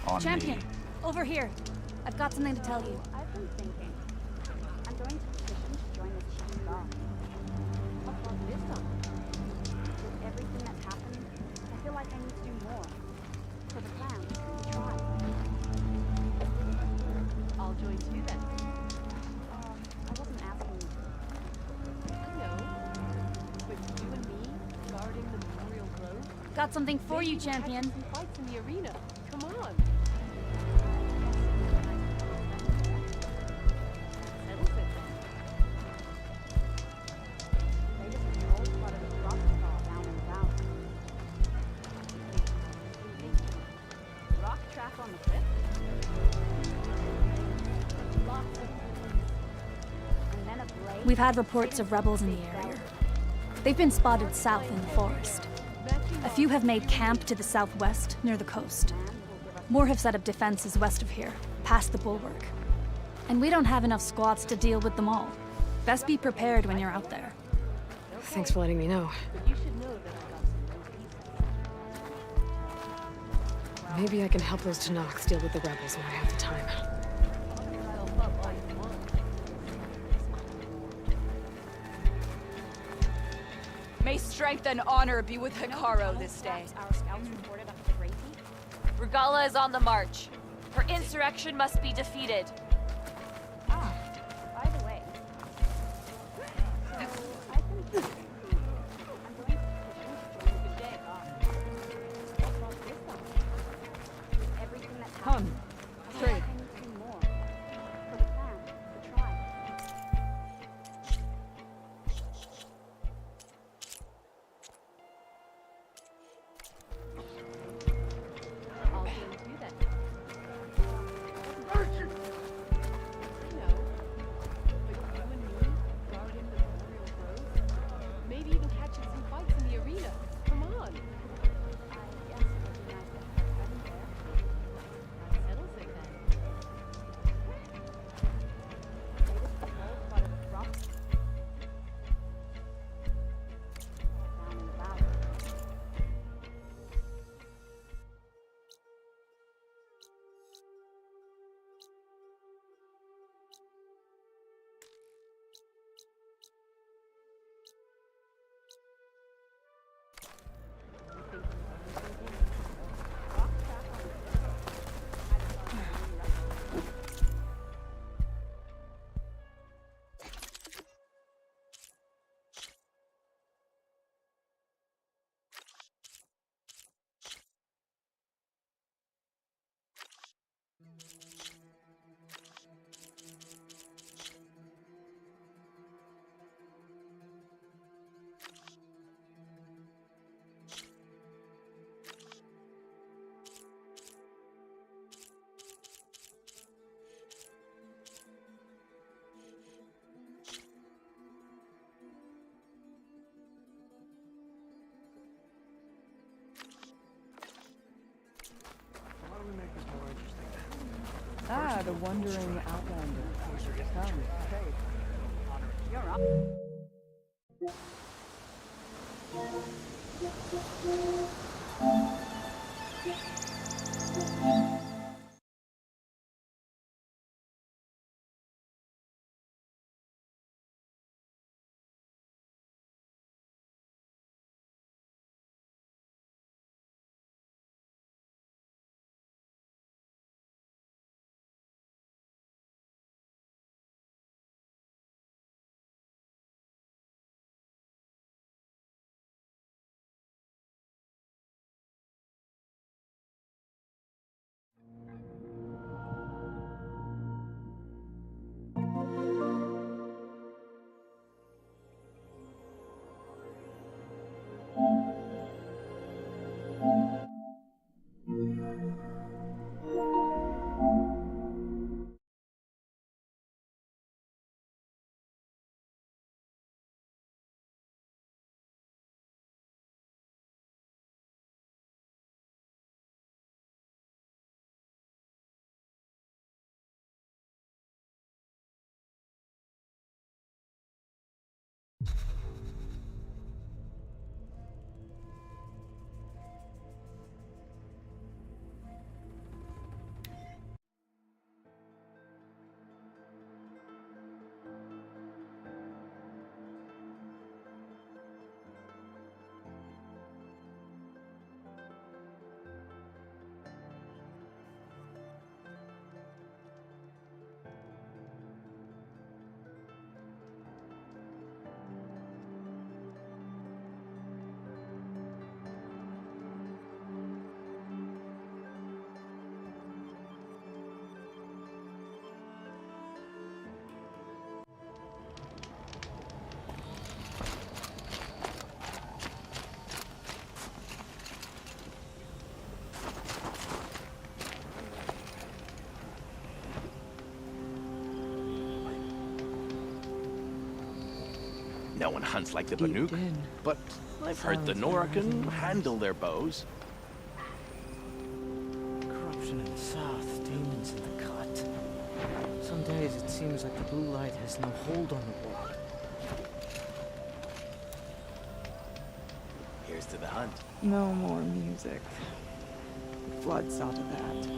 On Champion, me. over here. I've got something to tell you. I've been thinking. I'm going to petition to join the cheating bar. What about this one? With everything that's happened, I feel like I need to do more. For the clan, the tribe. I'll join too then. I wasn't asking you. I know. But you and me guarding the memorial grove? Got something for Maybe you, we can catch champion. some fights in the arena. Come on. Settles it then. They just know part of the rock fall down in the valley. Rock track on the cliff? Lots of and then a blaze. We've had reports of rebels in the area. They've been spotted south in the forest. A few have made camp to the southwest, near the coast. More have set up defenses west of here, past the bulwark. And we don't have enough squads to deal with them all. Best be prepared when you're out there. Thanks for letting me know. But you should know that I got some new pieces. Maybe I can help those Tanaks deal with the rebels when I have the time. Yourself up all you want. May strength and honor be with Hikaru this day. Our scouts reported up at the Gracie. Regala is on the march. Her insurrection must be defeated. Ah, by the way. So, I've been thinking. I'm going to petition to join the day. What about this one? With everything that's happened, I feel like I need to do more. For the clan, the tribe. I'll join too then. I know. But you and me guarding the memorial grove? Maybe even catching some fights in the arena. Come on. I guess it would be nice to have a friend there. Settles it then. They just behold part of the rock down in the valley. Ah, the wandering outlander. Come, trade. You're up. No one hunts like the Deep Banuk, in. but I've heard the Nora can handle their bows. Corruption in the south, demons in the cut. Some days it seems like the blue light has no hold on the war. Here's to the hunt. No more music. The flood saw to that.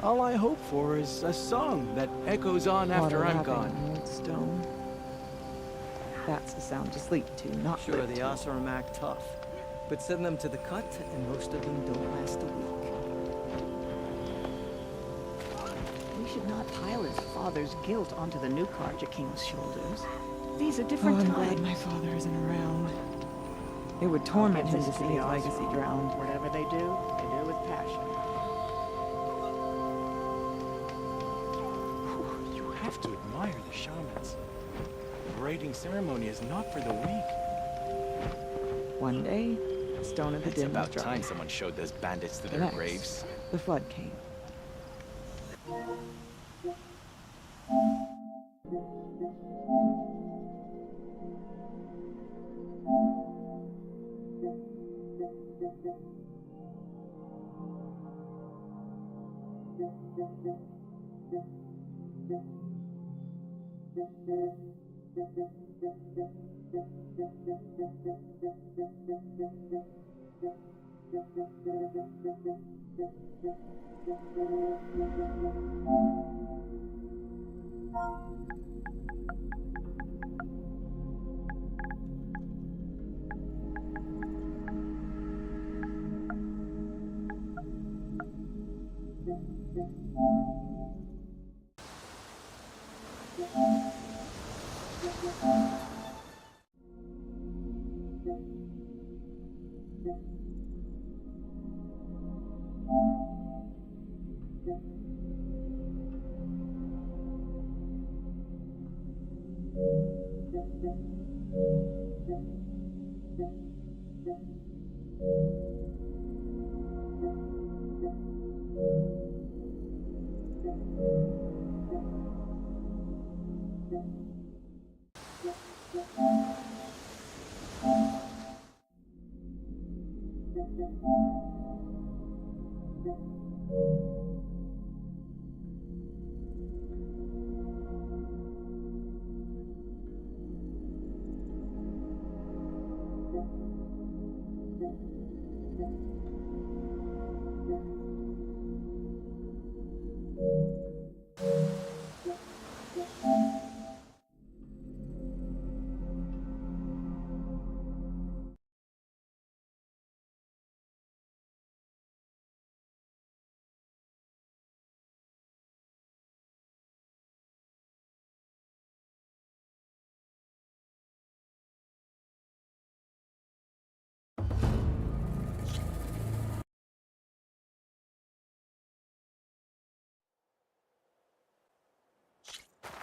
All I hope for is a song that echoes on after Water I'm lapping gone. old stone. That's the sound to sleep to, not Sure, live the to. Oseram act tough, but send them to the cut, and most of them don't last a week. We should not pile his father's guilt onto the new Karja King's shoulders. These are Oh, different I'm times. glad my father isn't around. It would torment him to see his legacy drowned. Whatever they do with passion. You have to admire the shamans. The braiding ceremony is not for the weak. One day, the stone of the It's dim was about dry. time someone showed those bandits to The their next, graves. the flood came.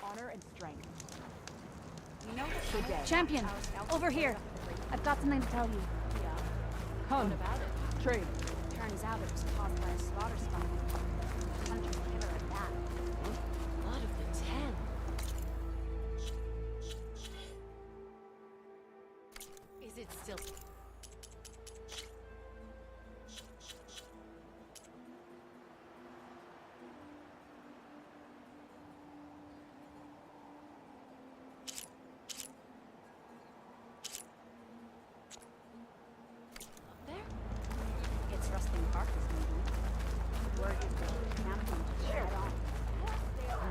Honor and strength. You know the dead. Champion, over here. I've got something to tell you. What about it? Trade. Turns out it was caused by a slaughter spot. Hunter killer at that. Blood of the Ten. Is it still... there? It's rusting carcass, maybe. Word is the champion to shed on.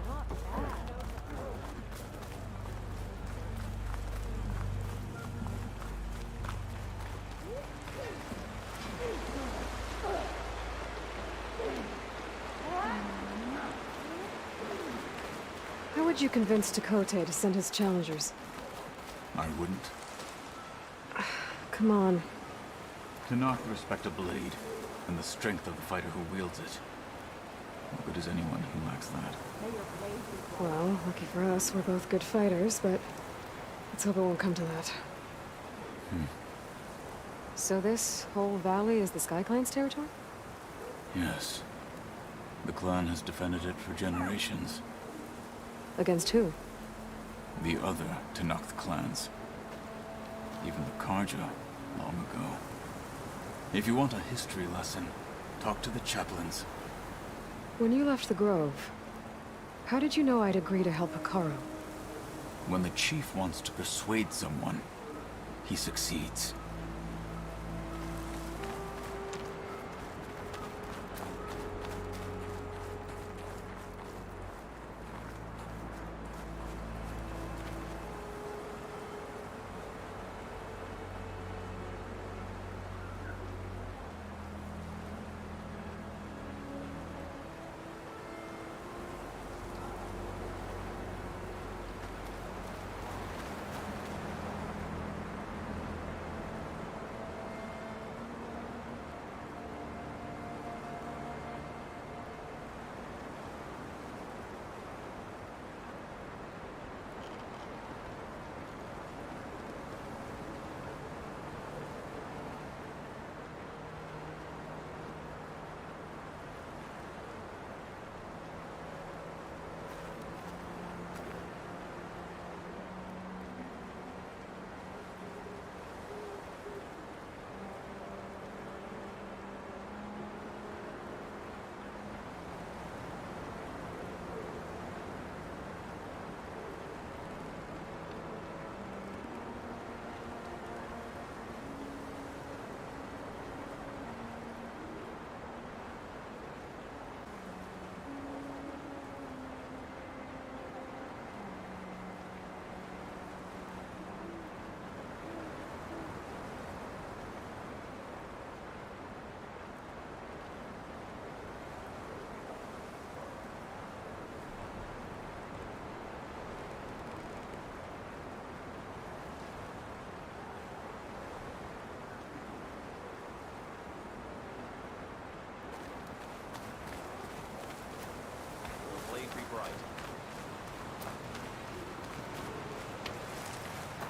Not bad. How would you convince Takote to send his challengers? I wouldn't. Come on. Tanakh respect a blade, and the strength of the fighter who wields it. What good is anyone who lacks that? Well, lucky for us, we're both good fighters, but let's hope it won't come to that. So this whole valley is the Sky Clan's territory? Yes. The clan has defended it for generations. Against who? The other Tenakth clans. Even the Karja, long ago. If you want a history lesson, talk to the chaplains. When you left the Grove, how did you know I'd agree to help Hikaru? When the chief wants to persuade someone, he succeeds. Blade be bright.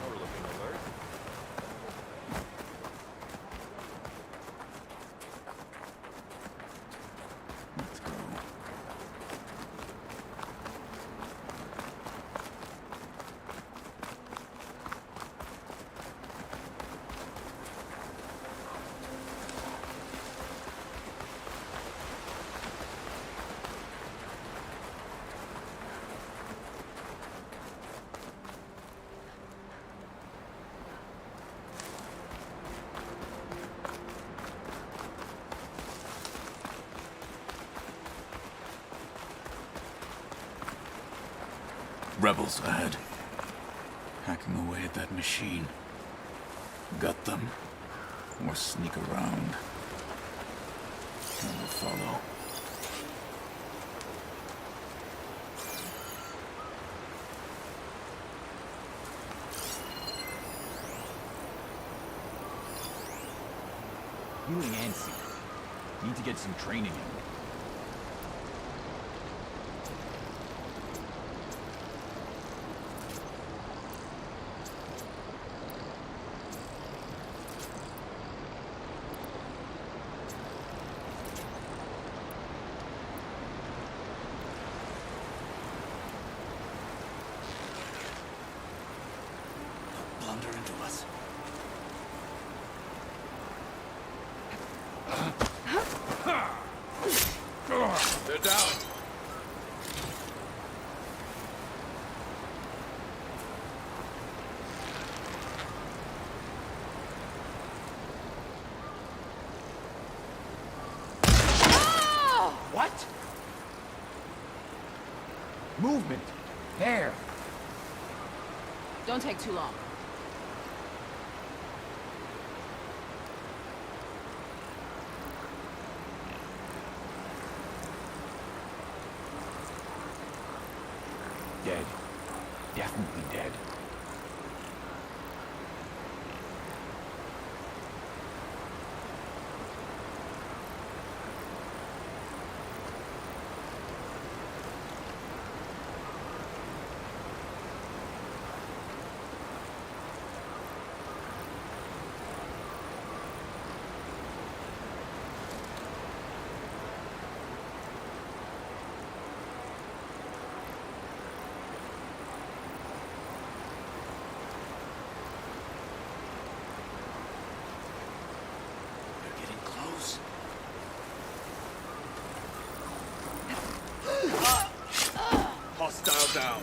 Overlooking alert. Let's go. Rebels ahead. Hacking away at that machine. Gut them, or sneak around. I will follow. Feeling antsy. Need to get some training in. Blunder into us. They're down. What? Movement. There. Don't take too long. Dead. Definitely dead. down.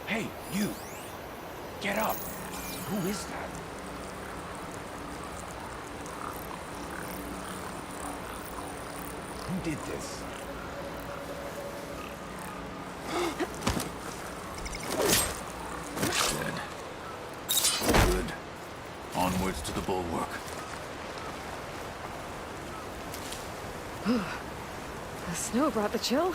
Hey, you! Get up! Who is that? Who did this? Dead. Good. Onwards to the bulwark. The snow brought the chill.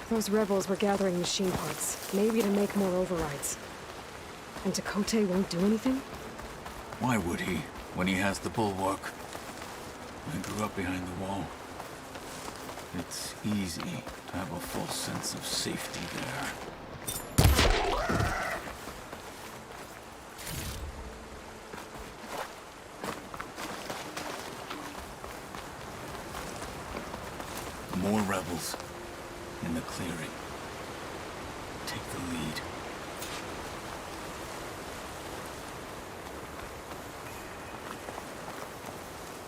Those rebels were gathering machine parts, maybe to make more overrides. And Tekote won't do anything? Why would he, when he has the bulwark? I grew up behind the wall. It's easy to have a false sense of safety there. More rebels in the clearing. Take the lead.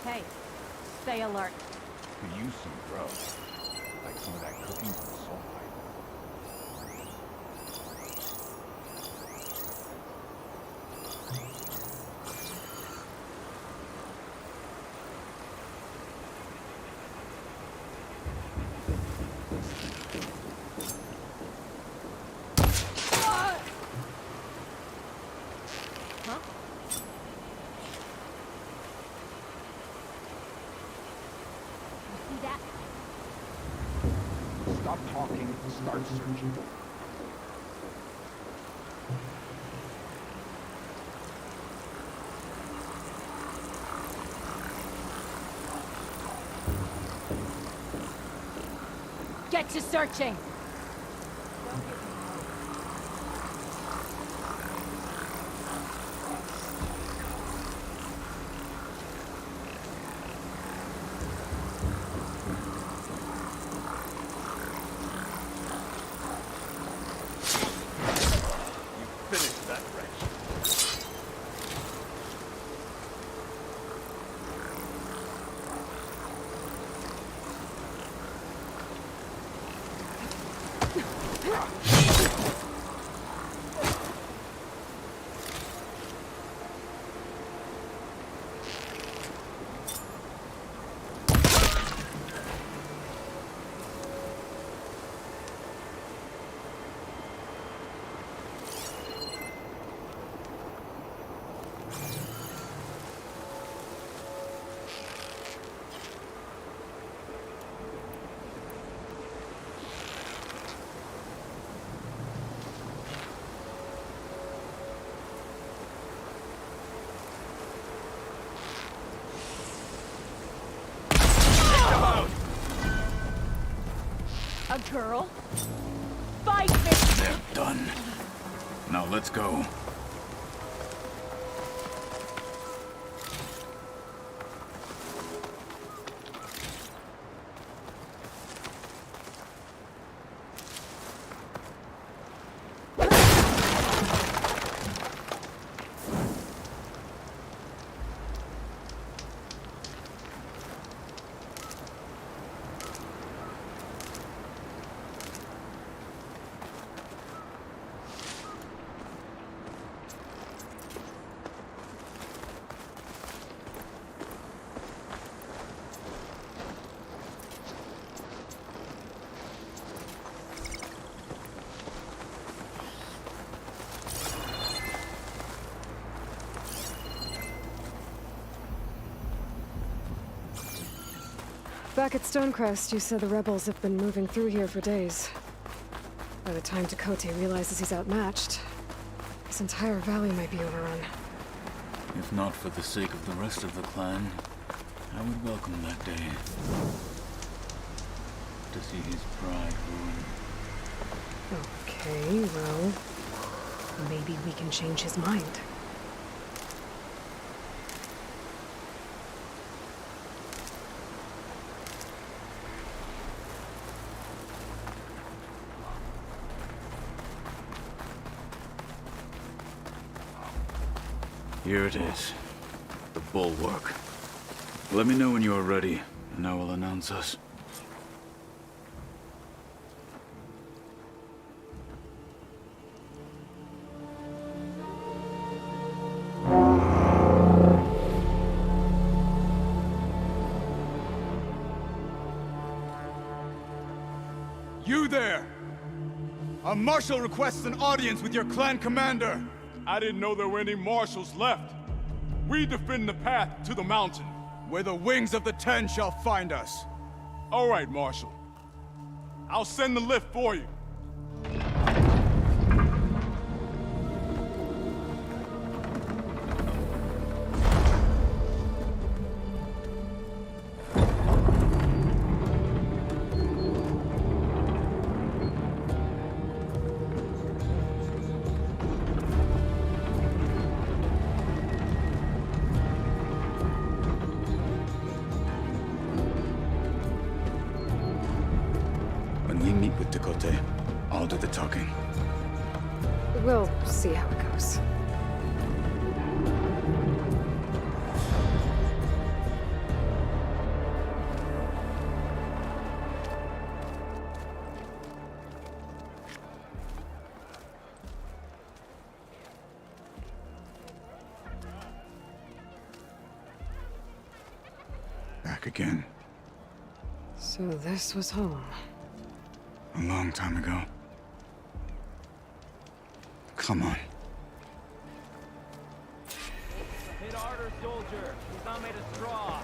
Hey, stay alert. Could use some grub. Like some of that cooking from the sulfide. See that? Stop talking and start searching. Get to searching! Finish that wretch. A girl? Fight me! They're done. Now let's go. Back at Stonecrest, you said the rebels have been moving through here for days. By the time Tekote realizes he's outmatched, this entire valley might be overrun. If not for the sake of the rest of the clan, I would welcome that day. To see his pride ruined. Okay, well, maybe we can change his mind. Here it is. The bulwark. Let me know when you are ready, and I will announce us. You there! A marshal requests an audience with your clan commander! I didn't know there were any marshals left. We defend the path to the mountain. Where the wings of the Ten shall find us. All right, Marshal. I'll send the lift for you. When we meet with Dakota, I'll do the talking. We'll see how it goes. Back again. So this was home. A long time ago. Come on. Hit harder, soldier. He's not made of straw.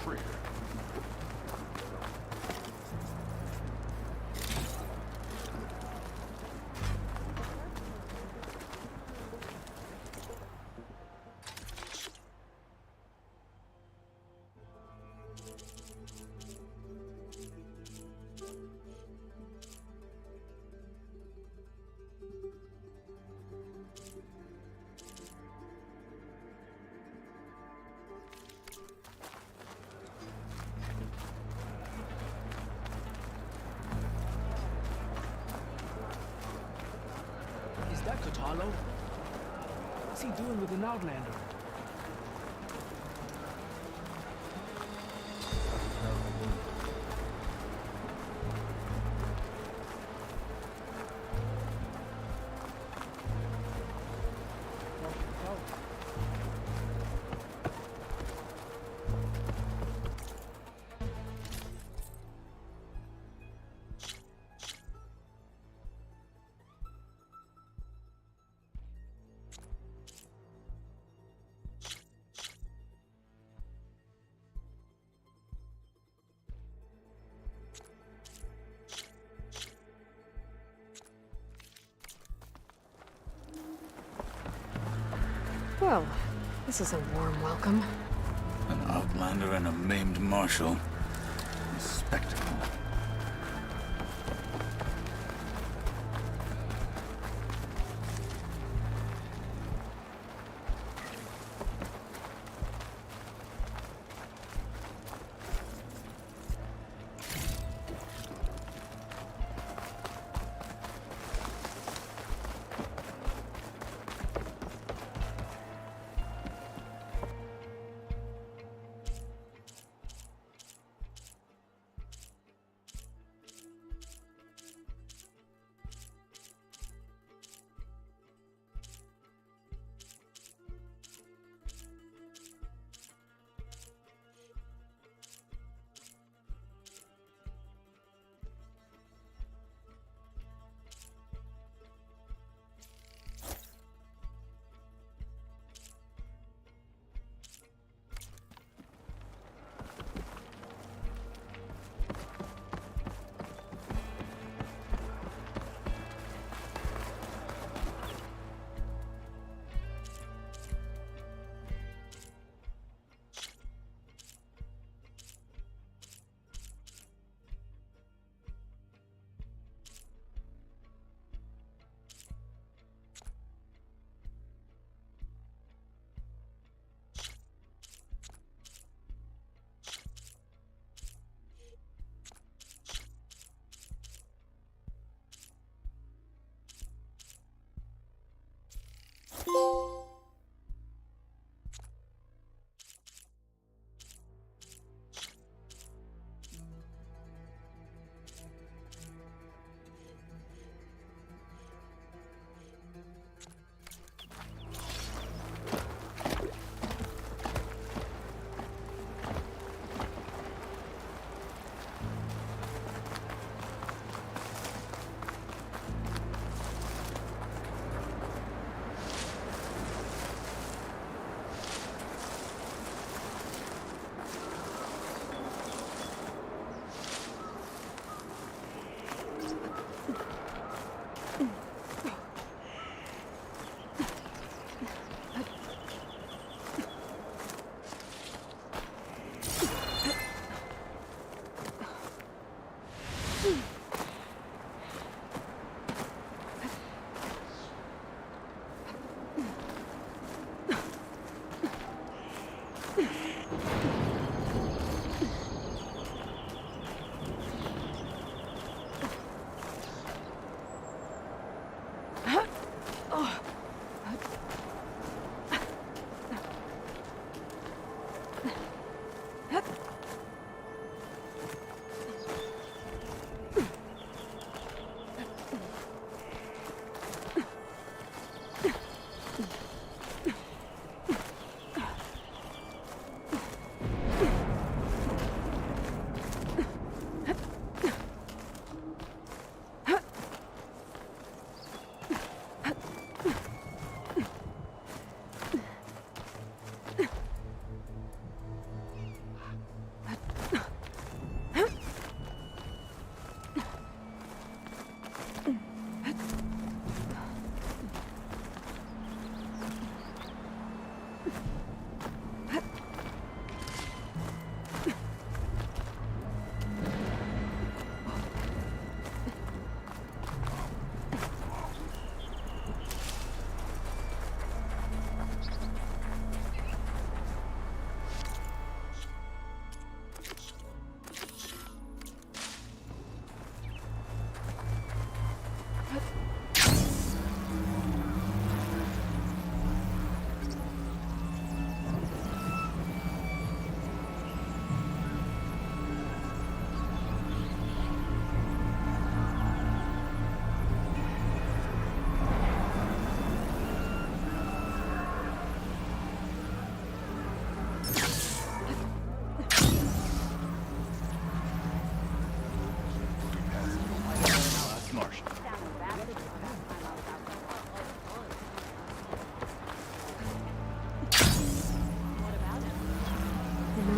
freer. Is that Katalo? What's he doing with an Outlander? Well, this is a warm welcome. An outlander and a maimed marshal. A spectacle.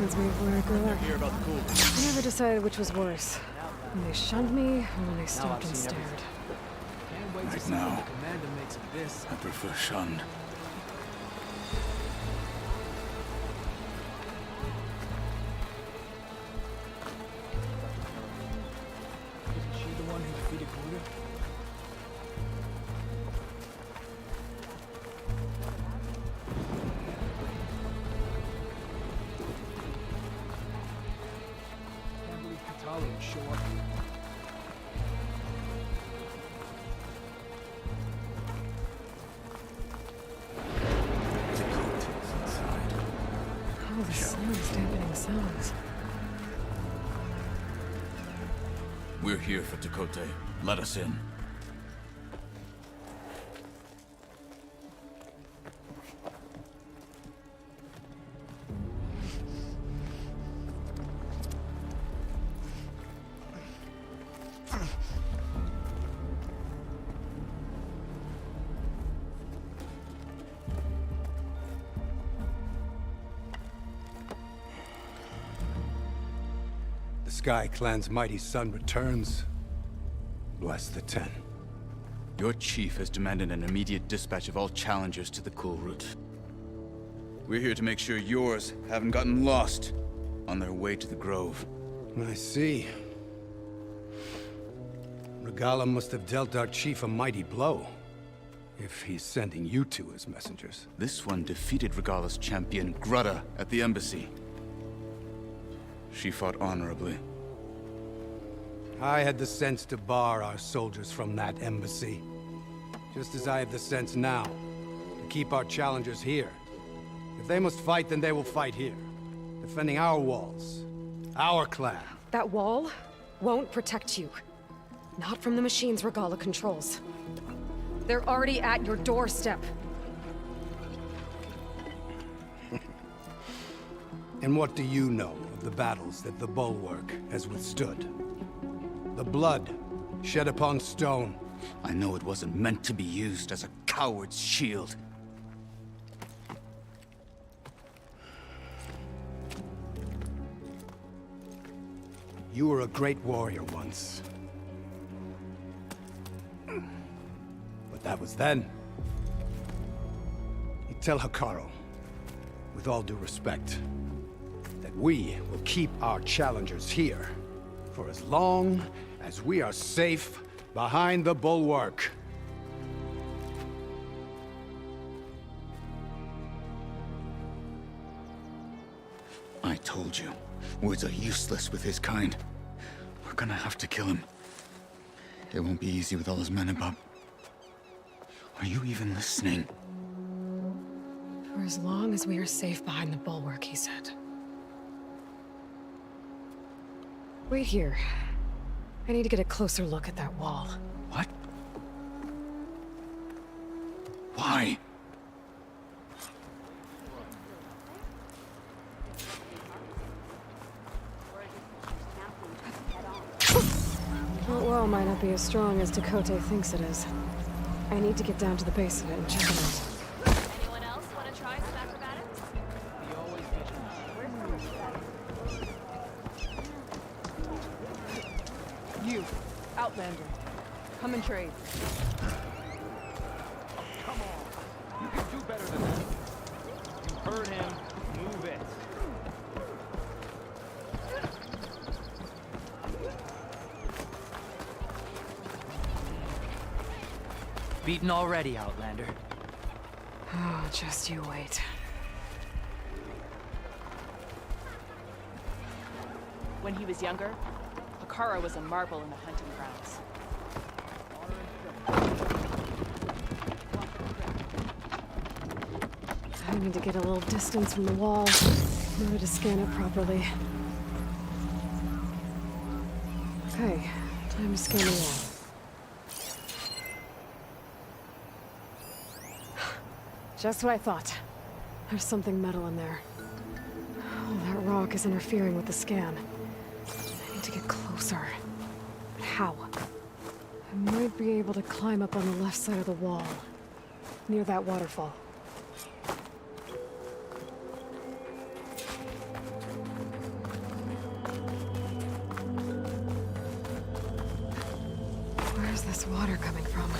reminds me of where I grew up. Hear about the cool. I never decided which was worse. When they shunned me, or when they stopped and stared. Can't wait to Right see what now, the commander makes of this. I prefer shunned. Isn't she the one who defeated Buddha? Can't believe Katala would show up here. Oh, the sun is dampening sounds. We're here for Tekote. Let us in. The Sky Clan's mighty son returns. Bless the Ten. Your chief has demanded an immediate dispatch of all challengers to the Cool Route. We're here to make sure yours haven't gotten lost on their way to the Grove. I see. Regala must have dealt our chief a mighty blow, if he's sending you two as messengers. This one defeated Regala's champion, Grutta, at the embassy. She fought honorably. I had the sense to bar our soldiers from that embassy. Just as I have the sense now, to keep our challengers here. If they must fight, then they will fight here. Defending our walls. Our clan. That wall won't protect you. Not from the machines Regala controls. They're already at your doorstep. And what do you know of the battles that the Bulwark has withstood? The blood shed upon stone. I know it wasn't meant to be used as a coward's shield. You were a great warrior once. But that was then. You tell Hikaru, with all due respect, that we will keep our challengers here for as long as we are safe behind the Bulwark. I told you, words are useless with his kind. We're gonna have to kill him. It won't be easy with all his men about. Are you even listening? For as long as we are safe behind the Bulwark, he said. Wait here. I need to get a closer look at that wall. What? Why? That wall might not be as strong as Tekote thinks it is. I need to get down to the base of it and check it out. Anyone else want to try some acrobatics? You, Outlander. Come and trade. Come on. You can do better than that. You heard him. Move it. Beaten already, Outlander. Oh, just you wait. When he was younger, Hikaru was a marble in the hunting grounds. I need to get a little distance from the wall in order to scan it properly. Okay, time to scan the wall. Just what I thought. There's something metal in there. Oh, that rock is interfering with the scan. I need to get closer. But how? I might be able to climb up on the left side of the wall, near that waterfall. this water coming from?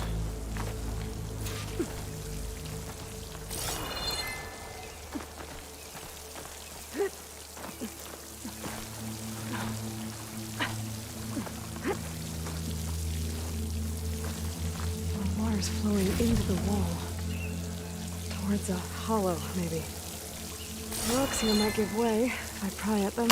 The water's flowing into the wall. Towards a hollow, maybe. The rocks here might give way if I pry at them.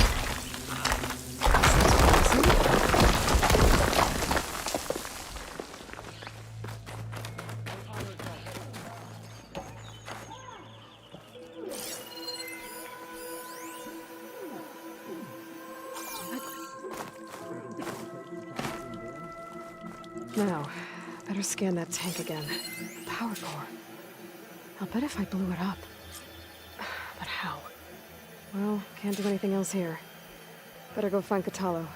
Now, better scan that tank again. Power core. I'll bet if I blew it up. But how? Well, can't do anything else here. Better go find Catalo.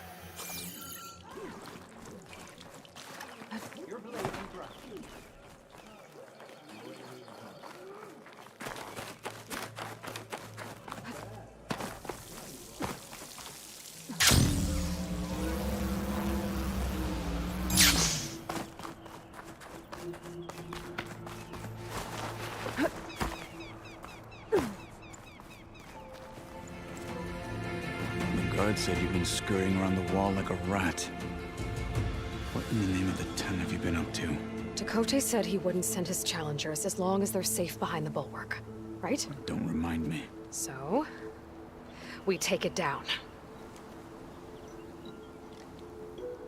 Guard said you've been scurrying around the wall like a rat. What in the name of the ten have you been up to? Dakota said he wouldn't send his challengers as long as they're safe behind the bulwark, right? Don't remind me. So, we take it down.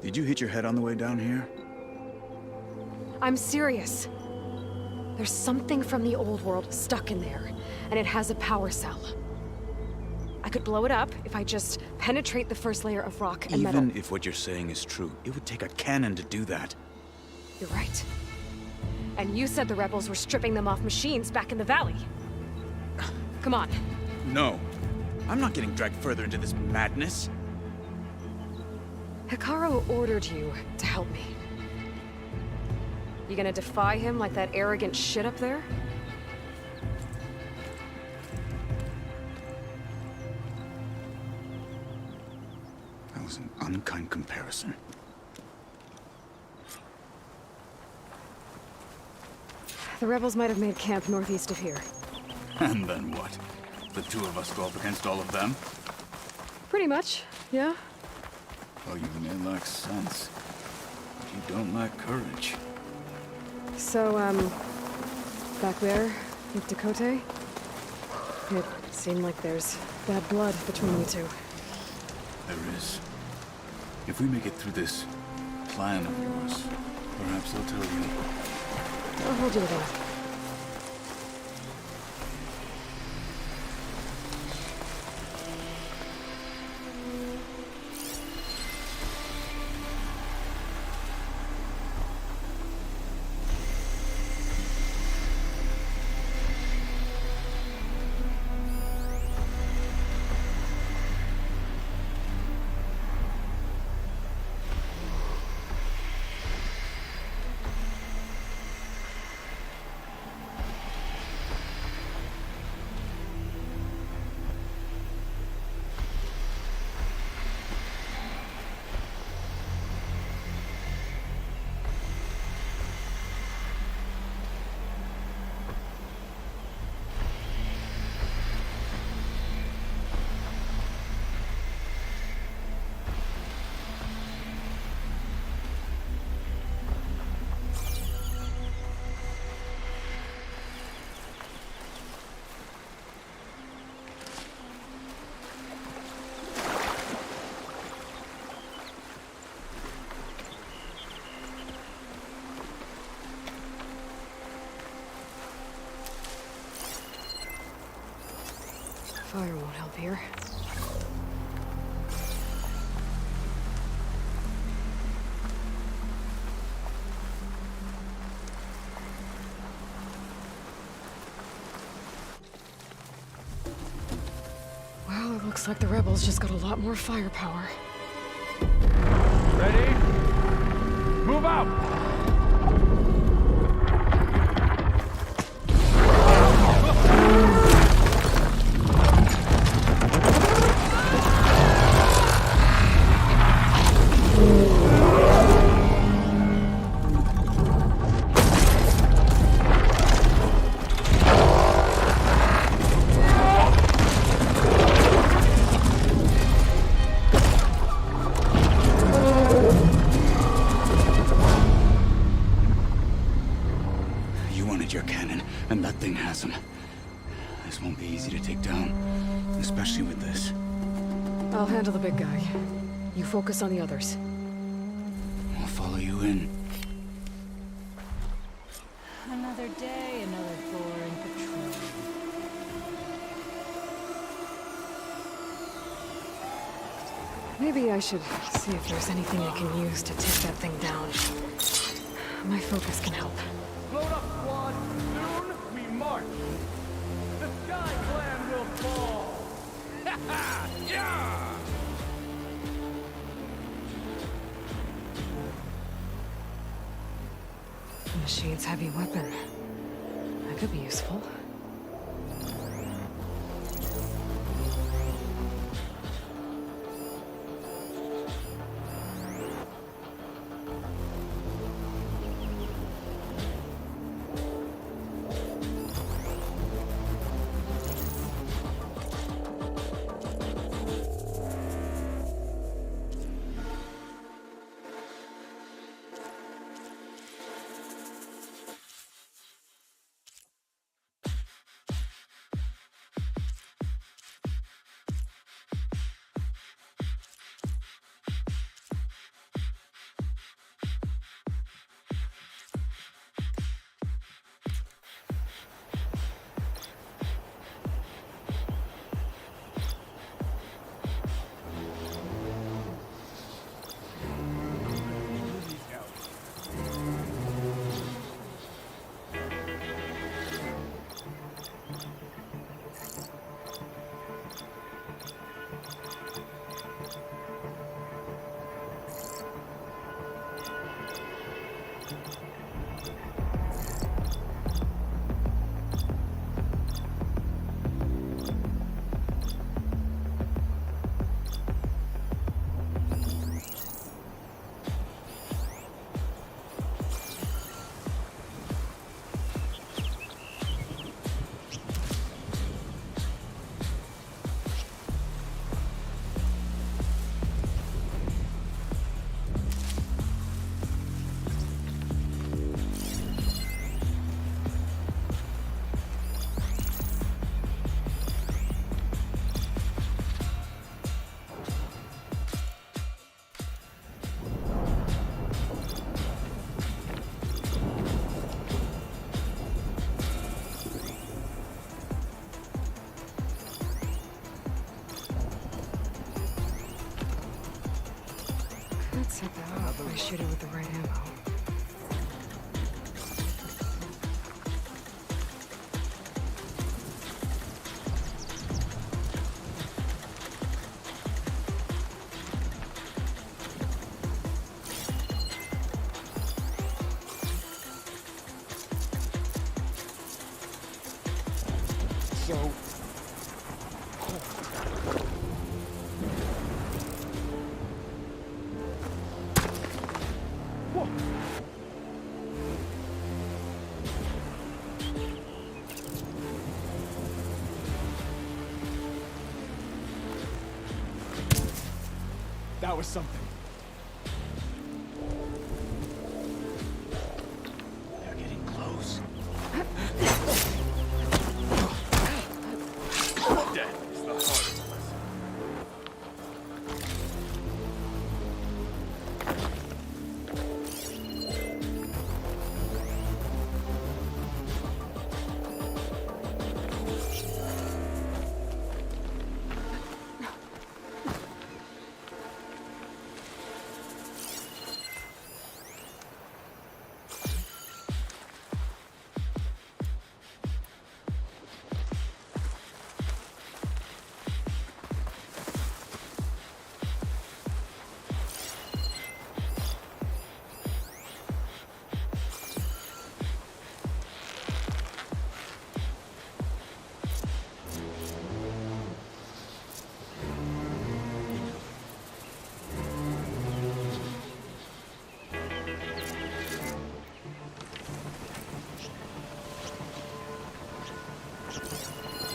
Did you hit your head on the way down here? I'm serious. There's something from the old world stuck in there, and it has a power cell. I could blow it up if I just penetrate the first layer of rock and metal. Even if what you're saying is true, it would take a cannon to do that. You're right. And you said the rebels were stripping them off machines back in the valley. Come on. No. I'm not getting dragged further into this madness. Hikaru ordered you to help me. You gonna defy him like that arrogant shit up there? That was an unkind comparison. The rebels might have made camp northeast of here. And then what? The two of us go up against all of them? Pretty much, yeah. Oh, you may lack sense, but you don't lack courage. So, back there, with Dakota, it seemed like there's bad blood between you two. There is. If we make it through this plan of yours, perhaps I'll tell you. I'll hold you to that. Fire won't help here. Well, it looks like the rebels just got a lot more firepower. Ready? Move out! especially with this. I'll handle the big guy. You focus on the others. I'll follow you in. Another day, another boring patrol. Maybe I should see if there's anything I can use to take that thing down. My focus can help. Load up, squad. Soon we march. The Sky Clan will fall. Ha ha! Yeah! Machine's heavy weapon. That could be useful. That's about if I shoot it with the right ammo. So that was something. They're getting close. Death is the hardest lesson.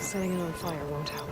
Setting it on fire won't help.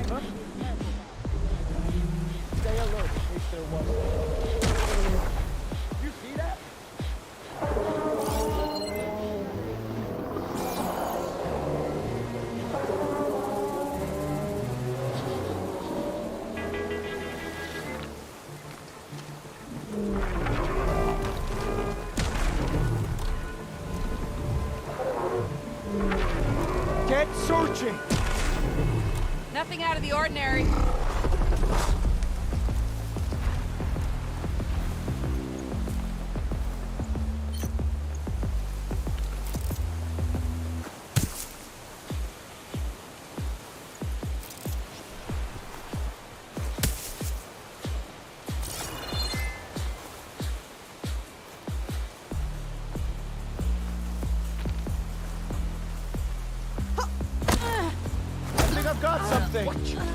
Stay alert in case there was. You see that? Get searching! Nothing out of the ordinary. I think I've got something. What you deserve.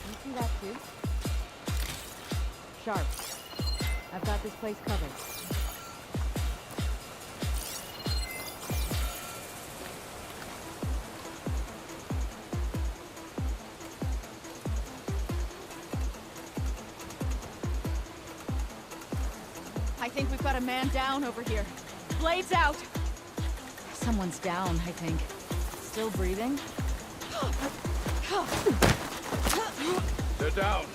You see that too? Sharp. I've got this place covered. I think we've got a man down over here. Blades out. Someone's down, I think. Still breathing? They're down.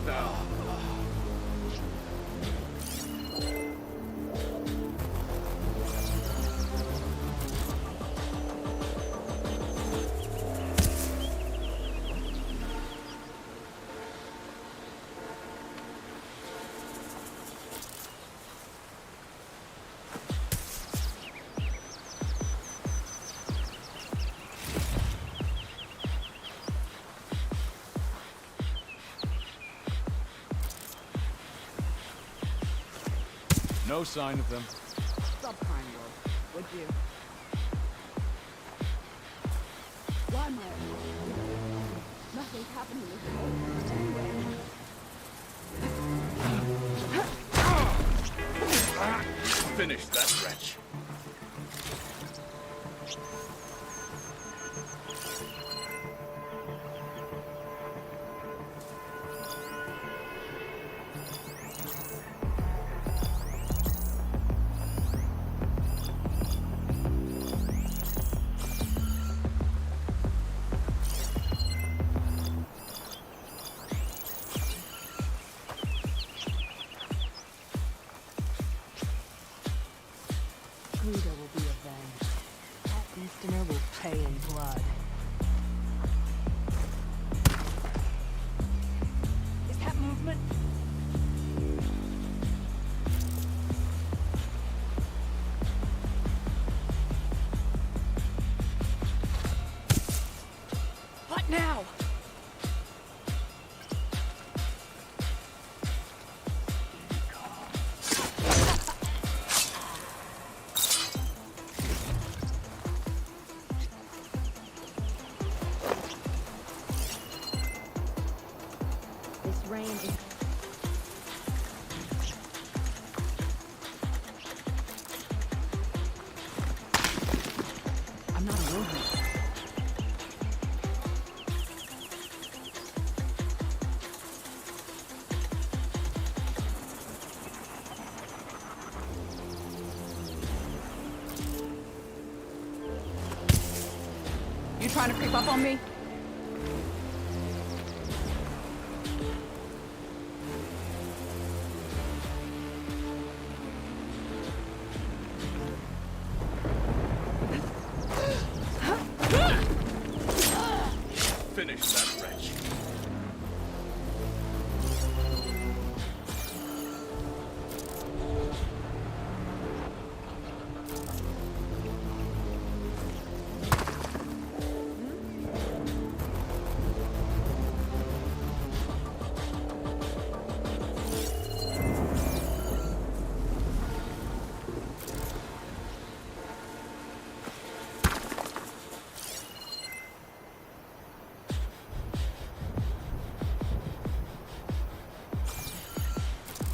about that. No sign of them. Subprime would you? Why, my nothing's happened in this anyway. Finish that wretch. Pluto will be avenged. That Easterner will pay in blood. Is that movement? What now? This rain is. I'm not alone here. You trying to creep up on me? Finish that wretch.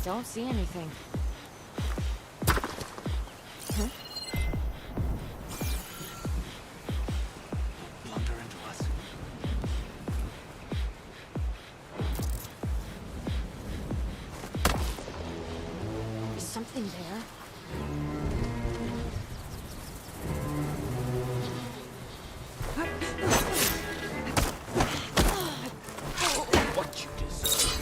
Don't see anything. Huh? Blunder into us. Is something there? What you deserve.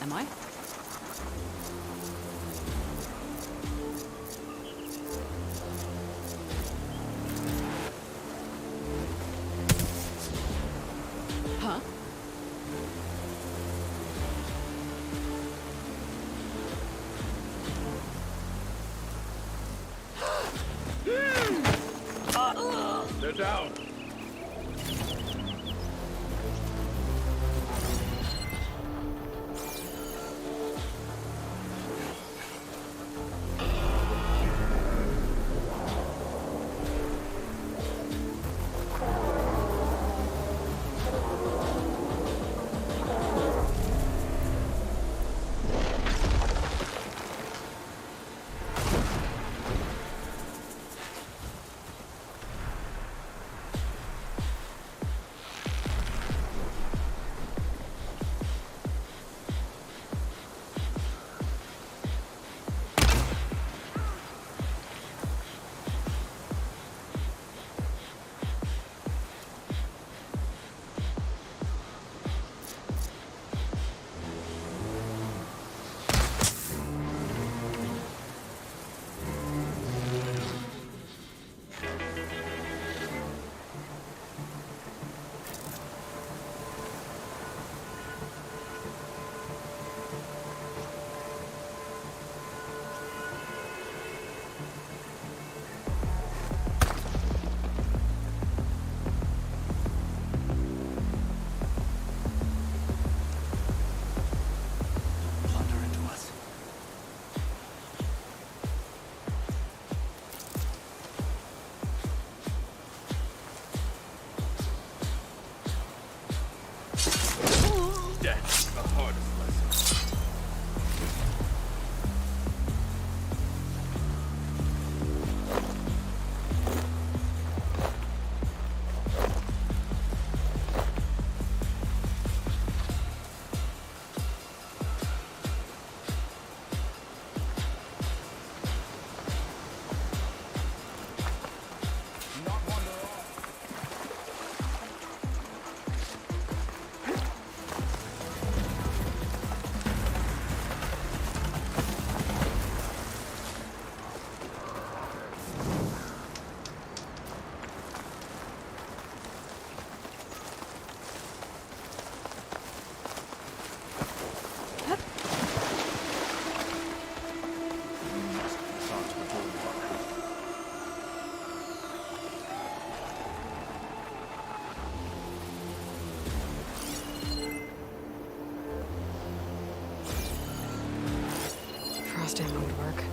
Am I? Huh? They're down. Frost ammo would work.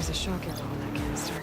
use a shock arrow on that canister.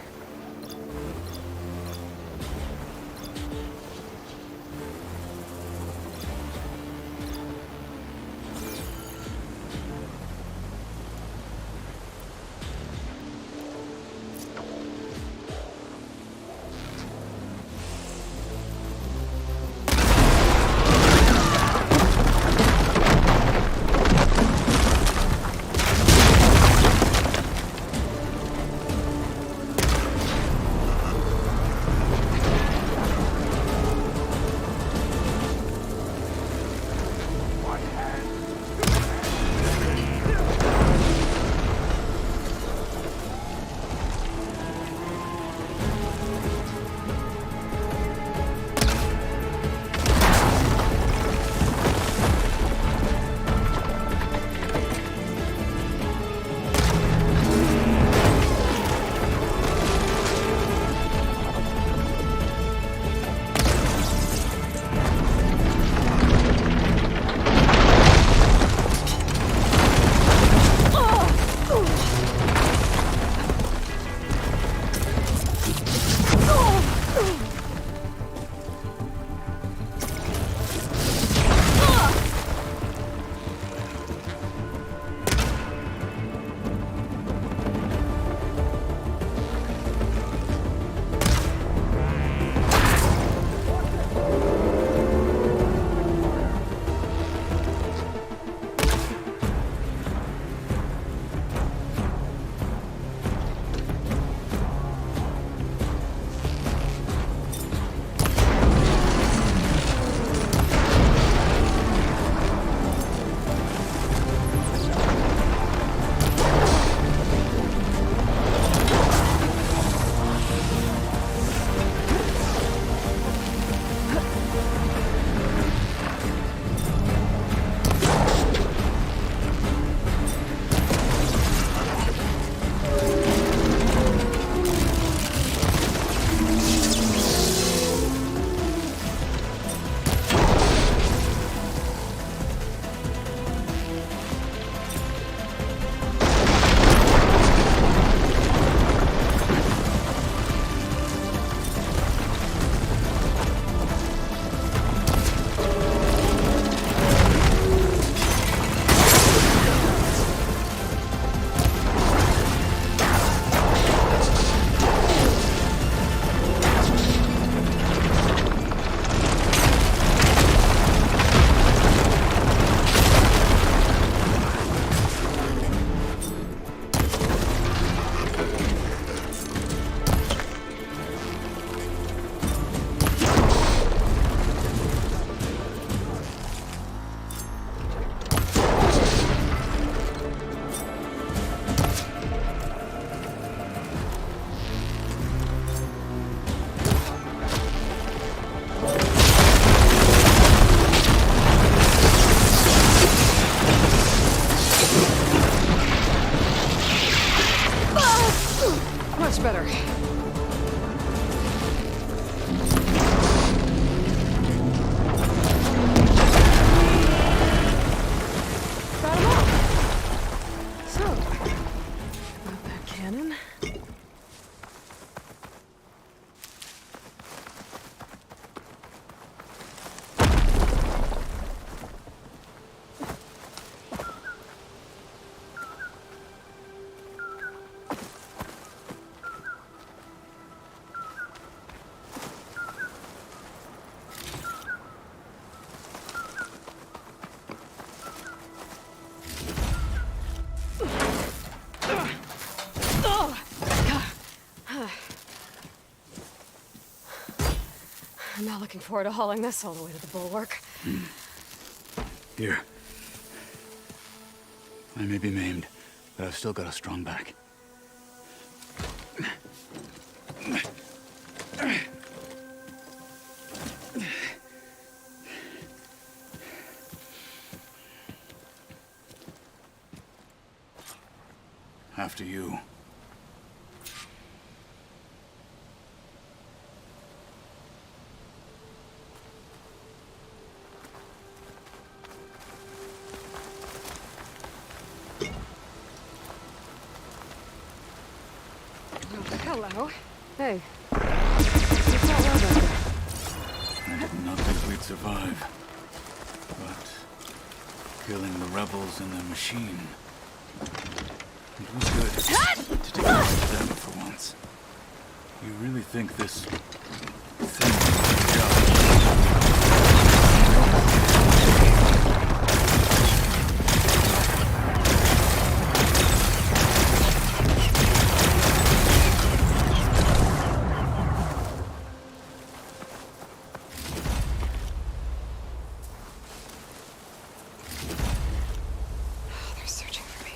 Much better. Got him all. So, got that cannon. I'm not looking forward to hauling this all the way to the bulwark. Here. I may be maimed, but I've still got a strong back. After you. Hello? Hey. What's that loud out there? I did not think we'd survive. But killing the rebels and the machine, it was good to take out them for once. You really think this thing is a job? They're searching for me.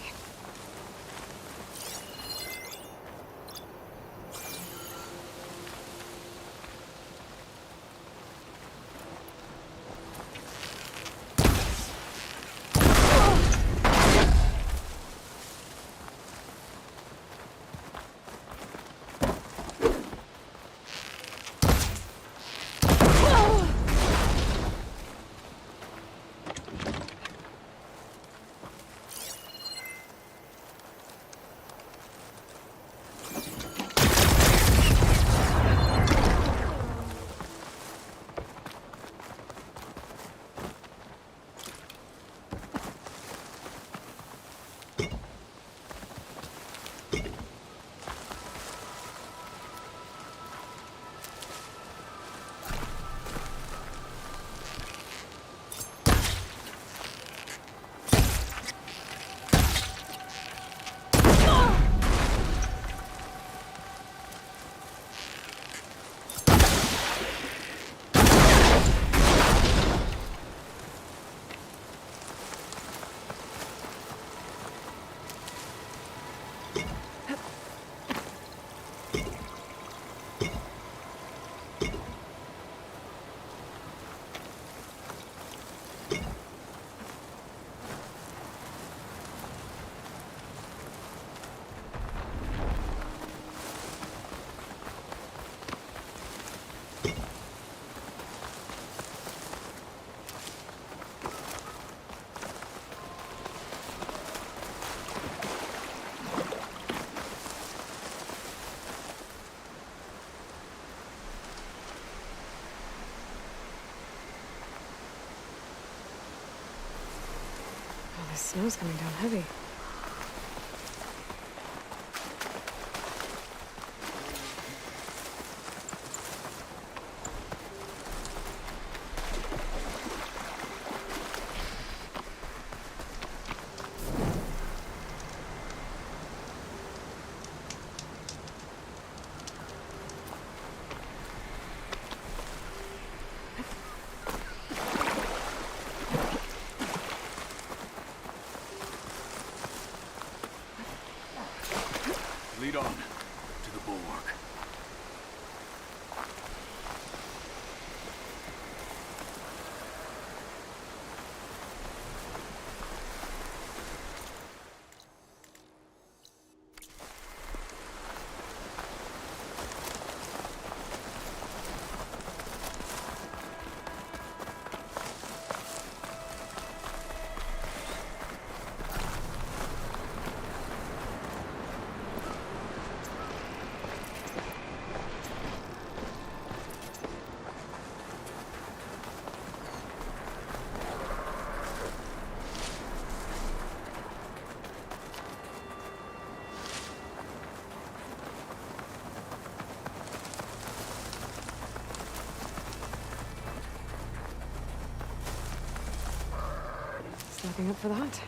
Oh, the snow's coming down heavy. Lead on to the bulwark. Stepping up for the hunt.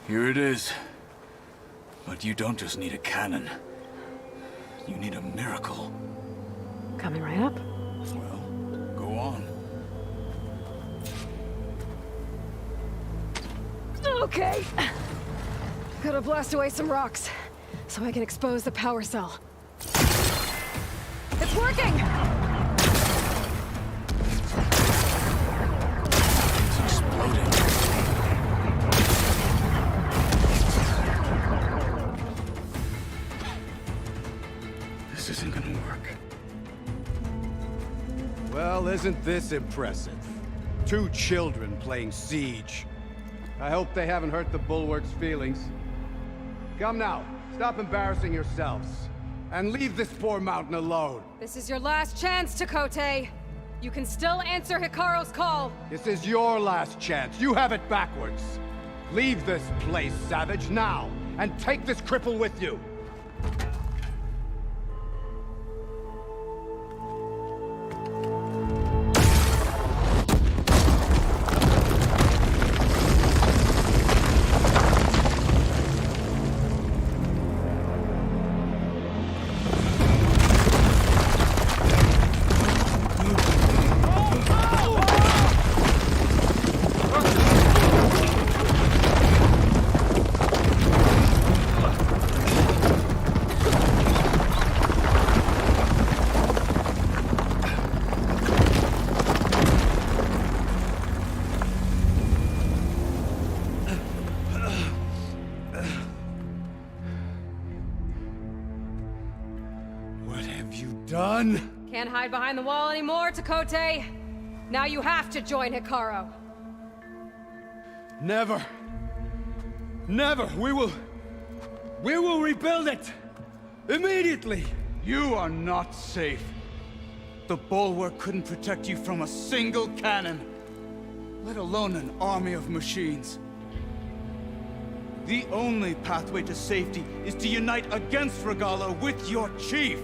Here it is. But you don't just need a cannon. You need a miracle. Coming right up. Well, go on. Okay. Gotta blast away some rocks, so I can expose the power cell. It's working! It's exploding. This isn't gonna work. Well, isn't this impressive? 2 children playing siege. I hope they haven't hurt the Bulwark's feelings. Come now, stop embarrassing yourselves. And leave this poor mountain alone. This is your last chance, Chakotay. You can still answer Hikaru's call. This is your last chance. You have it backwards. Leave this place, Savage, now, and take this cripple with you. Done? Can't hide behind the wall anymore, Chakotay. Now you have to join Hikaru. Never. Never. We will rebuild it. Immediately. You are not safe. The Bulwark couldn't protect you from a single cannon, let alone an army of machines. The only pathway to safety is to unite against Regala with your chief.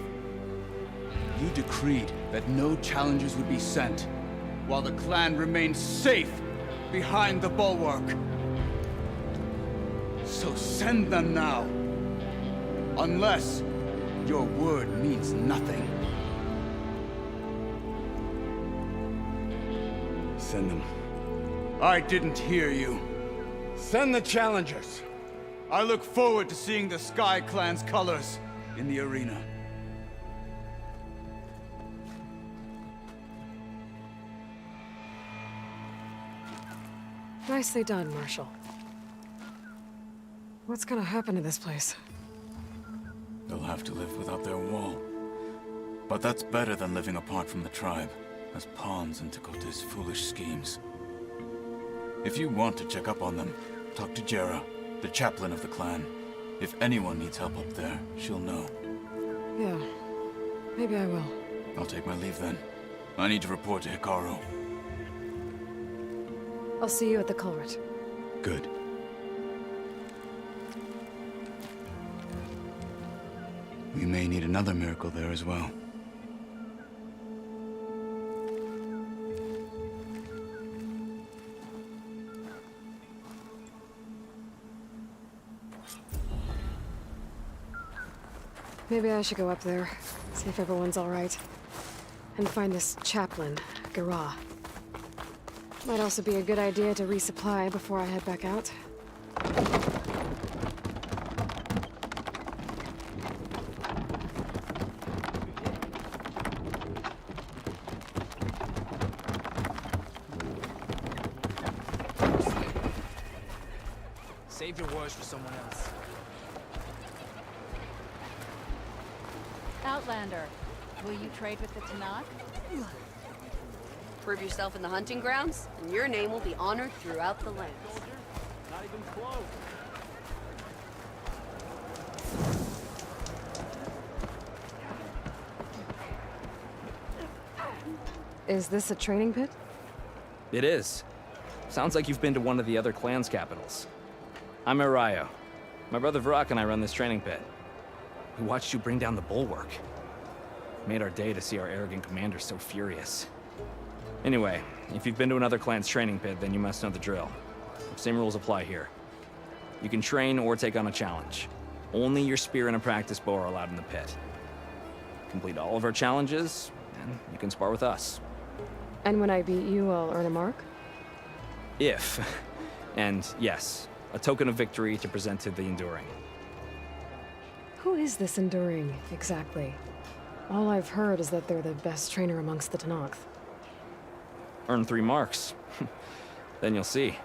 You decreed that no challengers would be sent, while the clan remained safe behind the Bulwark. So send them now. Unless your word means nothing. Send them. I didn't hear you. Send the challengers. I look forward to seeing the Sky Clan's colors in the arena. Nicely done, Marshal. What's gonna happen to this place? They'll have to live without their wall. But that's better than living apart from the tribe, as pawns in Chakotay's foolish schemes. If you want to check up on them, talk to Jera, the chaplain of the clan. If anyone needs help up there, she'll know. Yeah, maybe I will. I'll take my leave then. I need to report to Hikaru. I'll see you at the culvert. Good. We may need another miracle there as well. Maybe I should go up there, see if everyone's all right. And find this chaplain, Gara. Might also be a good idea to resupply before I head back out. Save your words for someone else. Outlander, will you trade with the Tanakh? Prove yourself in the hunting grounds, and your name will be honored throughout the lands. Not even close. Is this a training pit? It is. Sounds like you've been to one of the other clans' capitals. I'm Arayo. My brother Varrock and I run this training pit. We watched you bring down the Bulwark. Made our day to see our arrogant commander so furious. Anyway, if you've been to another clan's training pit, then you must know the drill. Same rules apply here. You can train or take on a challenge. Only your spear and a practice bow are allowed in the pit. Complete all of our challenges, and you can spar with us. And when I beat you, I'll earn a mark? If. And yes, a token of victory to present to the Enduring. Who is this Enduring, exactly? All I've heard is that they're the best trainer amongst the Tanakh. Earn 3 marks. Then you'll see.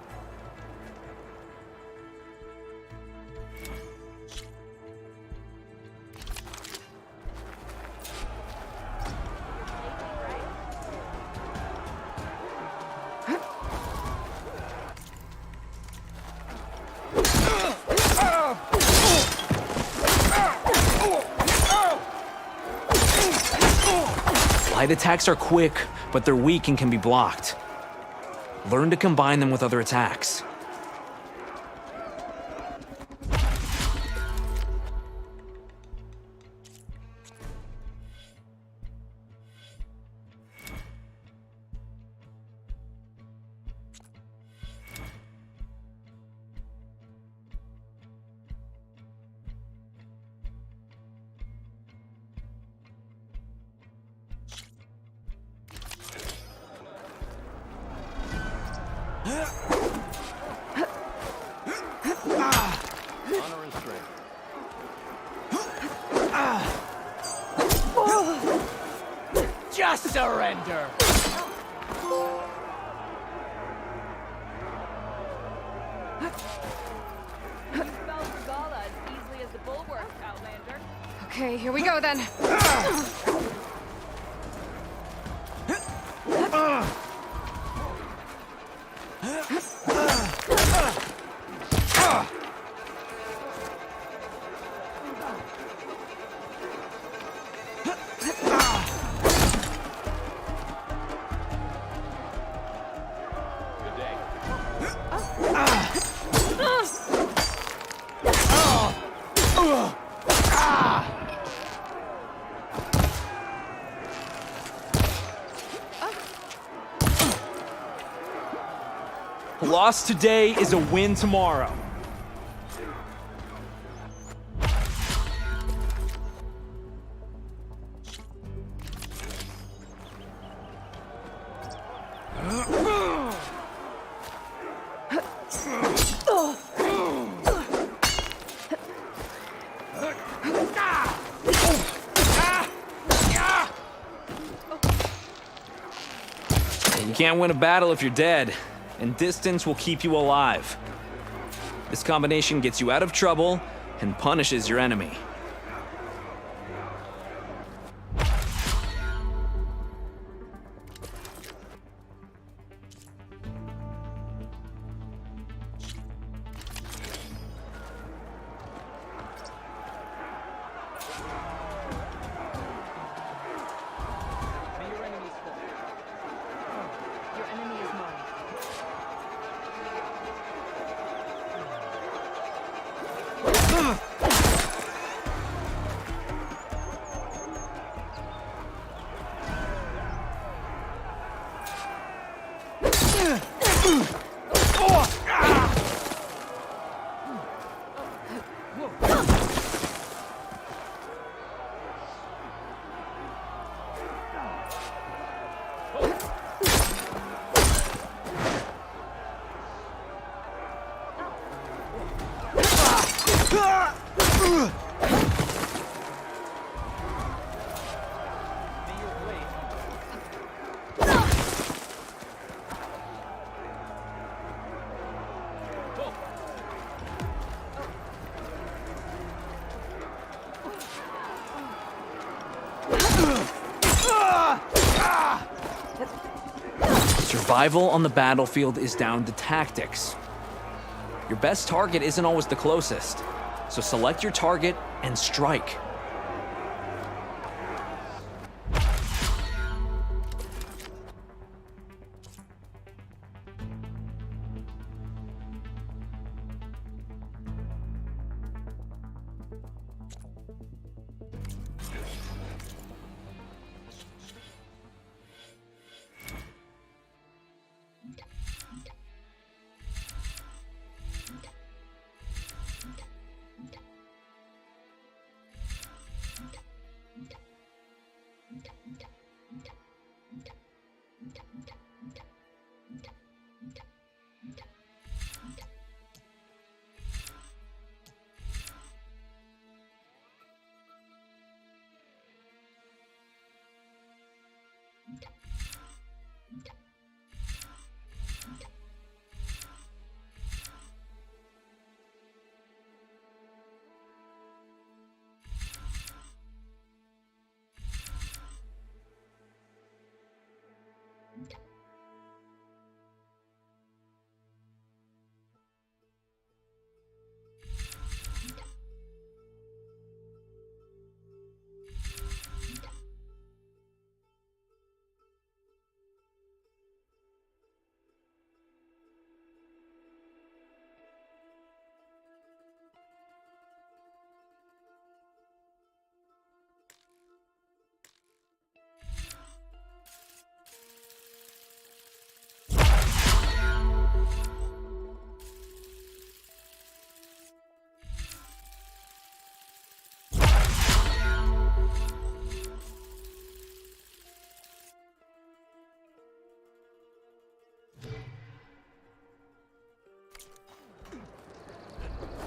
Light attacks are quick, but they're weak and can be blocked. Learn to combine them with other attacks. Honor and strength. Just surrender! You spelled Gala as easily as the bulwark, Outlander. Okay, here we go then. Good day. A loss today is a win tomorrow. You can't win a battle if you're dead, and distance will keep you alive. This combination gets you out of trouble and punishes your enemy. Your enemy is mine. Survival on the battlefield is down to tactics. Your best target isn't always the closest, so select your target and strike.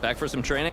Back for some training?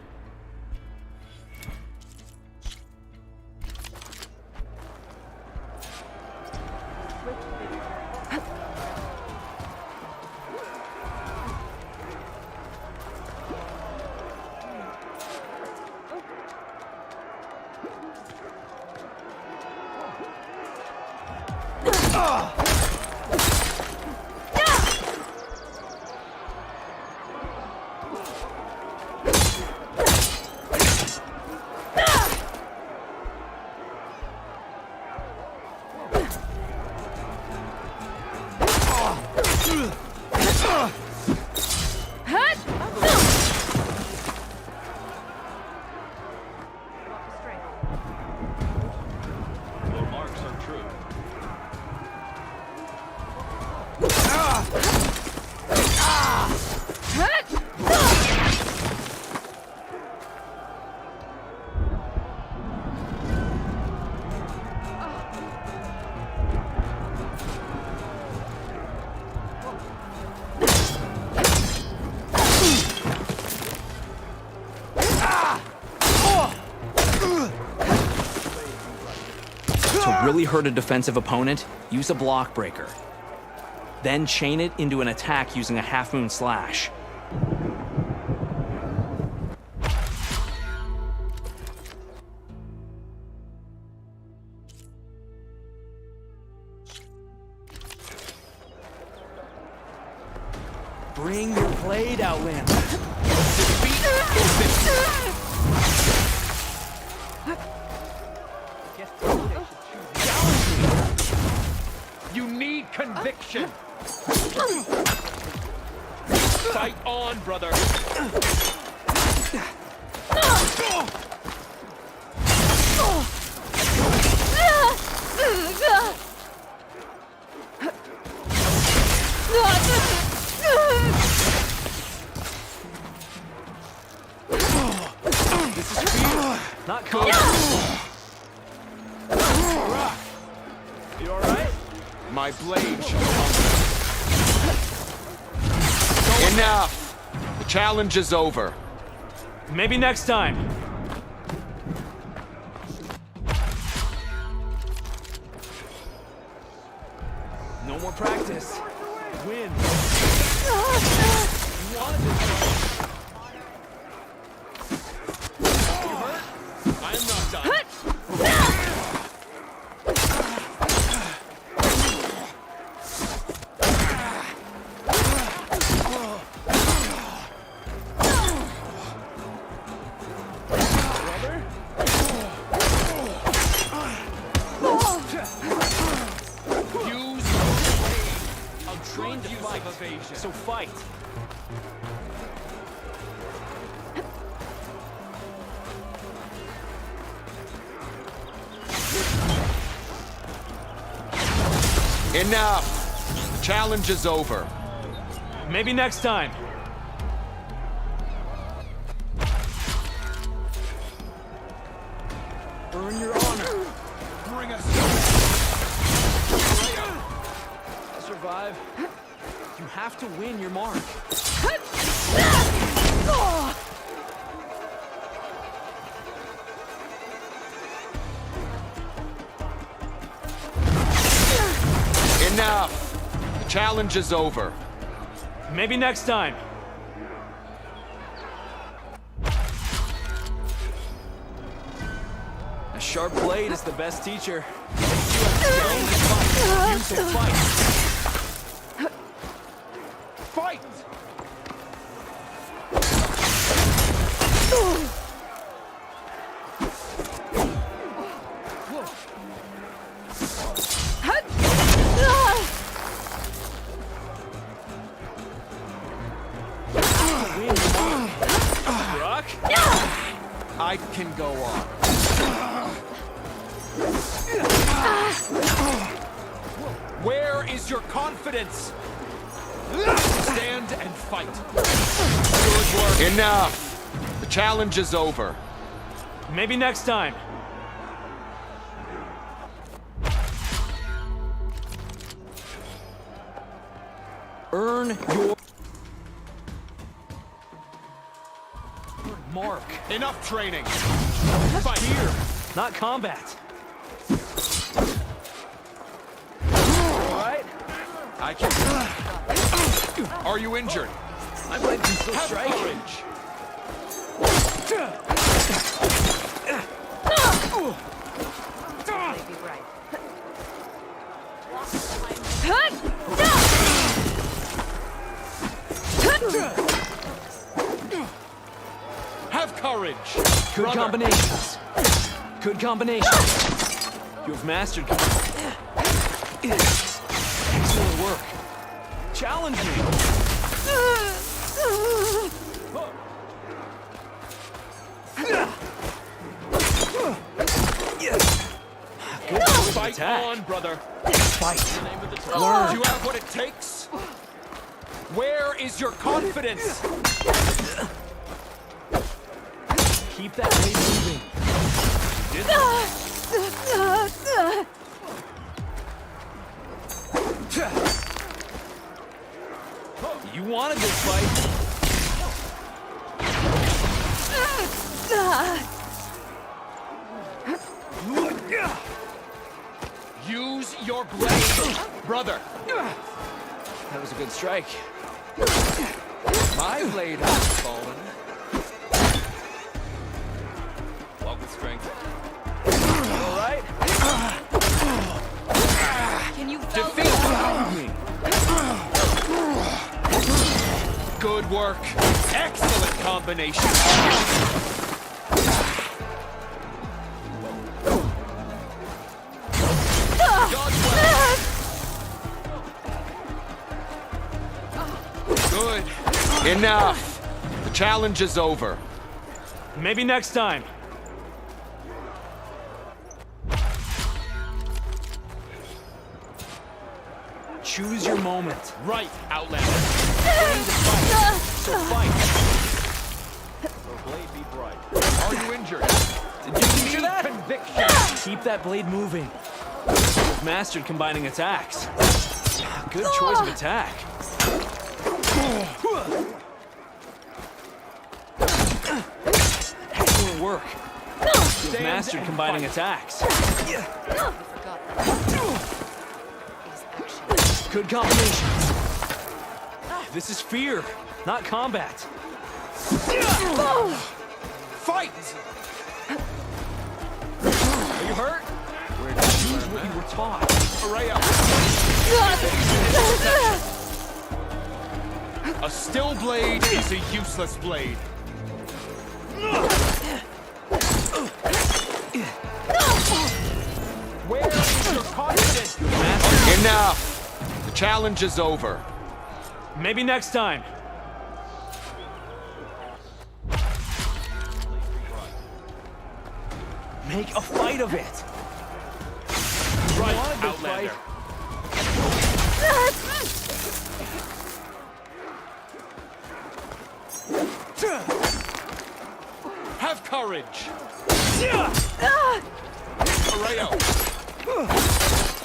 Your marks are true. To really hurt a defensive opponent, use a block breaker. Then chain it into an attack using a half-moon slash. Bring your blade, Outland. You need conviction. Fight on, brother. This is fear. Not good. You alright? My blade shall come. Enough! The challenge is over. Maybe next time. No more practice. Win. You wanted it. You hurt? I am not done. Trained to fight, so fight. Enough! The challenge is over. Maybe next time. Earn your honor. Bring us. Survive. You have to win your mark. Enough! The challenge is over. Maybe next time. A sharp blade is the best teacher. You have to fight. Use the fight. Fight! Rock? I can go on. Where is your confidence? Stand and fight. Good work. Enough. The challenge is over. Maybe next time. Earn your... Mark. Enough training. Fight here, not combat. All right. I can. Are you injured? I might be still Have striking. courage. Have courage. Good brother. combinations. Good combinations. You have mastered. Excellent work. Challenge me. Good Fight attack. on, brother. Fight. Learn. Do you have what it takes? Where is your confidence? Keep that blade moving. You wanted this fight. Use your blade, brother. That was a good strike. My blade has fallen. Walk with strength. All right. Can you Defeat me. Good work. Excellent combination. Good. Enough. The challenge is over. Maybe next time. Choose your moment. Right, Outlander. Ready to fight. So fight. Your blade be bright. Are you injured? Did you hear that? Conviction. Keep that blade moving. You've mastered combining attacks. Good choice of attack. Excellent work. You've mastered combining attacks. Good combinations. This is fear, not combat. Fight! Are you hurt? Use what you were taught. Araya. A still blade is a useless blade. Where is your confidence? Enough. The challenge is over. Maybe next time. Make a fight of it. Right, wanted this Outlander. fight. Have courage. Areo.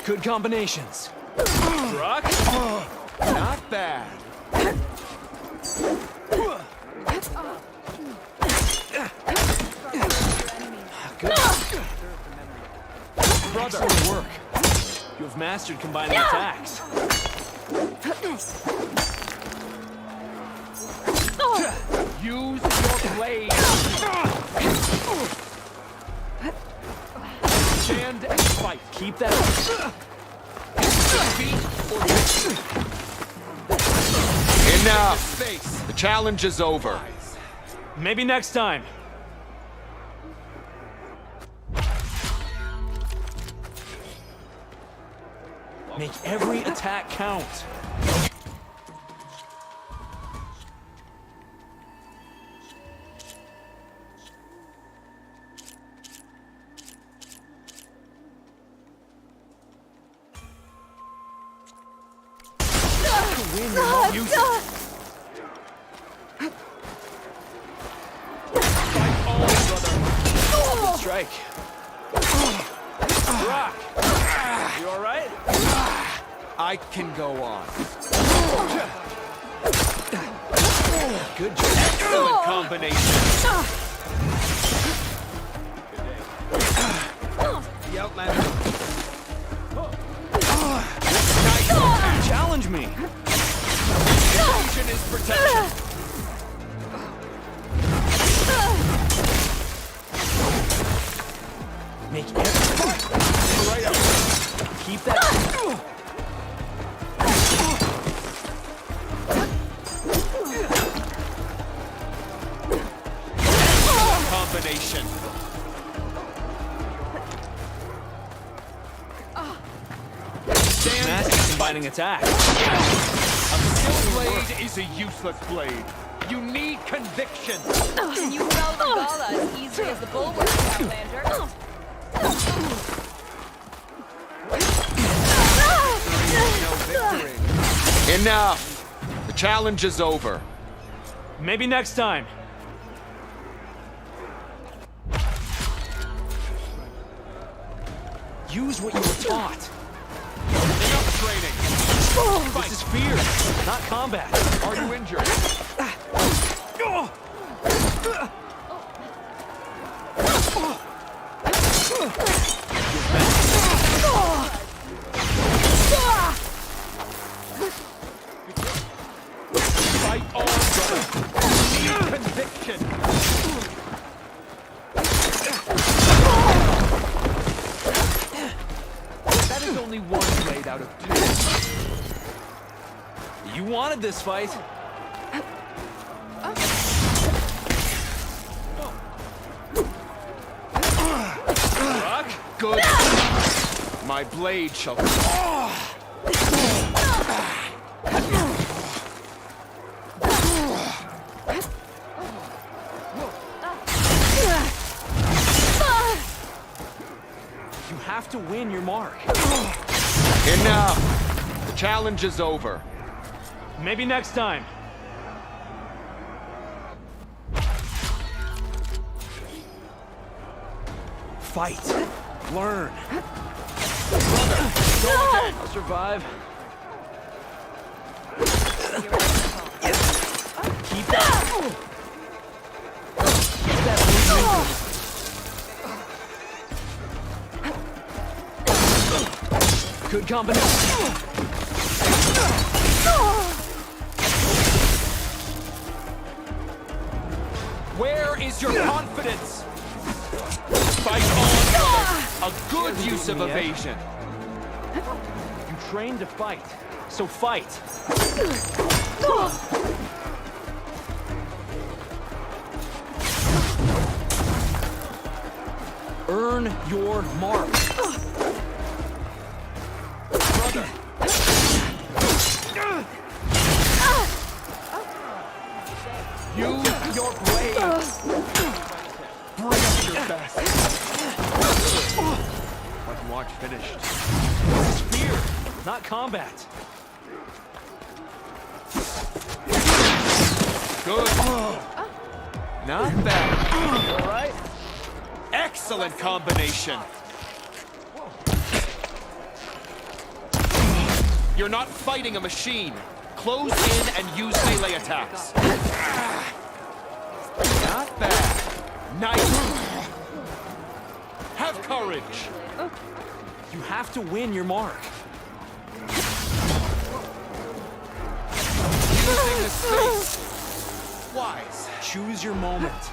Good combinations. Rock. Not bad. Good. Brother, excellent work. You have mastered combining attacks. Use your blade. Stand and fight. Keep that up. Defeat or enough. The challenge is over. Maybe next time. Make every attack count. Win, you won't use it. Fight on, brother. Good strike. Rock. You all right? I can go on. Good job. Excellent combination. The Outlander. Nice. Challenge me. Evasion is protection. Make every right up. Keep that. Combination. Master combining attack. A skilled blade is a useless blade. You need conviction. Can you throw the ball as easily as the bulwark, Outlander? No victory. Enough. The challenge is over. Maybe next time. Use what you were taught. Enough training. This is fear, not combat. Are you injured? Fight on, brother. Need conviction. That is only one blade out of two. You wanted this fight. Rock? Good. My blade shall... You have to win your mark. Enough. The challenge is over. Maybe next time. Fight. Learn. Brother, go again. I'll survive. Keep that. Keep that. Good combination. Where is your confidence? Fight on. A good use of evasion. You train to fight, so fight. Earn your mark. Brother. Use your blade. Bring up your best. One watch finished. This is fear, not combat. Good. Not bad. All right. Excellent combination. You're not fighting a machine. Close in and use melee attacks. Not bad. Nice. Have courage. You have to win your mark. Using the space. Wise. Choose your moment.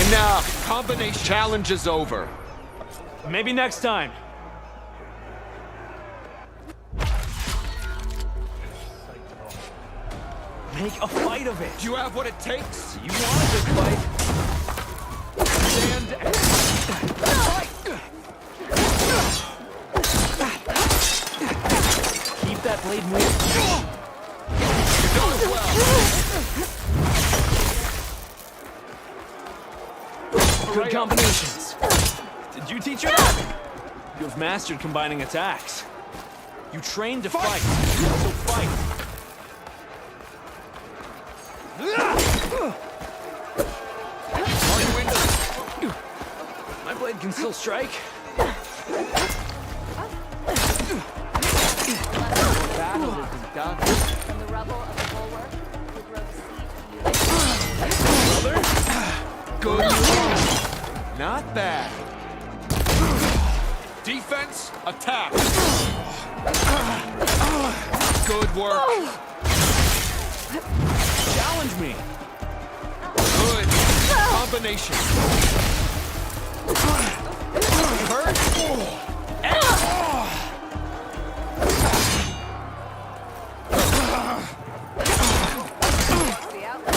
Enough. Combination challenge is over. Maybe next time. Make a fight of it. Do you have what it takes? You wanted this fight. Stand and fight. Keep that blade moving. Done well. Good combinations. Did you teach her that? You have mastered combining attacks. You trained to fight, so fight. Are you injured? My blade can still strike. battle isn't done. From the rubble of the bulwark, we grow the seed of UHD. Good. Not bad. Defense, attack. Good work. Challenge me. Good. Combination. Hurt.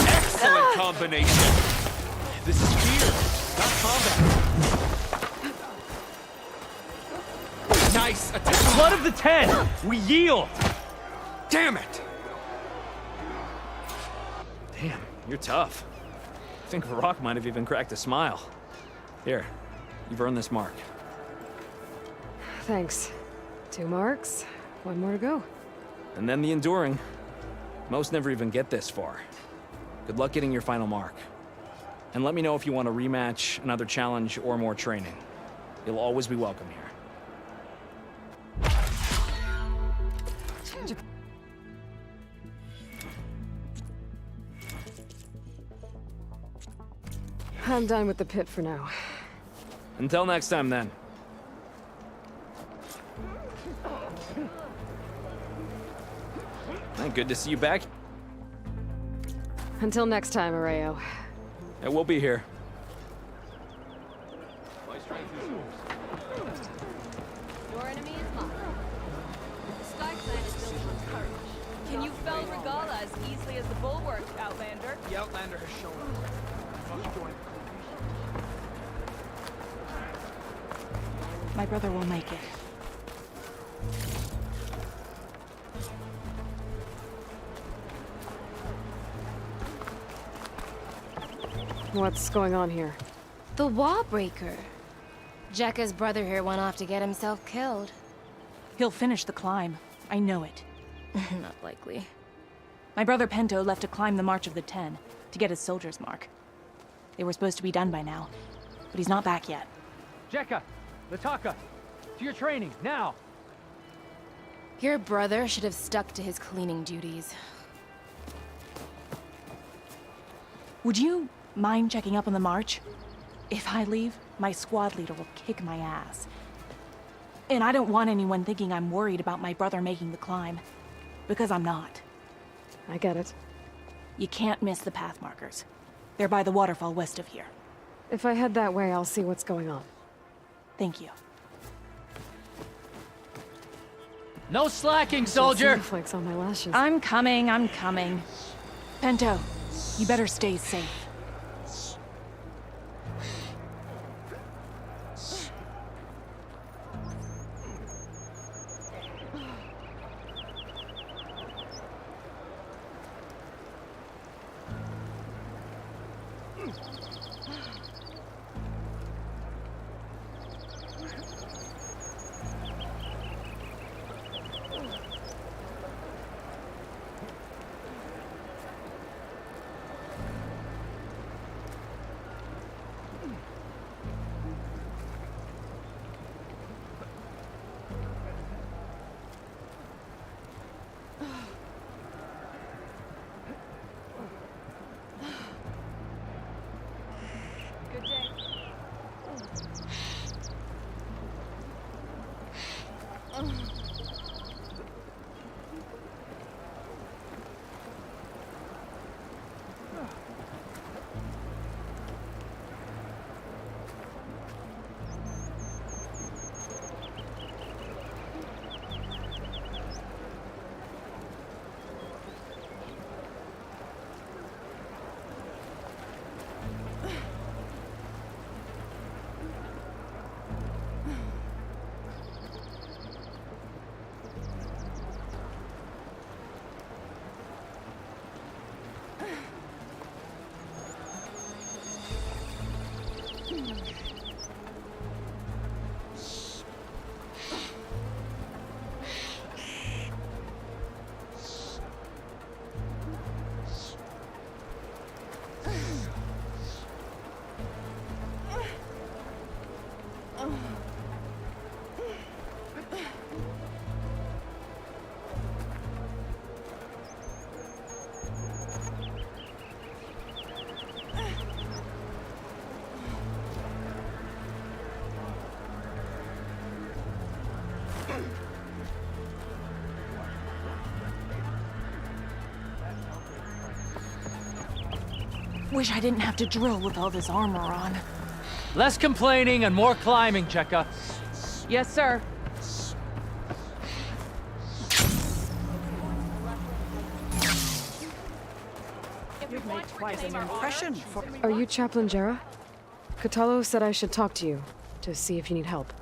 Excellent combination. This is fear, not combat. Nice attack. Blood of the 10! We yield! Damn it! Damn, you're tough. I think Rock might have even cracked a smile. Here, you've earned this mark. Thanks. 2 marks, 1 more to go. And then the enduring. Most never even get this far. Good luck getting your final mark. And let me know if you want a rematch, another challenge, or more training. You'll always be welcome here. I'm done with the pit for now. Until next time, then. Good to see you back. Until next time, Areo. Yeah, we'll be here. Your enemy is mine. The Sky Clan is built on courage. Can you fell Regala as easily as the bulwark, Outlander? The Outlander has shown us. Must join. My brother will make it. What's going on here? The wall breaker. Jekka's brother here went off to get himself killed. He'll finish the climb. I know it. Not likely. My brother Pento left to climb the March of the 10 to get his soldier's mark. They were supposed to be done by now, but he's not back yet. Jekka! Lataka! To your training, now! Your brother should have stuck to his cleaning duties. Would you mind checking up on the march? If I leave, my squad leader will kick my ass. And I don't want anyone thinking I'm worried about my brother making the climb. Because I'm not. I get it. You can't miss the path markers. They're by the waterfall west of here. If I head that way, I'll see what's going on. Thank you. No slacking, soldier! Snowflakes on my lashes. I'm coming. Pento, you better stay safe. Wish I didn't have to drill with all this armor on. Less complaining and more climbing, Cheka. Yes, sir. You've made quite an impression for... Are you Chaplain Jera? Catalo said I should talk to you, to see if you need help.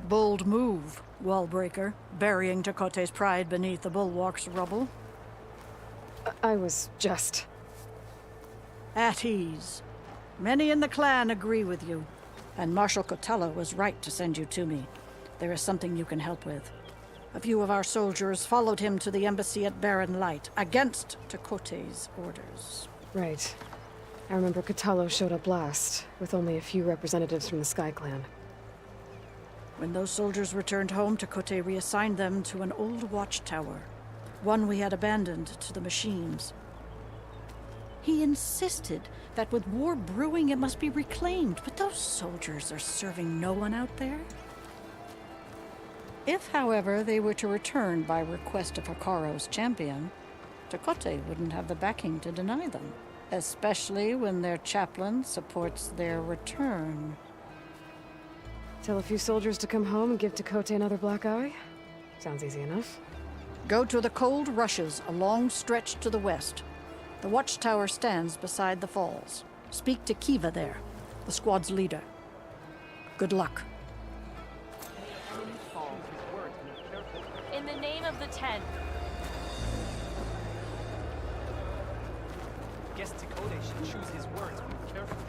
Bold move, Wallbreaker, burying Tekote's pride beneath the bulwark's rubble. I was just... At ease. Many in the clan agree with you, and Marshal Cotello was right to send you to me. There is something you can help with. A few of our soldiers followed him to the embassy at Barren Light, against Tekote's orders. Right. I remember Cotello showed up last, with only a few representatives from the Sky Clan. When those soldiers returned home, Tekote reassigned them to an old watchtower, one we had abandoned to the machines. He insisted that with war brewing it must be reclaimed, but those soldiers are serving no one out there. If, however, they were to return by request of Hikaro's champion, Tekote wouldn't have the backing to deny them, especially when their chaplain supports their return. Tell a few soldiers to come home and give Tekote another black eye? Sounds easy enough. Go to the cold rushes, a long stretch to the west. The watchtower stands beside the falls. Speak to Kiva there, the squad's leader. Good luck. In the name of the Ten. Guess Tekote should choose his words more carefully.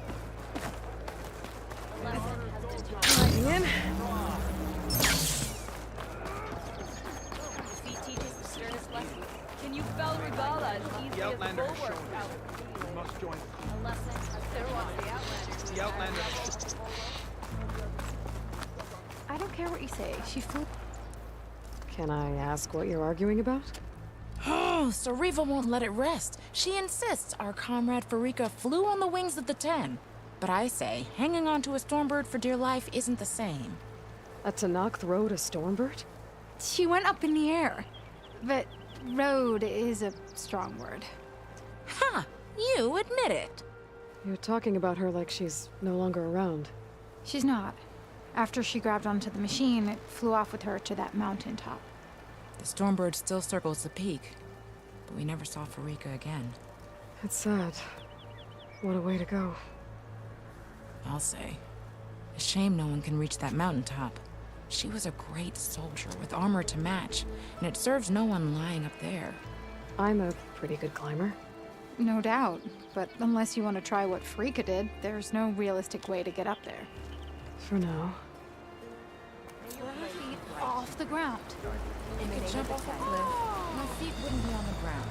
Ian? Defeat teaches the sternest lesson. Can you fell Regala as easily as the bulwark out? We must join. A lesson. There was the Outlander. The Outlander. I don't care what you say. She flew. Can I ask what you're arguing about? Oh, Sariva won't let it rest. She insists our comrade Farika flew on the wings of the Ten. But I say, hanging onto a Stormbird for dear life isn't the same. A Tanakh rode a Stormbird? She went up in the air. But road is a strong word. Ha! You admit it. You're talking about her like she's no longer around. She's not. After she grabbed onto the machine, it flew off with her to that mountaintop. The Stormbird still circles the peak, but we never saw Farika again. It's sad. What a way to go. I'll say. A shame no one can reach that mountaintop. She was a great soldier with armor to match, and it serves no one lying up there. I'm a pretty good climber. No doubt, but unless you want to try what Freaka did, there's no realistic way to get up there. For now. Feet off the ground. You could jump off a cliff. My feet wouldn't be on the ground.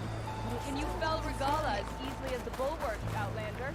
Can you fell Regala as easily as the bulwark, Outlander?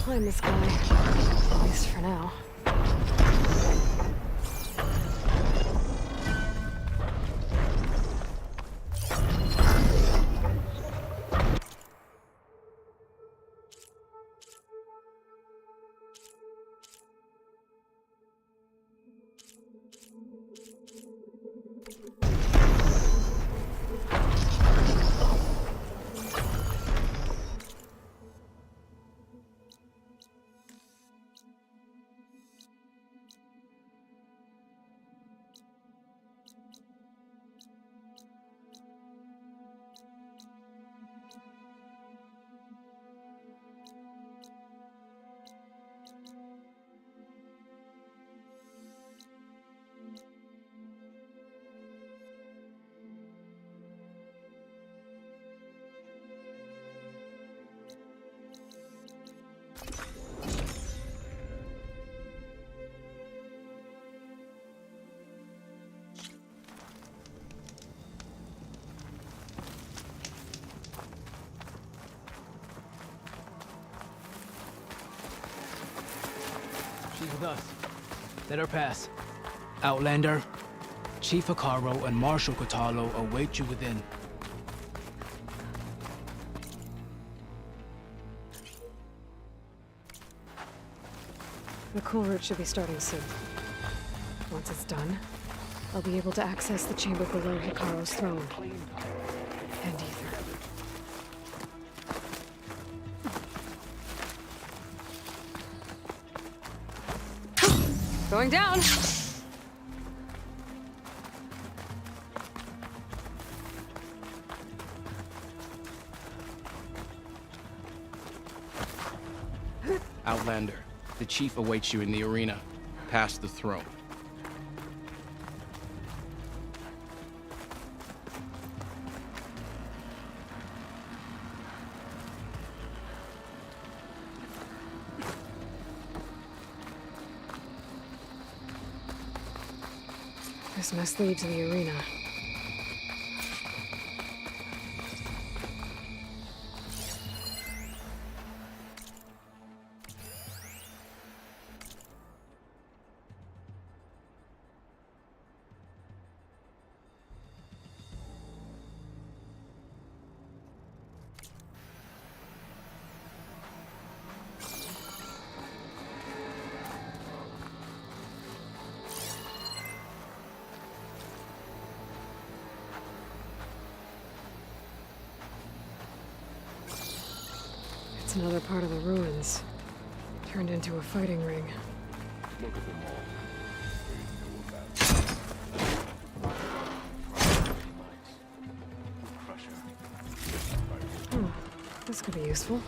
climb this guy. At least for now. She's with us. Let her pass. Outlander, Chief Hikaru and Marshal Katalo await you within. The cool route should be starting soon. Once it's done, I'll be able to access the chamber below Hikaru's throne. And ether. Going down! Outlander, the Chief awaits you in the arena, past the throne. This must lead to the arena. It's another part of the ruins. Turned into a fighting ring. Look at them all. This could be useful.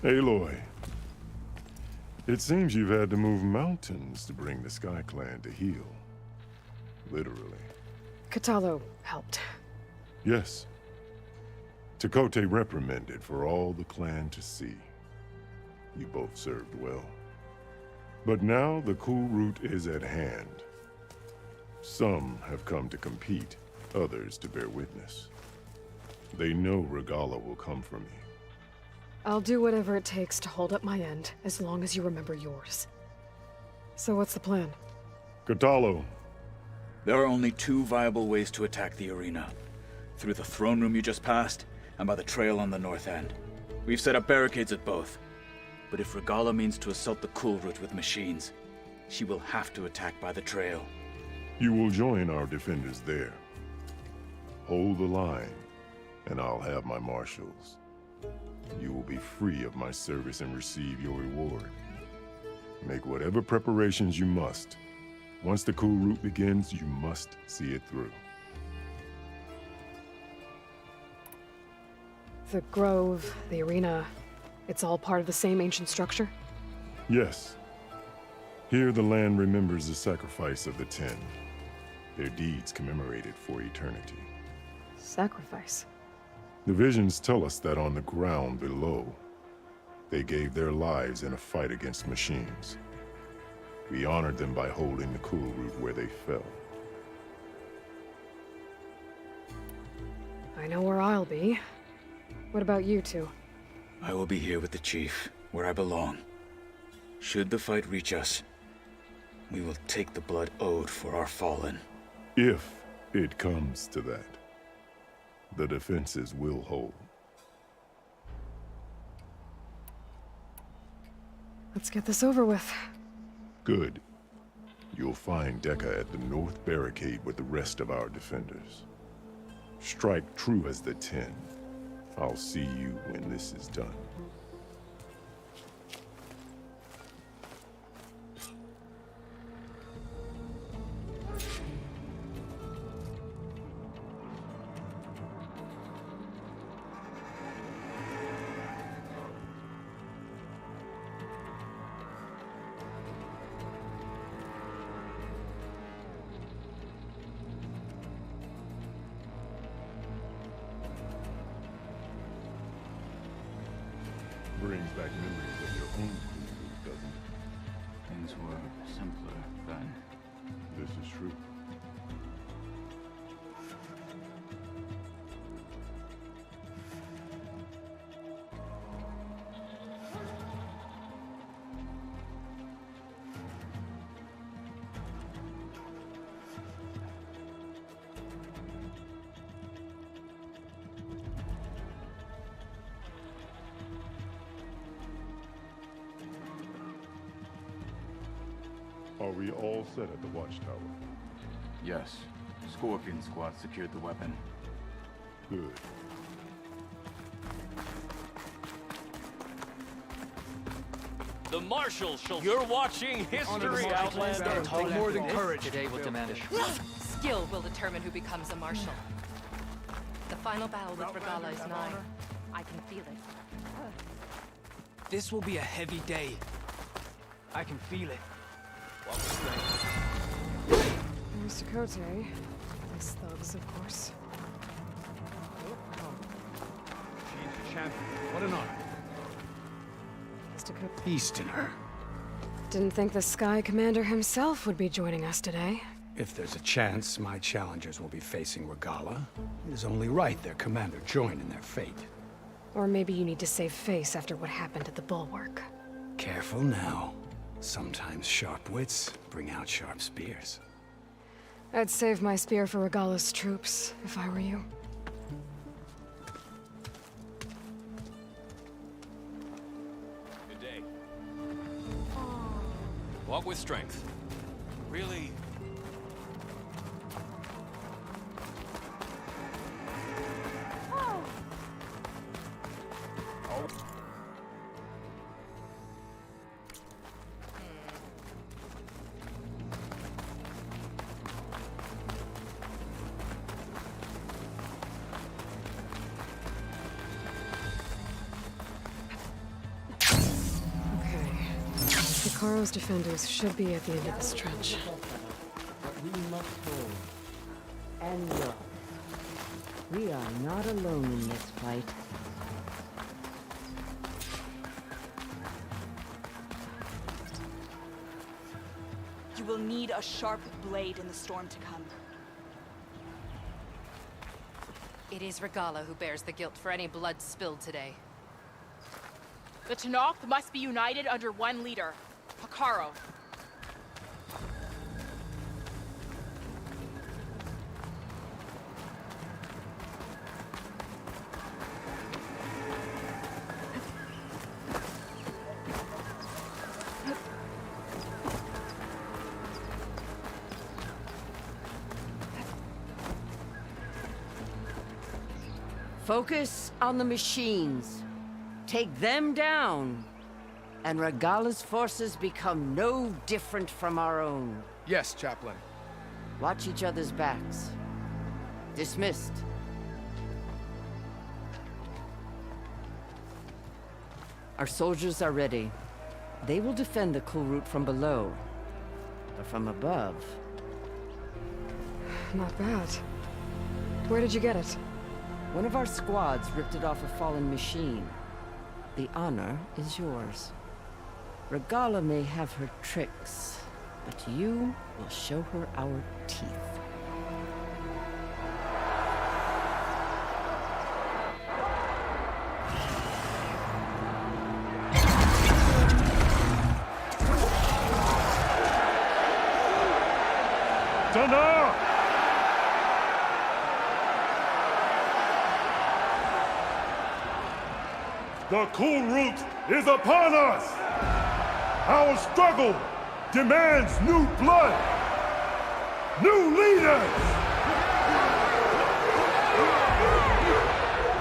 Aloy. It seems you've had to move mountains to bring the Sky Clan to heal. Literally. Katalo helped. Yes. Tekote reprimanded for all the clan to see. You both served well. But now the cool route is at hand. Some have come to compete, others to bear witness. They know Regala will come for me. I'll do whatever it takes to hold up my end, as long as you remember yours. So what's the plan? Katalo. There are only two viable ways to attack the arena. Through the throne room you just passed, and by the trail on the north end. We've set up barricades at both. But if Regala means to assault the cool route with machines, she will have to attack by the trail. You will join our defenders there. Hold the line, and I'll have my marshals. You will be free of my service and receive your reward. Make whatever preparations you must. Once the cool route begins, you must see it through. The grove, the arena, it's all part of the same ancient structure? Yes. Here the land remembers the sacrifice of the Ten. Their deeds commemorated for eternity. Sacrifice? The visions tell us that on the ground below, they gave their lives in a fight against machines. We honored them by holding the cool route where they fell. I know where I'll be. What about you two? I will be here with the chief, where I belong. Should the fight reach us, we will take the blood owed for our fallen. If it comes to that, the defenses will hold. Let's get this over with. Good. You'll find Deca at the north barricade with the rest of our defenders. Strike true as the 10. I'll see you when this is done. Brings back memories of your own school, doesn't it? Things were simpler then. This is true. Are we all set at the watchtower? Yes. Scorpion Squad secured the weapon. Good. The Marshals shall... You're watching history, Outlander. Take more than courage. Today will demand a Skill will determine who becomes a marshal. The final battle with Regala is nigh. I can feel it. This will be a heavy day. I can feel it. There's Dakota. These thugs, of course. She's a champion. What an honor. There's Dakota. Beast in her. Didn't think the Sky Commander himself would be joining us today. If there's a chance my challengers will be facing Regala, it is only right their commander join in their fate. Or maybe you need to save face after what happened at the Bulwark. Careful now. Sometimes sharp wits bring out sharp spears. I'd save my spear for Regala's troops, if I were you. Good day. Walk with strength. Really? Karo's defenders should be at the end of this trench. But we must hold. And love. We are not alone in this fight. You will need a sharp blade in the storm to come. It is Regala who bears the guilt for any blood spilled today. The Tenakth must be united under one leader, Hekarro. Focus on the machines. Take them down, and Regala's forces become no different from our own. Yes, Chaplain. Watch each other's backs. Dismissed. Our soldiers are ready. They will defend the Kulrut from below. But from above... Not bad. Where did you get it? One of our squads ripped it off a fallen machine. The honor is yours. Regala may have her tricks, but you will show her our teeth. Honor! The cool route is upon us! Our struggle demands new blood! New leaders!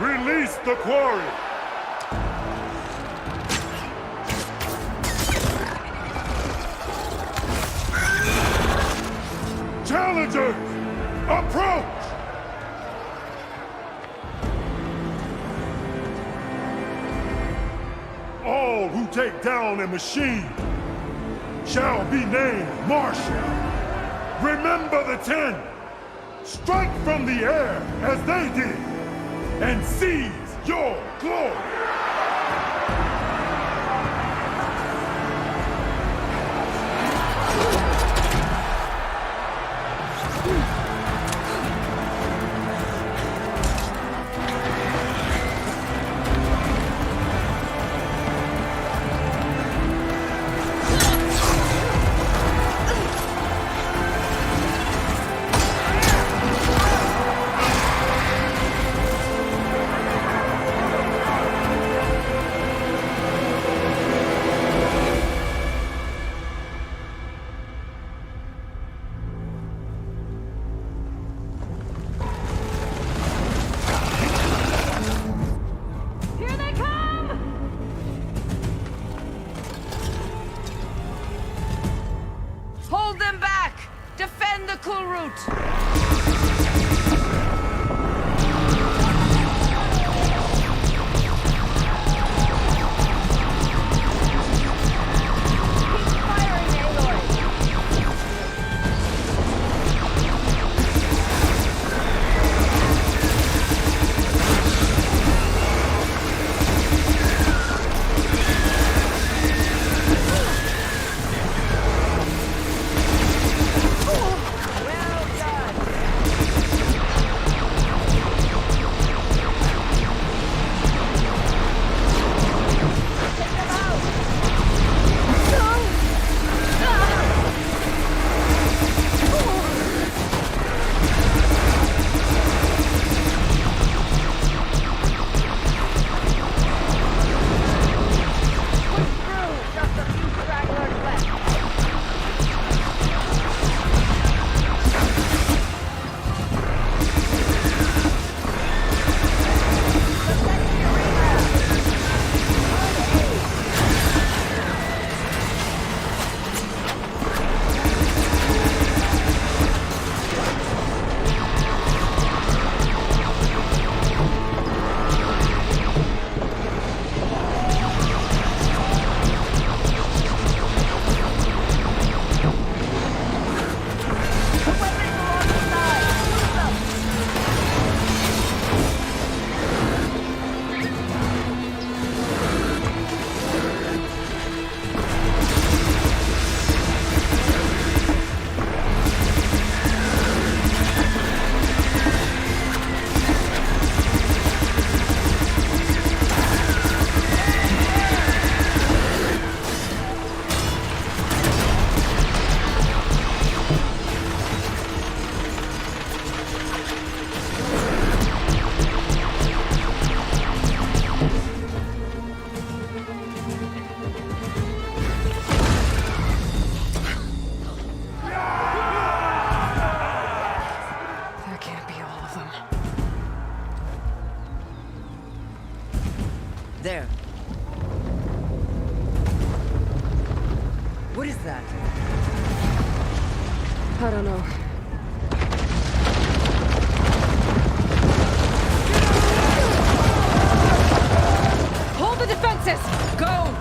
Release the quarry! Challengers, approach! All who take down a machine shall be named Marshal. Remember the 10. Strike from the air as they did, and seize your glory. Hold them back! Defend the cool route! There. What is that? I don't know. Hold the defenses! Go!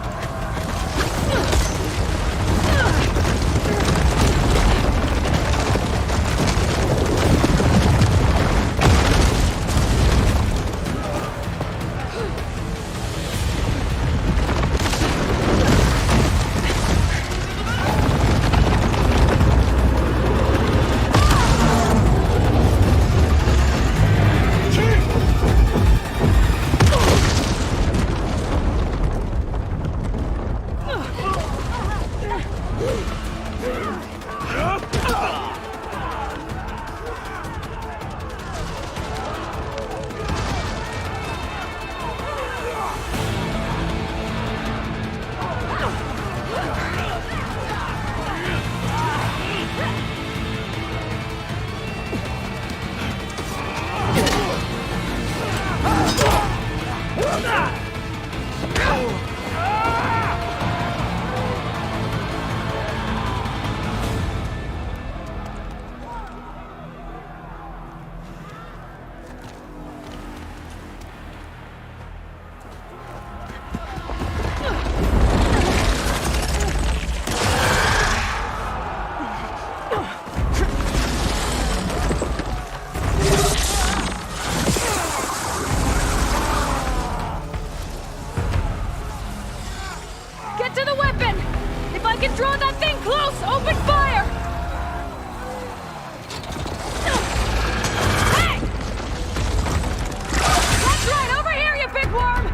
Get to the weapon! If I can draw that thing close, open fire! Hey! That's right, over here, you big worm!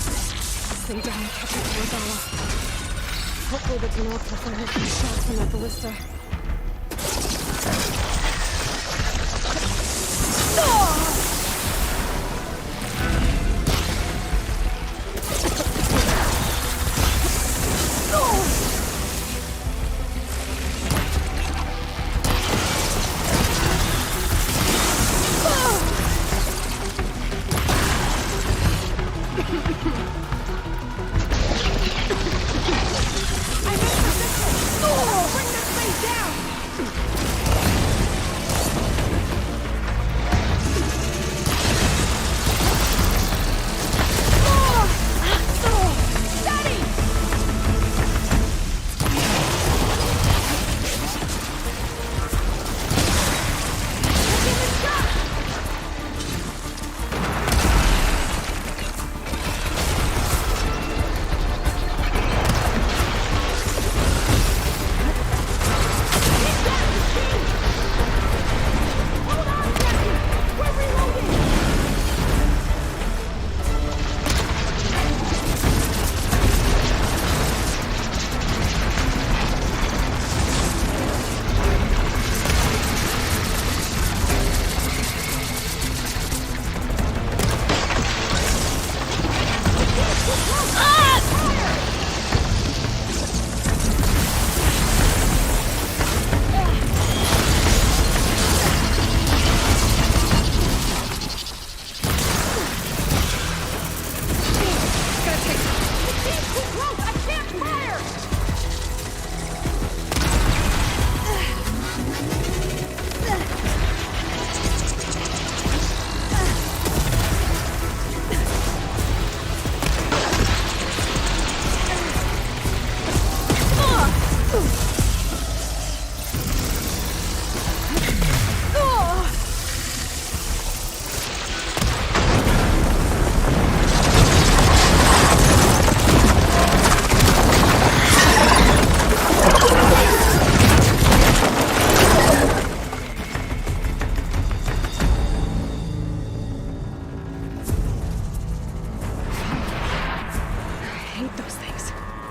Stay down, catch up to Regala. Hopefully the Tenarch will fire a few shots from that ballista.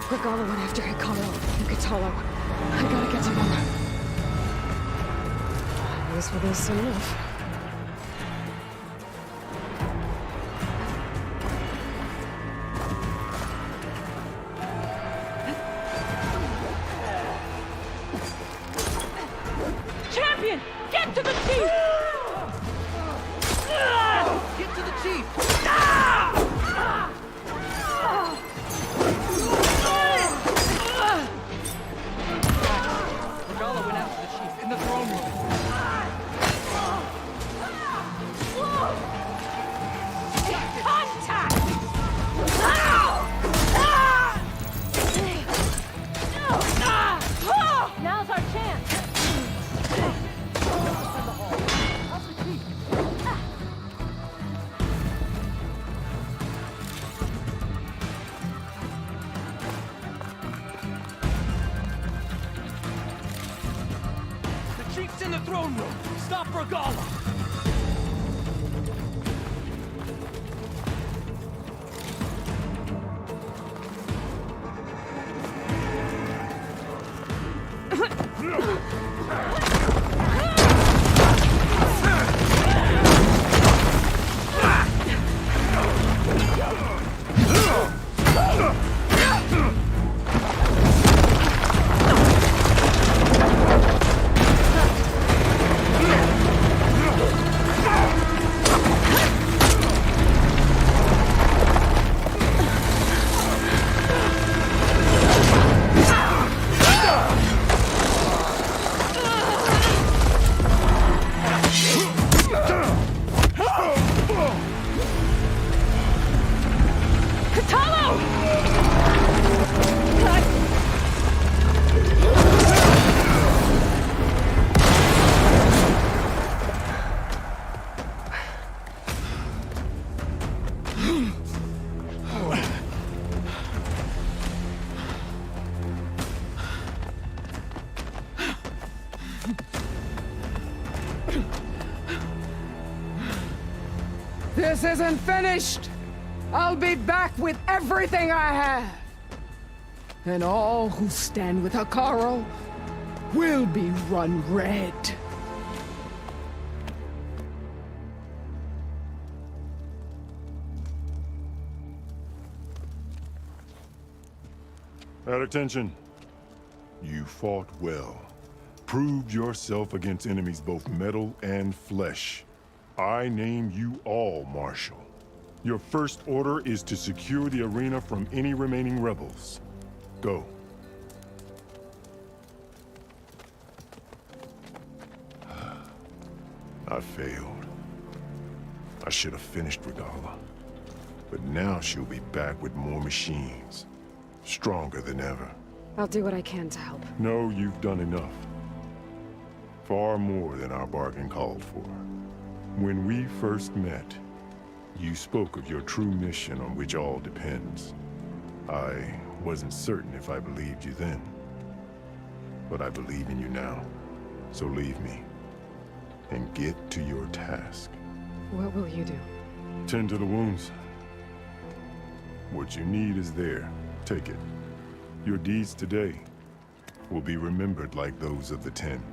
Regala went after Hikaru and Katalo. I gotta get to them. These will be soon enough. Champion! Get to the chief! Get to the chief! Regala went after the chief in the throne room. Contact! Now's our chance! The chief's in the throne room! Stop Regala! This isn't finished! I'll be back with everything I have! And all who stand with Hikaru will be run red. At attention. You fought well. Proved yourself against enemies both metal and flesh. I name you all Marshal. Your first order is to secure the arena from any remaining rebels. Go. I failed. I should have finished Regala. But now she'll be back with more machines. Stronger than ever. I'll do what I can to help. No, you've done enough. Far more than our bargain called for. When we first met, you spoke of your true mission on which all depends. I wasn't certain if I believed you then. But I believe in you now. So leave me. And get to your task. What will you do? Tend to the wounds. What you need is there. Take it. Your deeds today will be remembered like those of the 10.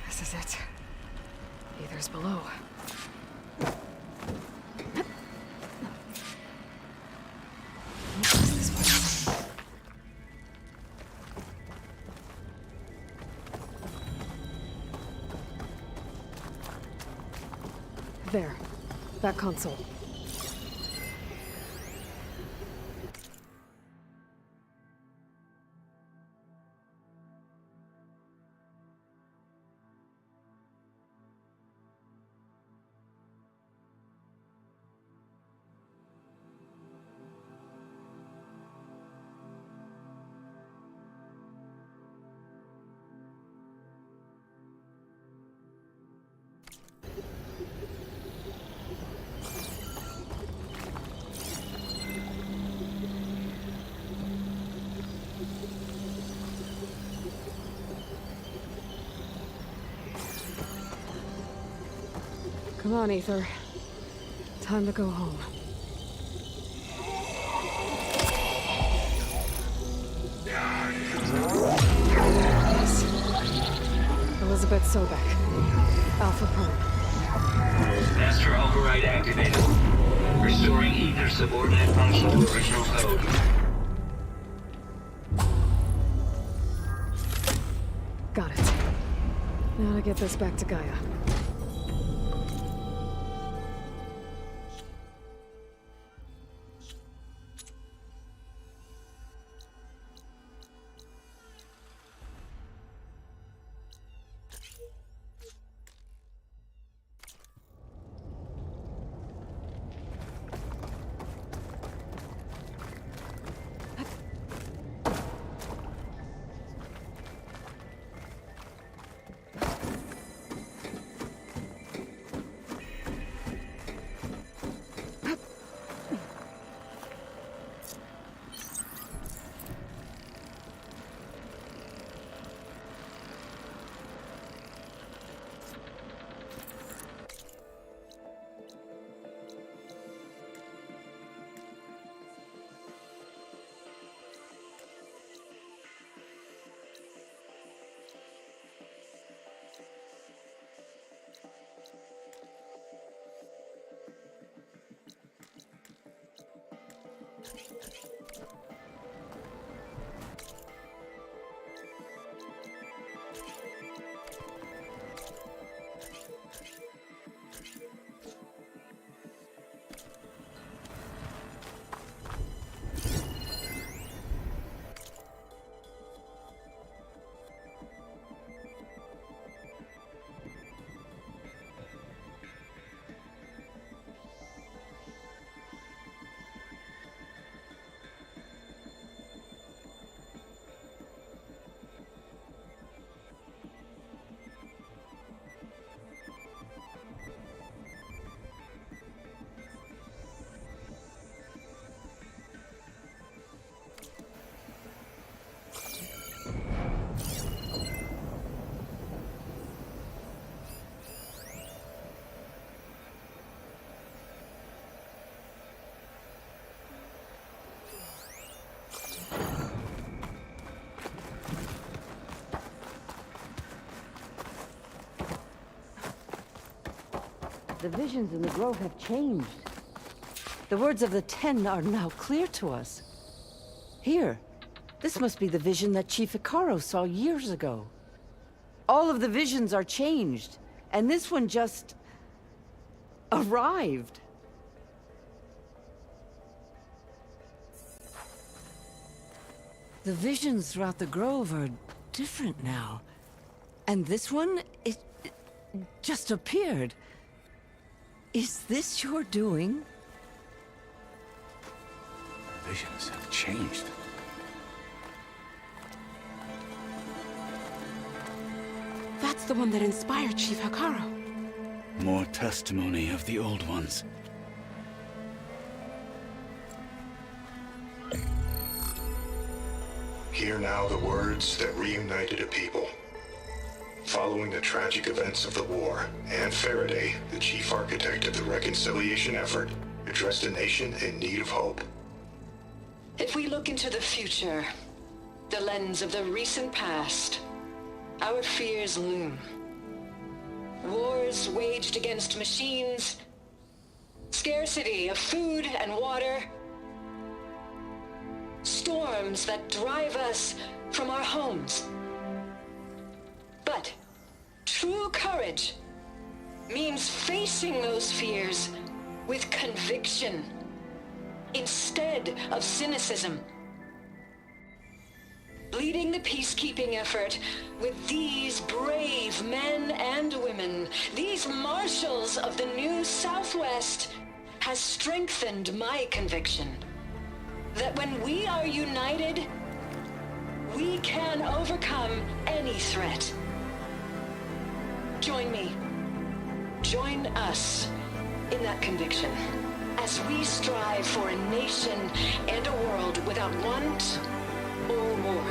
This is it. Ether's below. There. That console. Come on, Ether. Time to go home. Elizabeth Sobek. Alpha Prime. Master override activated. Restoring ether subordinate function to original code. Got it. Now to get this back to Gaia. The visions in the grove have changed. The words of the Ten are now clear to us. Here, this must be the vision that Chief Icaro saw years ago. All of the visions are changed, and this one just arrived. The visions throughout the grove are different now. And this one, it just appeared. Is this your doing? Visions have changed. That's the one that inspired Chief Icaro. More testimony of the old ones. Hear now the words that reunited a people. Following the tragic events of the war, Anne Faraday, the chief architect of the reconciliation effort, addressed a nation in need of hope. If we look into the future, the lens of the recent past, our fears loom. Wars waged against machines, scarcity of food and water, storms that drive us from our homes. But true courage means facing those fears with conviction instead of cynicism. Leading the peacekeeping effort with these brave men and women, these marshals of the new Southwest, has strengthened my conviction that when we are united, we can overcome any threat. Join me. Join us in that conviction as we strive for a nation and a world without want or war.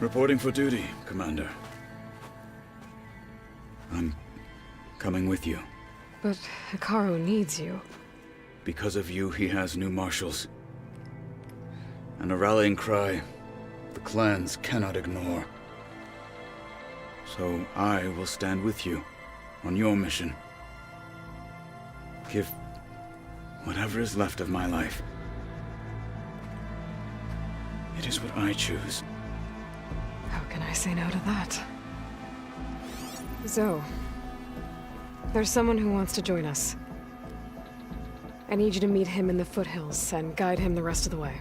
Reporting for duty, Commander. I'm coming with you. But Icaro needs you. Because of you, he has new marshals. And a rallying cry the clans cannot ignore. So I will stand with you on your mission. Give whatever is left of my life. It is what I choose. How can I say no to that? Zoe, there's someone who wants to join us. I need you to meet him in the foothills and guide him the rest of the way.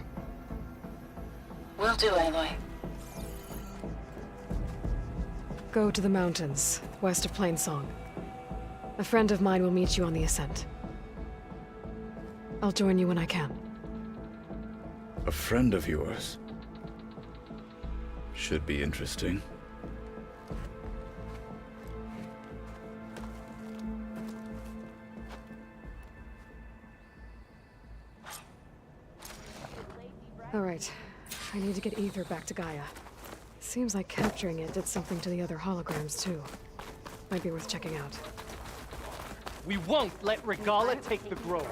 Will do, Aloy. Go to the mountains, west of Plainsong. A friend of mine will meet you on the ascent. I'll join you when I can. A friend of yours? Should be interesting. All right. I need to get Ether back to Gaia. Seems like capturing it did something to the other holograms, too. Might be worth checking out. We won't let Regala take the grove.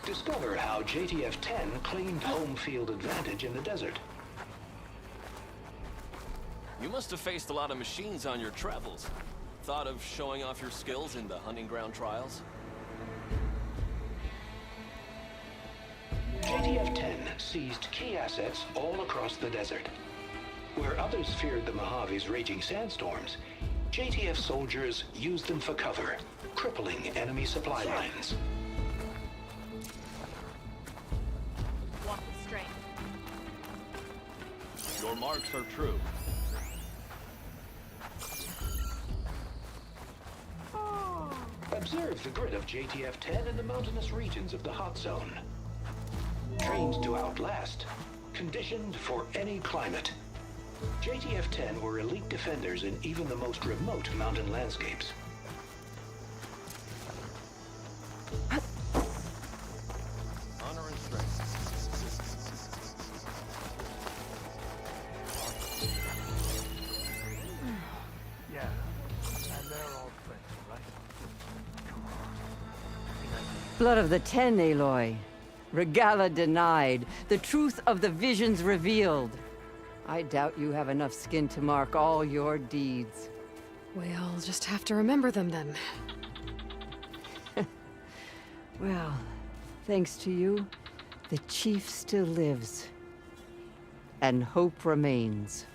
Discover how JTF-10 claimed home field advantage in the desert. You must have faced a lot of machines on your travels. Thought of showing off your skills in the hunting ground trials? JTF-10 seized key assets all across the desert. Where others feared the Mojave's raging sandstorms, JTF soldiers used them for cover, crippling enemy supply lines. Walk with strength. Your marks are true. Observe the grid of JTF-10 in the mountainous regions of the hot zone. trained to outlast, conditioned for any climate. JTF-10 were elite defenders in even the most remote mountain landscapes. Honor and strength. Yeah. And they're all friends, right? Blood of the Ten, Aloy. Regala denied. The truth of the visions revealed. I doubt you have enough skin to mark all your deeds. We'll just have to remember them then. Well, thanks to you, the Chief still lives. And hope remains.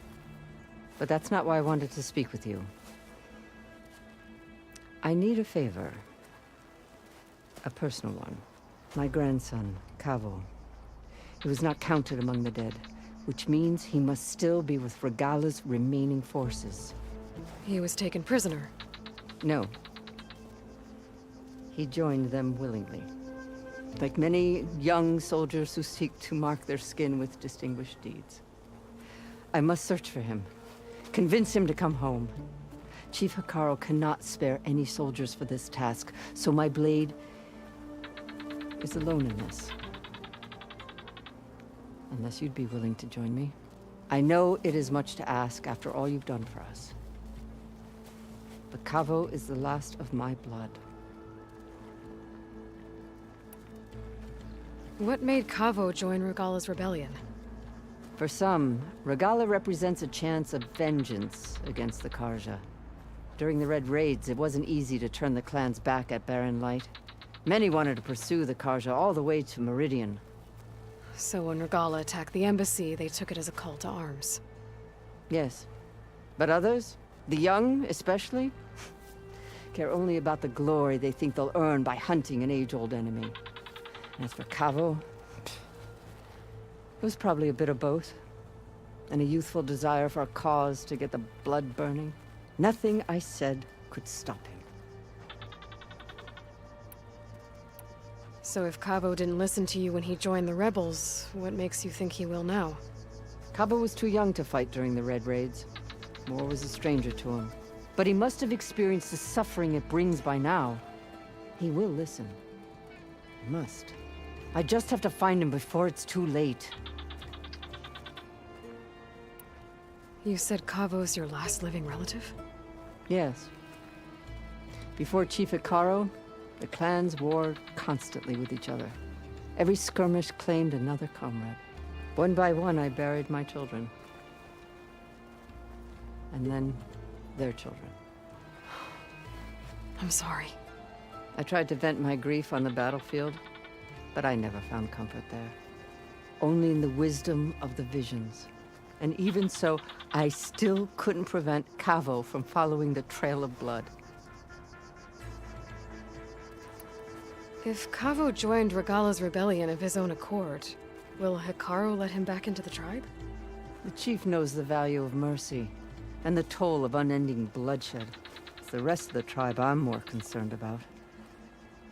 But that's not why I wanted to speak with you. I need a favor. A personal one. My grandson, Cavo. He was not counted among the dead, which means he must still be with Regala's remaining forces. He was taken prisoner. No. He joined them willingly. Like many young soldiers who seek to mark their skin with distinguished deeds. I must search for him. Convince him to come home. Chief Hekarro cannot spare any soldiers for this task, so my blade is alone in this. Unless you'd be willing to join me. I know it is much to ask after all you've done for us. But Cavo is the last of my blood. What made Cavo join Regala's rebellion? For some, Regala represents a chance of vengeance against the Karja. During the Red Raids, it wasn't easy to turn the clans back at Barren Light. Many wanted to pursue the Karja all the way to Meridian. So when Regala attacked the embassy, they took it as a call to arms. Yes. But others, the young especially, care only about the glory they think they'll earn by hunting an age-old enemy. As for Cavo, it was probably a bit of both. And a youthful desire for a cause to get the blood burning. Nothing I said could stop him. So if Cavo didn't listen to you when he joined the rebels, what makes you think he will now? Cavo was too young to fight during the Red Raids. War was a stranger to him. But he must have experienced the suffering it brings by now. He will listen. He must. I just have to find him before it's too late. You said Cavo's your last living relative? Yes. Before Chief Hekarro, the clans warred constantly with each other. Every skirmish claimed another comrade. One by one, I buried my children. And then, their children. I'm sorry. I tried to vent my grief on the battlefield, but I never found comfort there. Only in the wisdom of the visions. And even so, I still couldn't prevent Cavo from following the trail of blood. If Cavo joined Regala's rebellion of his own accord, will Hekarro let him back into the tribe? The chief knows the value of mercy, and the toll of unending bloodshed. It's the rest of the tribe I'm more concerned about.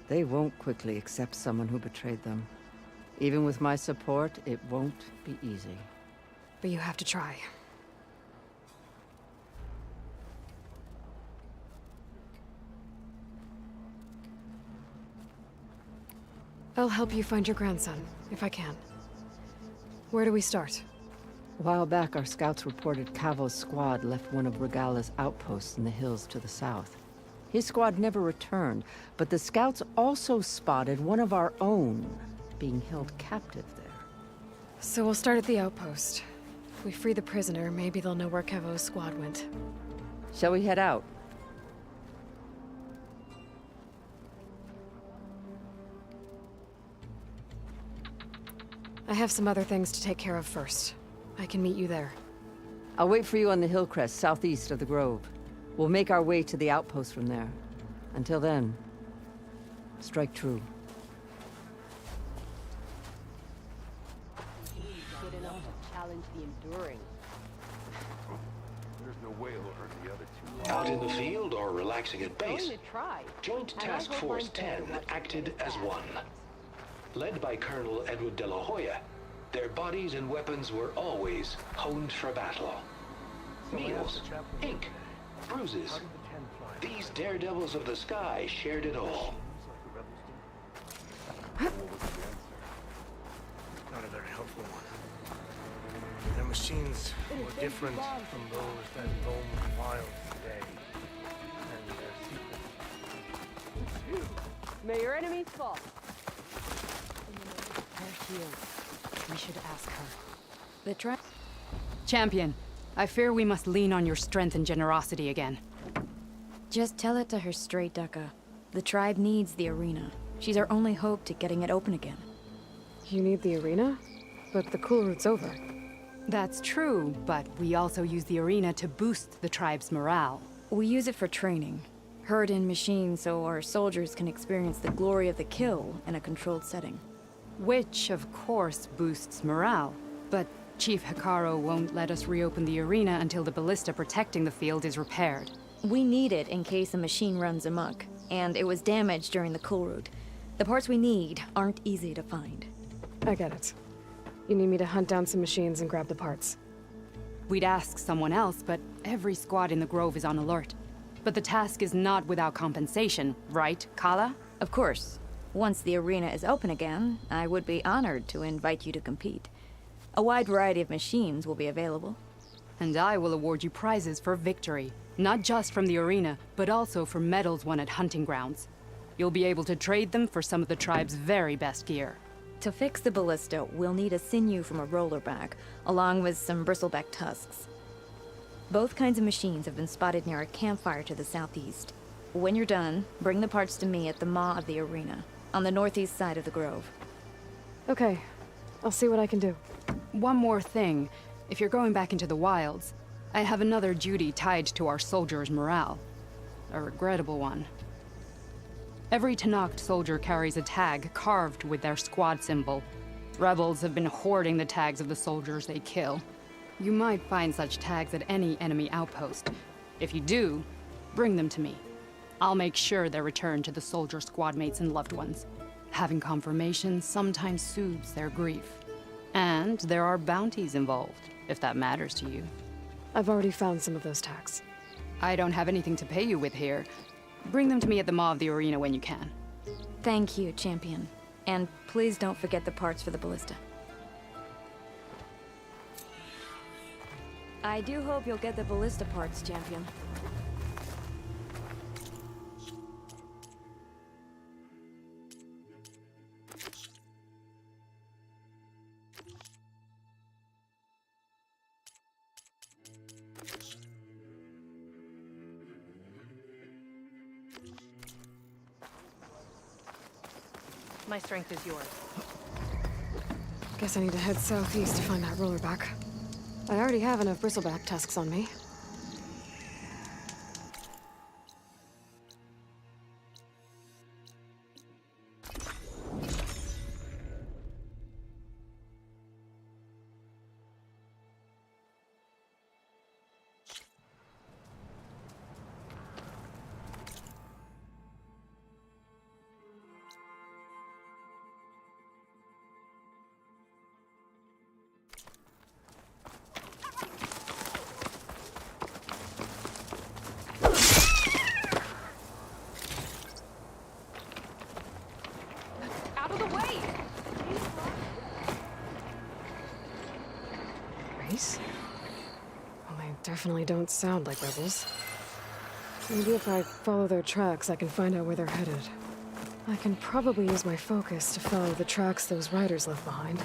They won't quickly accept someone who betrayed them. Even with my support, it won't be easy. But you have to try. I'll help you find your grandson, if I can. Where do we start? A while back, our scouts reported Cavo's squad left one of Regala's outposts in the hills to the south. His squad never returned, but the scouts also spotted one of our own being held captive there. So we'll start at the outpost. If we free the prisoner, maybe they'll know where Cavo's squad went. Shall we head out? I have some other things to take care of first. I can meet you there. I'll wait for you on the hill crest southeast of the grove. We'll make our way to the outpost from there. Until then, strike true. Good enough to challenge the enduring. There's no way he'll hurt the other two. Out in the field or relaxing at base, Going to try. Joint And I Task hope Force I'm better 10 at what acted you as can. one. Led by Colonel Edward de la Hoya, their bodies and weapons were always honed for battle. Meals, ink, bruises. These daredevils of the sky shared it all. Not a very helpful one. Their machines were different from those that roam the wild today. And their secrets. May your enemies fall. They're healed. We should ask her. Champion, I fear we must lean on your strength and generosity again. Just tell it to her straight, Ducka. The tribe needs the arena. She's our only hope to getting it open again. You need the arena? But the cool route's over. That's true, but we also use the arena to boost the tribe's morale. We use it for training. Herd in machines so our soldiers can experience the glory of the kill in a controlled setting. Which, of course, boosts morale. But Chief Hikaru won't let us reopen the arena until the ballista protecting the field is repaired. We need it in case a machine runs amok, and it was damaged during the cool route. The parts we need aren't easy to find. I get it. You need me to hunt down some machines and grab the parts. We'd ask someone else, but every squad in the Grove is on alert. But the task is not without compensation, right, Kala? Of course. Once the arena is open again, I would be honored to invite you to compete. A wide variety of machines will be available. And I will award you prizes for victory. Not just from the arena, but also for medals won at hunting grounds. You'll be able to trade them for some of the tribe's very best gear. To fix the ballista, we'll need a sinew from a rollerback, along with some bristleback tusks. Both kinds of machines have been spotted near a campfire to the southeast. When you're done, bring the parts to me at the maw of the arena, on the northeast side of the Grove. Okay. I'll see what I can do. One more thing. If you're going back into the wilds, I have another duty tied to our soldiers' morale. A regrettable one. Every Tenakth soldier carries a tag carved with their squad symbol. Rebels have been hoarding the tags of the soldiers they kill. You might find such tags at any enemy outpost. If you do, bring them to me. I'll make sure they're returned to the soldier squad mates and loved ones. Having confirmation sometimes soothes their grief. And there are bounties involved, if that matters to you. I've already found some of those tags. I don't have anything to pay you with here. Bring them to me at the maw of the arena when you can. Thank you, Champion. And please don't forget the parts for the ballista. I do hope you'll get the ballista parts, Champion. My strength is yours. Guess I need to head southeast to find that rollerback. I already have enough bristleback tusks on me. Well, they definitely don't sound like rebels. Maybe if I follow their tracks, I can find out where they're headed. I can probably use my focus to follow the tracks those riders left behind.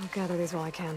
I'll gather these while I can.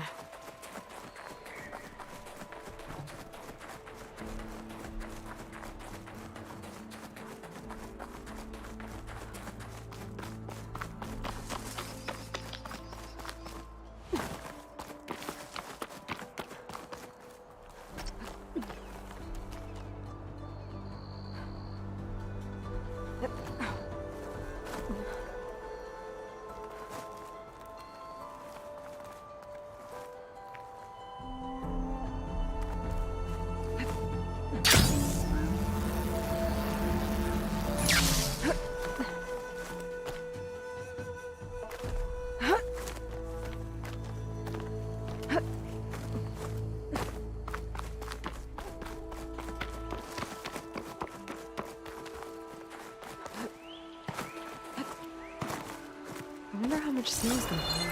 wonder how much snow's been falling.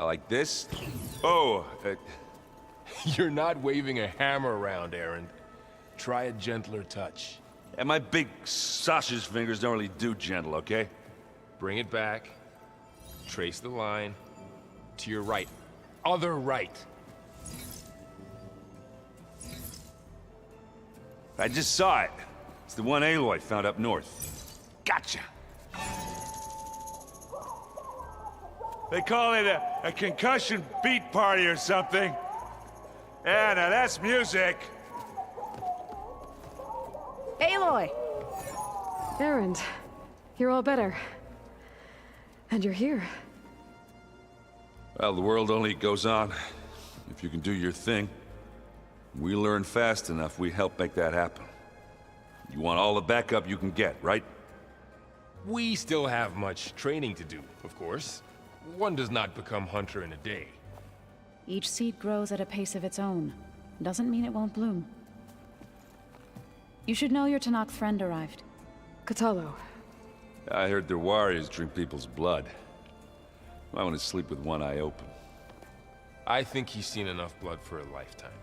Like this? Oh, you're not waving a hammer around, Aaron. Try a gentler touch. And my big sausage fingers don't really do gentle, okay? Bring it back. Trace the line. To your right. Other right. I just saw it. It's the one Aloy found up north. Gotcha! They call it a concussion beat party or something. Yeah, now that's music. Aloy! Aaron, you're all better. And you're here. Well, the world only goes on if you can do your thing. We learn fast enough, we help make that happen. You want all the backup you can get, right? We still have much training to do, of course. One does not become hunter in a day. Each seed grows at a pace of its own. Doesn't mean it won't bloom. You should know your Tanakh friend arrived. Katalo. I heard their warriors drink people's blood. I want to sleep with one eye open. I think he's seen enough blood for a lifetime.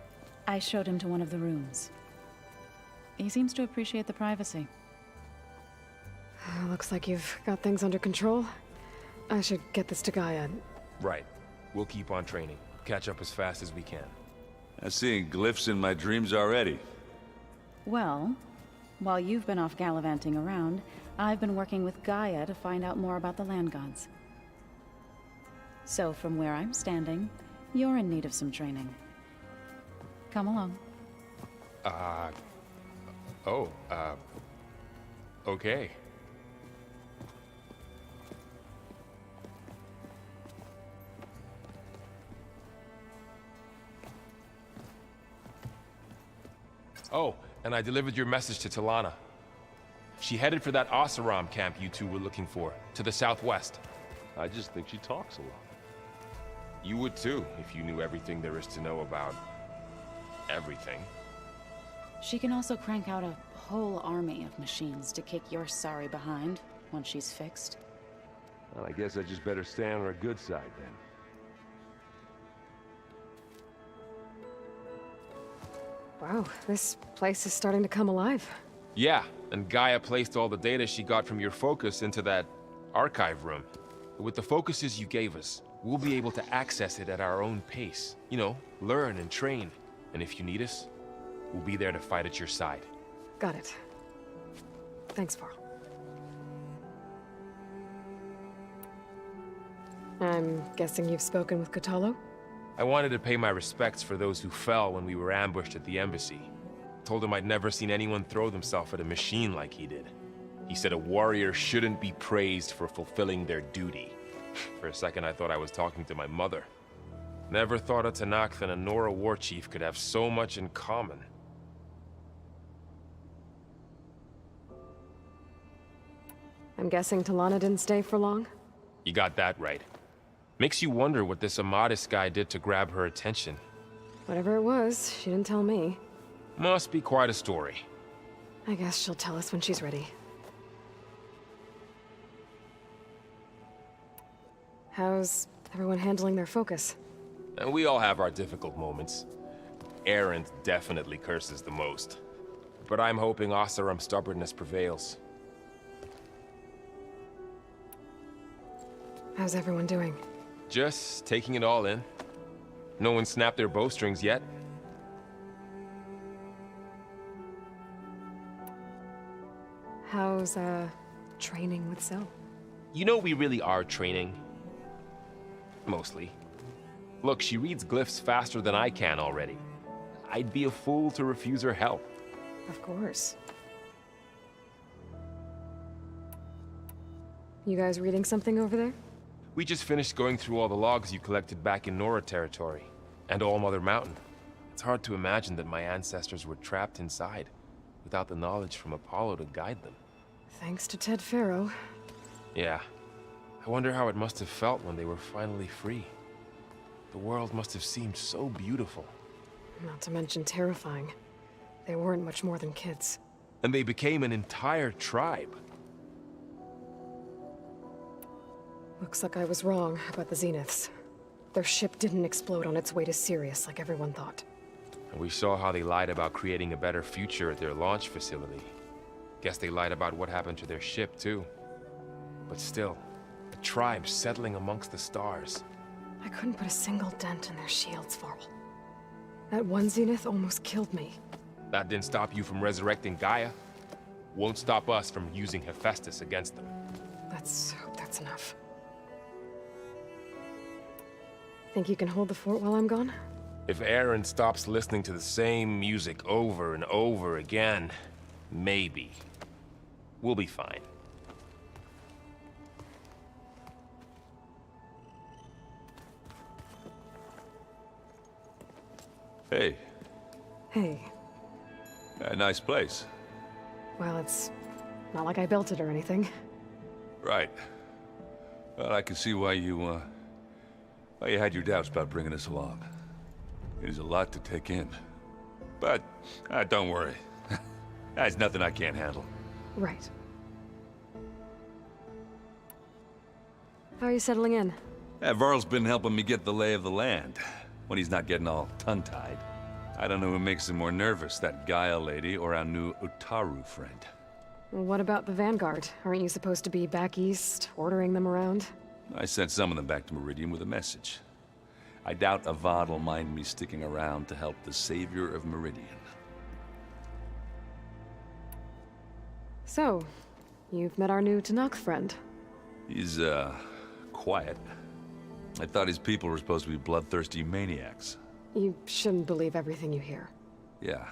I showed him to one of the rooms. He seems to appreciate the privacy. Looks like you've got things under control. I should get this to Gaia. Right. We'll keep on training. Catch up as fast as we can. I'm seeing glyphs in my dreams already. Well, while you've been off gallivanting around, I've been working with Gaia to find out more about the land gods. So from where I'm standing, you're in need of some training. Come along. Okay. Oh, and I delivered your message to Talana. She headed for that Oseram camp you two were looking for, to the southwest. I just think she talks a lot. You would too, if you knew everything there is to know about everything. She can also crank out a whole army of machines to kick your sorry behind once she's fixed. Well, I guess I just better stay on her good side then. Wow, this place is starting to come alive. Yeah, and Gaia placed all the data she got from your focus into that archive room. With the focuses you gave us, we'll be able to access it at our own pace. You know, learn and train. And if you need us, we'll be there to fight at your side. Got it. Thanks, Varl. I'm guessing you've spoken with Kotallo? I wanted to pay my respects for those who fell when we were ambushed at the embassy. Told him I'd never seen anyone throw themselves at a machine like he did. He said a warrior shouldn't be praised for fulfilling their duty. For a second, I thought I was talking to my mother. Never thought a Tanakh and a Nora war chief could have so much in common. I'm guessing Talana didn't stay for long? You got that right. Makes you wonder what this Amadis guy did to grab her attention. Whatever it was, she didn't tell me. Must be quite a story. I guess she'll tell us when she's ready. How's everyone handling their focus? And we all have our difficult moments. Erend definitely curses the most. But I'm hoping Oseram's stubbornness prevails. How's everyone doing? Just taking it all in. No one snapped their bowstrings yet. How's, training with Zoe? You know we really are training. Mostly. Look, she reads glyphs faster than I can already. I'd be a fool to refuse her help. Of course. You guys reading something over there? We just finished going through all the logs you collected back in Nora territory, and All Mother Mountain. It's hard to imagine that my ancestors were trapped inside, without the knowledge from Apollo to guide them. Thanks to Ted Faro. Yeah. I wonder how it must have felt when they were finally free. The world must have seemed so beautiful. Not to mention terrifying. They weren't much more than kids. And they became an entire tribe. Looks like I was wrong about the Zeniths. Their ship didn't explode on its way to Sirius like everyone thought. And we saw how they lied about creating a better future at their launch facility. Guess they lied about what happened to their ship, too. But still, a tribe settling amongst the stars. I couldn't put a single dent in their shields, Varl. That one Zenith almost killed me. That didn't stop you from resurrecting Gaia. Won't stop us from using Hephaestus against them. Let's hope that's enough. Think you can hold the fort while I'm gone? If Aaron stops listening to the same music over and over again, maybe. We'll be fine. Hey. Hey. A nice place. Well, it's not like I built it or anything. Right. Well, I can see why you had your doubts about bringing us along. It is a lot to take in. But, don't worry. That's nothing I can't handle. Right. How are you settling in? Varl's been helping me get the lay of the land, when he's not getting all tongue-tied. I don't know who makes him more nervous, that Gaia lady or our new Utaru friend. What about the Vanguard? Aren't you supposed to be back east, ordering them around? I sent some of them back to Meridian with a message. I doubt Avad will mind me sticking around to help the savior of Meridian. So, you've met our new Tanakh friend. He's, quiet. I thought his people were supposed to be bloodthirsty maniacs. You shouldn't believe everything you hear. Yeah.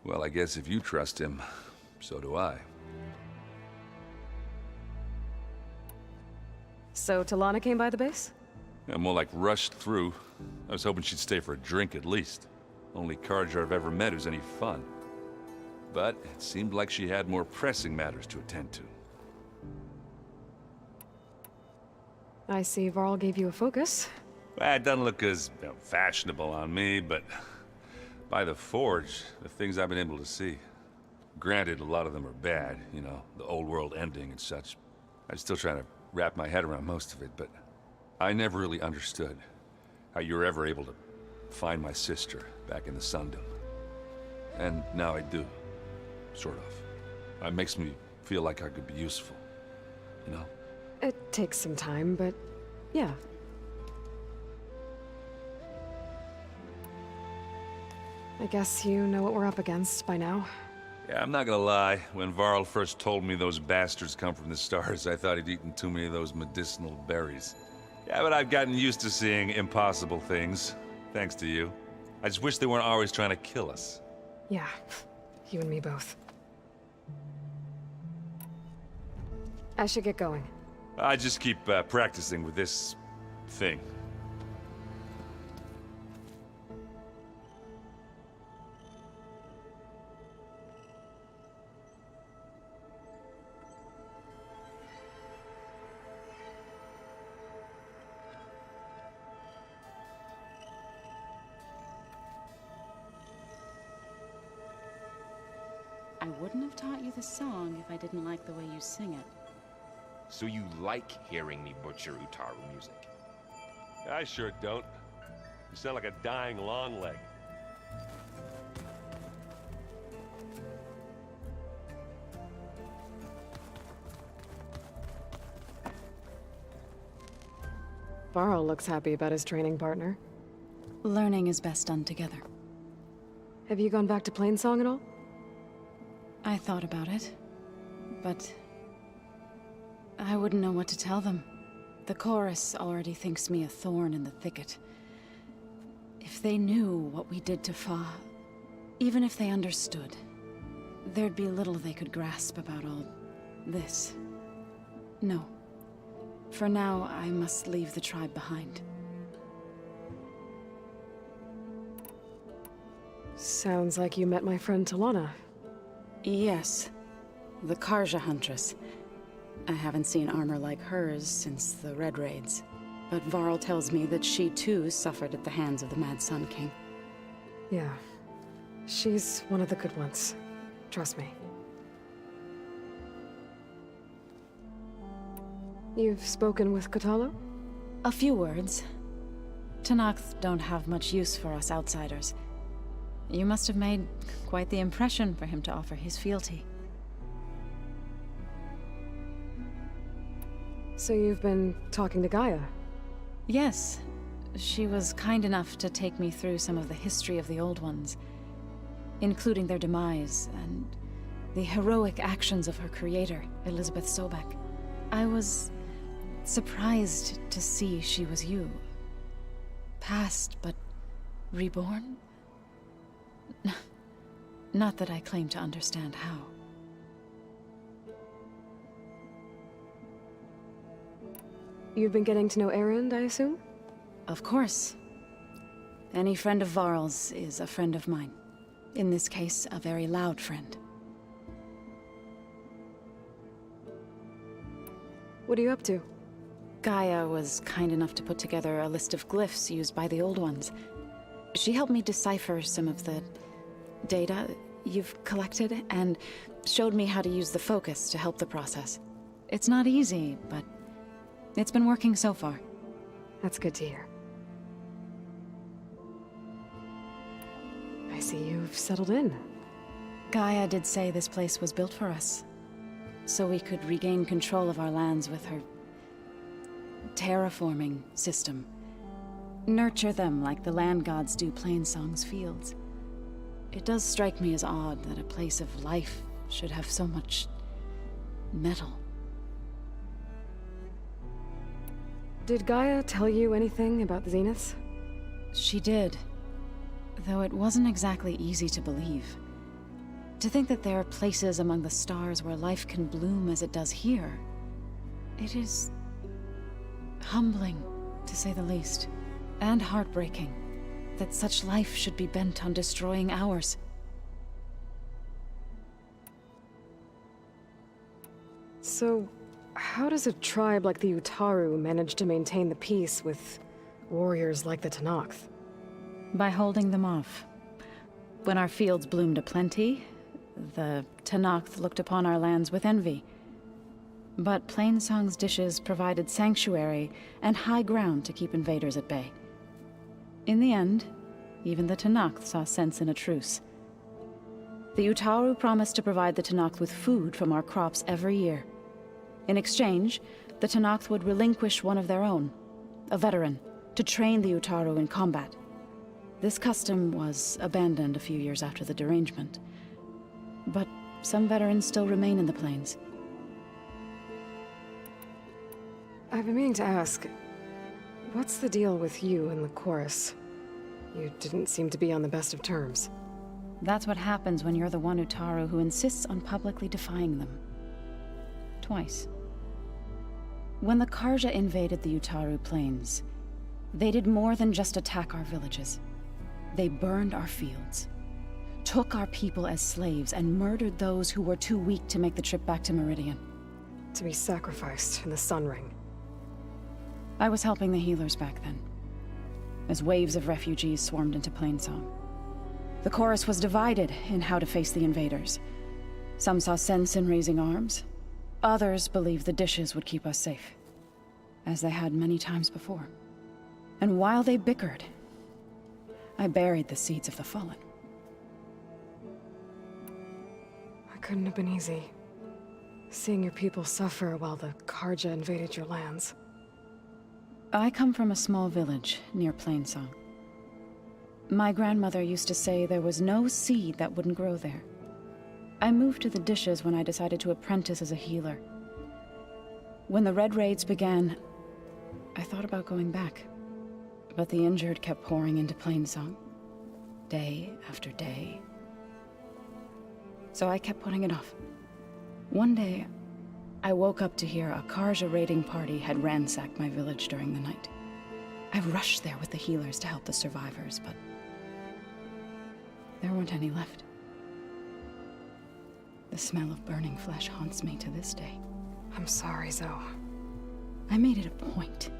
Well, I guess if you trust him, so do I. So Talana came by the base? Yeah, more like rushed through. I was hoping she'd stay for a drink at least. Only Carja I've ever met who's any fun. But it seemed like she had more pressing matters to attend to. I see Varl gave you a focus. Well, it doesn't look as fashionable on me, but by the Forge, the things I've been able to see. Granted, a lot of them are bad, you know, the old world ending and such. I'm still trying to wrap my head around most of it, but I never really understood how you were ever able to find my sister back in the Sundom. And now I do, sort of. It makes me feel like I could be useful, you know? It takes some time, but Yeah. I guess you know what we're up against by now. Yeah, I'm not gonna lie. When Varl first told me those bastards come from the stars, I thought he'd eaten too many of those medicinal berries. Yeah, but I've gotten used to seeing impossible things, thanks to you. I just wish they weren't always trying to kill us. Yeah, you and me both. I should get going. I just keep practicing with this thing. I wouldn't have taught you the song if I didn't like the way you sing it. So you like hearing me butcher Utaru music? I sure don't. You sound like a dying longleg. Varl looks happy about his training partner. Learning is best done together. Have you gone back to Plainsong at all? I thought about it, but I wouldn't know what to tell them. The chorus already thinks me a thorn in the thicket. If they knew what we did to Fa, even if they understood, there'd be little they could grasp about all this. No. For now, I must leave the tribe behind. Sounds like you met my friend Talana. Yes. The Karja Huntress. I haven't seen armor like hers since the Red Raids. But Varl tells me that she too suffered at the hands of the Mad Sun King. Yeah. She's one of the good ones. Trust me. You've spoken with Kotallo? A few words. Tenakth don't have much use for us outsiders. You must have made quite the impression for him to offer his fealty. So you've been talking to Gaia? Yes. She was kind enough to take me through some of the history of the Old Ones, including their demise and the heroic actions of her creator, Elizabeth Sobek. I was surprised to see she was you. Past, but reborn? Not that I claim to understand how. You've been getting to know Erend, I assume? Of course. Any friend of Varl's is a friend of mine. In this case, a very loud friend. What are you up to? Gaia was kind enough to put together a list of glyphs used by the Old Ones. She helped me decipher some of the data you've collected, and showed me how to use the focus to help the process. It's not easy, but it's been working so far. That's good to hear. I see you've settled in. Gaia did say this place was built for us, so we could regain control of our lands with her terraforming system. Nurture them like the land gods do Plainsong's fields. It does strike me as odd that a place of life should have so much metal. Did Gaia tell you anything about the Zeniths? She did, though it wasn't exactly easy to believe. To think that there are places among the stars where life can bloom as it does here, it is humbling, to say the least, and heartbreaking that such life should be bent on destroying ours. So, how does a tribe like the Utaru manage to maintain the peace with warriors like the Tenakth? By holding them off. When our fields bloomed aplenty, the Tenakth looked upon our lands with envy. But Plainsong's dishes provided sanctuary and high ground to keep invaders at bay. In the end, even the Tenakth saw sense in a truce. The Utaru promised to provide the Tenakth with food from our crops every year. In exchange, the Tenakth would relinquish one of their own, a veteran, to train the Utaru in combat. This custom was abandoned a few years after the derangement. But some veterans still remain in the plains. I've been meaning to ask, what's the deal with you and the chorus? You didn't seem to be on the best of terms. That's what happens when you're the one Utaru who insists on publicly defying them. Twice. When the Karja invaded the Utaru plains, they did more than just attack our villages. They burned our fields, took our people as slaves, and murdered those who were too weak to make the trip back to Meridian. To be sacrificed in the Sun Ring. I was helping the healers back then, as waves of refugees swarmed into Plainsong. The chorus was divided in how to face the invaders. Some saw sense in raising arms. Others believed the dishes would keep us safe, as they had many times before. And while they bickered, I buried the seeds of the fallen. It couldn't have been easy. Seeing your people suffer while the Karja invaded your lands. I come from a small village near Plainsong. My grandmother used to say there was no seed that wouldn't grow there. I moved to the dishes when I decided to apprentice as a healer. When the Red Raids began, I thought about going back. But the injured kept pouring into Plainsong, day after day. So I kept putting it off. One day, I woke up to hear a Karja raiding party had ransacked my village during the night. I rushed there with the healers to help the survivors, but there weren't any left. The smell of burning flesh haunts me to this day. I'm sorry, Zoe. I made it a point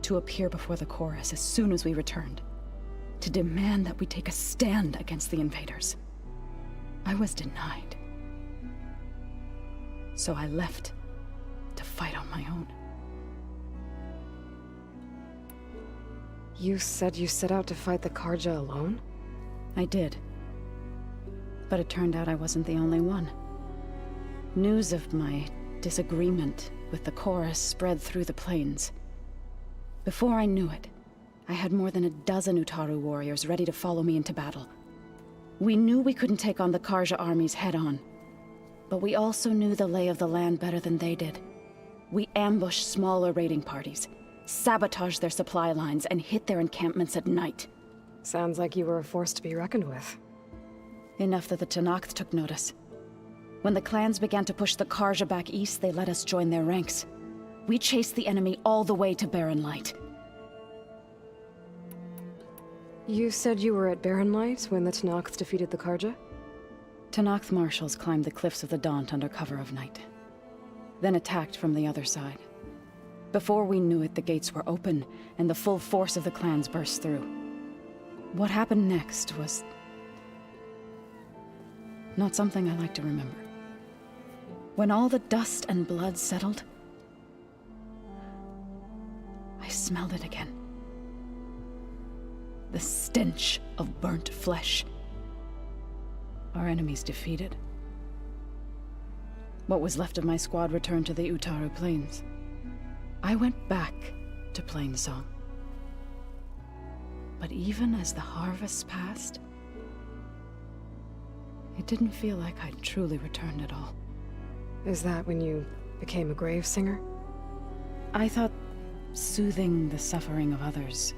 to appear before the chorus as soon as we returned, to demand that we take a stand against the invaders. I was denied. So I left to fight on my own. You said you set out to fight the Karja alone? I did. But it turned out I wasn't the only one. News of my disagreement with the chorus spread through the plains. Before I knew it, I had more than a dozen Utaru warriors ready to follow me into battle. We knew we couldn't take on the Karja armies head-on, but we also knew the lay of the land better than they did. We ambushed smaller raiding parties, sabotaged their supply lines, and hit their encampments at night. Sounds like you were a force to be reckoned with. Enough that the Tenakth took notice. When the clans began to push the Karja back east, they let us join their ranks. We chased the enemy all the way to Barren Light. You said you were at Barren Light when the Tenakth defeated the Karja? Tenakth marshals climbed the cliffs of the Daunt under cover of night, then attacked from the other side. Before we knew it, the gates were open, and the full force of the clans burst through. What happened next was not something I like to remember. When all the dust and blood settled, I smelled it again. The stench of burnt flesh. Our enemies defeated. What was left of my squad returned to the Utaru Plains. I went back to Plainsong. But even as the harvest passed, it didn't feel like I'd truly returned at all. Is that when you became a grave singer? I thought soothing the suffering of others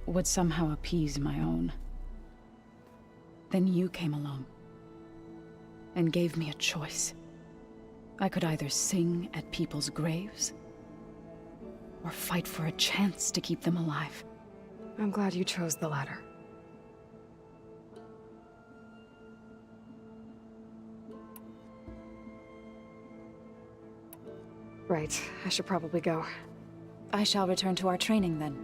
would somehow appease my own. Then you came along and gave me a choice. I could either sing at people's graves or fight for a chance to keep them alive. I'm glad you chose the latter. Right, I should probably go. I shall return to our training then.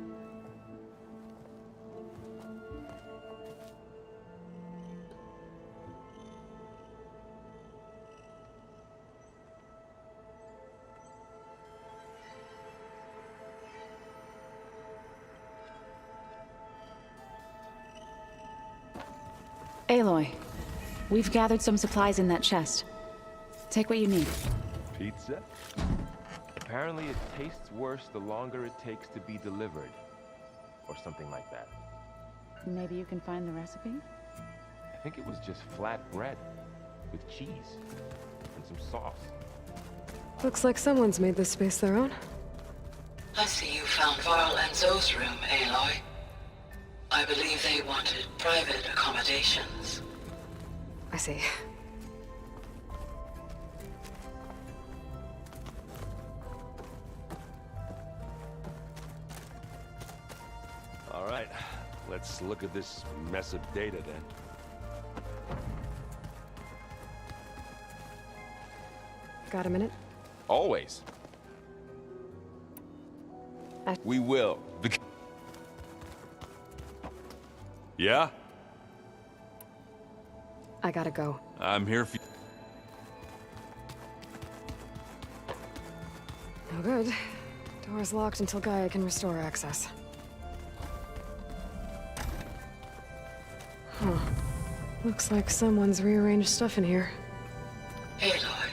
Aloy, we've gathered some supplies in that chest. Take what you need. Pizza? Apparently it tastes worse the longer it takes to be delivered. Or something like that. Maybe you can find the recipe? I think it was just flat bread with cheese and some sauce. Looks like someone's made this space their own. I see you found Varl and Zoe's room, Aloy. I believe they wanted private accommodations. I see. All right, let's look at this mess of data then. Got a minute? Always. We will. Yeah? I gotta go. I'm here for you. No good. Door's locked until Gaia can restore access. Huh. Looks like someone's rearranged stuff in here. Aloy,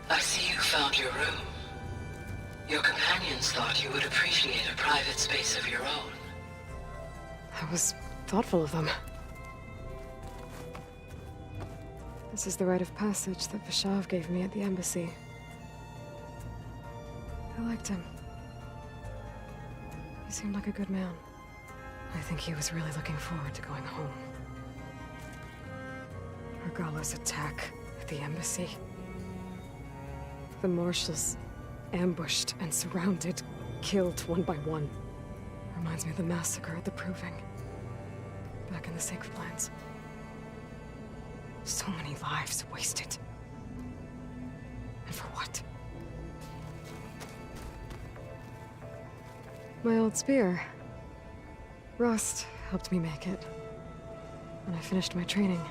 I see you found your room. Your companions thought you would appreciate a private space of your own. That was thoughtful of them. This is the rite of passage that Vishav gave me at the embassy. I liked him. He seemed like a good man. I think he was really looking forward to going home. Regala's attack at the embassy. The marshals ambushed and surrounded, killed one by one. Reminds me of the massacre at the Proving. Back in the Sacred Lands. So many lives wasted. And for what? My old spear. Rust helped me make it. When I finished my training.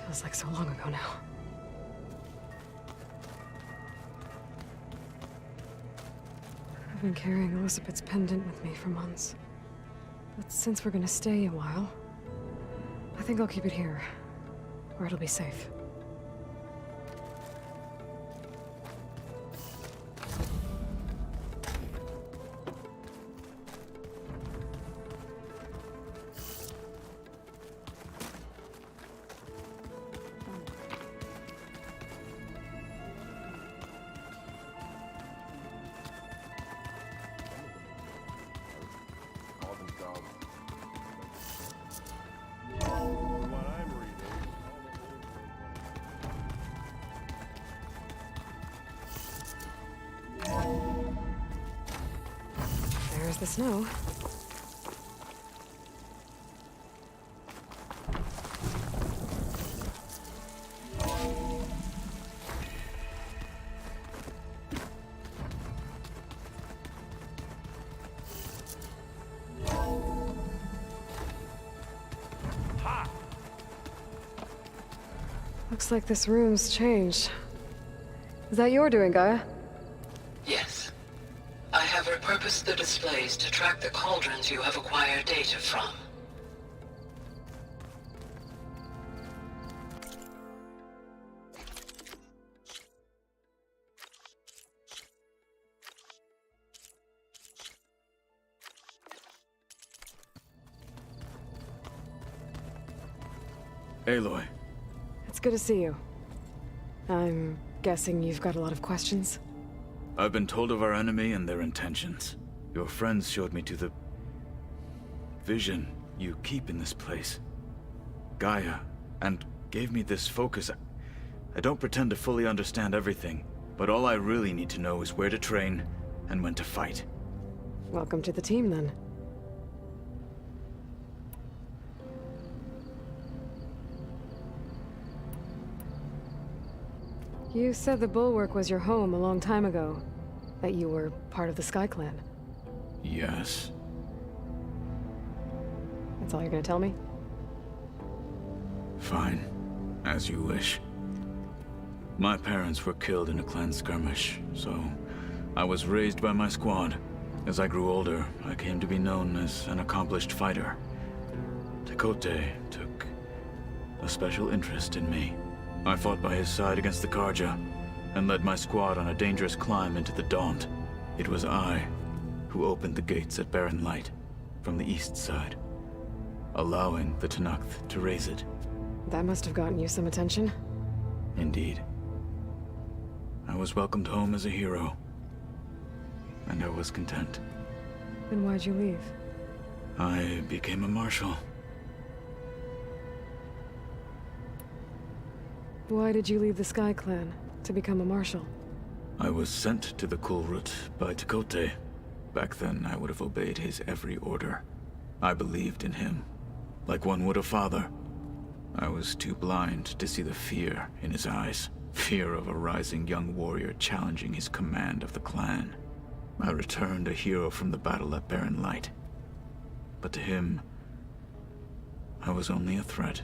Feels like so long ago now. I've been carrying Elizabeth's pendant with me for months. But since we're gonna stay a while, I think I'll keep it here, where it'll be safe. There's the snow. Looks like this room's changed. Is that your doing, Gaia? Yes. I have repurposed the displays to track the cauldrons you have acquired data from. Aloy. It's good to see you. I'm guessing you've got a lot of questions? I've been told of our enemy and their intentions. Your friends showed me to the vision you keep in this place. Gaia, and gave me this focus. I don't pretend to fully understand everything, but all I really need to know is where to train and when to fight. Welcome to the team, then. You said the Bulwark was your home a long time ago. That you were part of the Sky Clan. Yes. That's all you're gonna tell me? Fine. As you wish. My parents were killed in a clan skirmish, so I was raised by my squad. As I grew older, I came to be known as an accomplished fighter. Tekote took a special interest in me. I fought by his side against the Karja, and led my squad on a dangerous climb into the Daunt. It was I who opened the gates at Barren Light from the east side, allowing the Tenakth to raise it. That must have gotten you some attention. Indeed. I was welcomed home as a hero, and I was content. Then why'd you leave? I became a marshal. Why did you leave the Sky Clan to become a marshal? I was sent to the Kulrut by Tekote. Back then, I would have obeyed his every order. I believed in him, like one would a father. I was too blind to see the fear in his eyes. Fear of a rising young warrior challenging his command of the clan. I returned a hero from the battle at Barren Light. But to him, I was only a threat.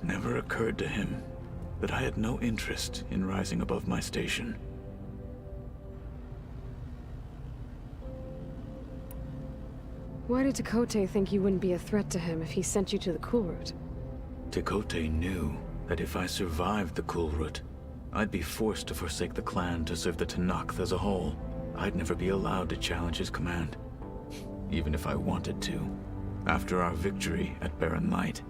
Never occurred to him that I had no interest in rising above my station. Why did Tekote think you wouldn't be a threat to him if he sent you to the Kulrut? Tekote knew that if I survived the Kulrut, I'd be forced to forsake the clan to serve the Tenakth as a whole. I'd never be allowed to challenge his command, even if I wanted to. After our victory at Barren Light,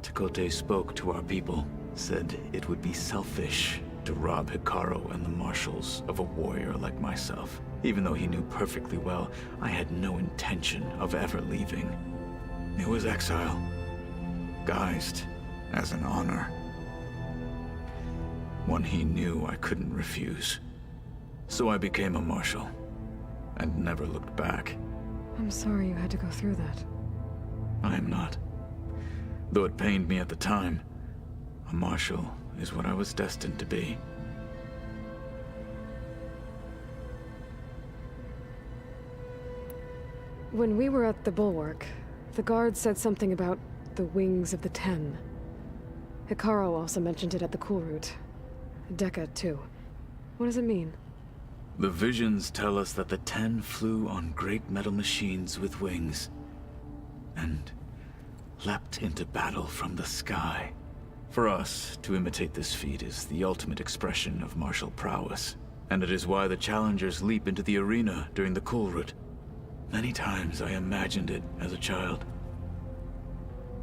Tekote spoke to our people, said it would be selfish to rob Hikaru and the marshals of a warrior like myself. Even though he knew perfectly well I had no intention of ever leaving. It was exile, guised as an honor. One he knew I couldn't refuse. So I became a marshal, and never looked back. I'm sorry you had to go through that. I am not. Though it pained me at the time, a marshal is what I was destined to be. When we were at the Bulwark, the guard said something about the Wings of the Ten. Hikaru also mentioned it at the Kulrut. Dekka, too. What does it mean? The visions tell us that the Ten flew on great metal machines with wings, and leapt into battle from the sky. For us, to imitate this feat is the ultimate expression of martial prowess, and it is why the challengers leap into the arena during the Kulrut. Many times I imagined it as a child.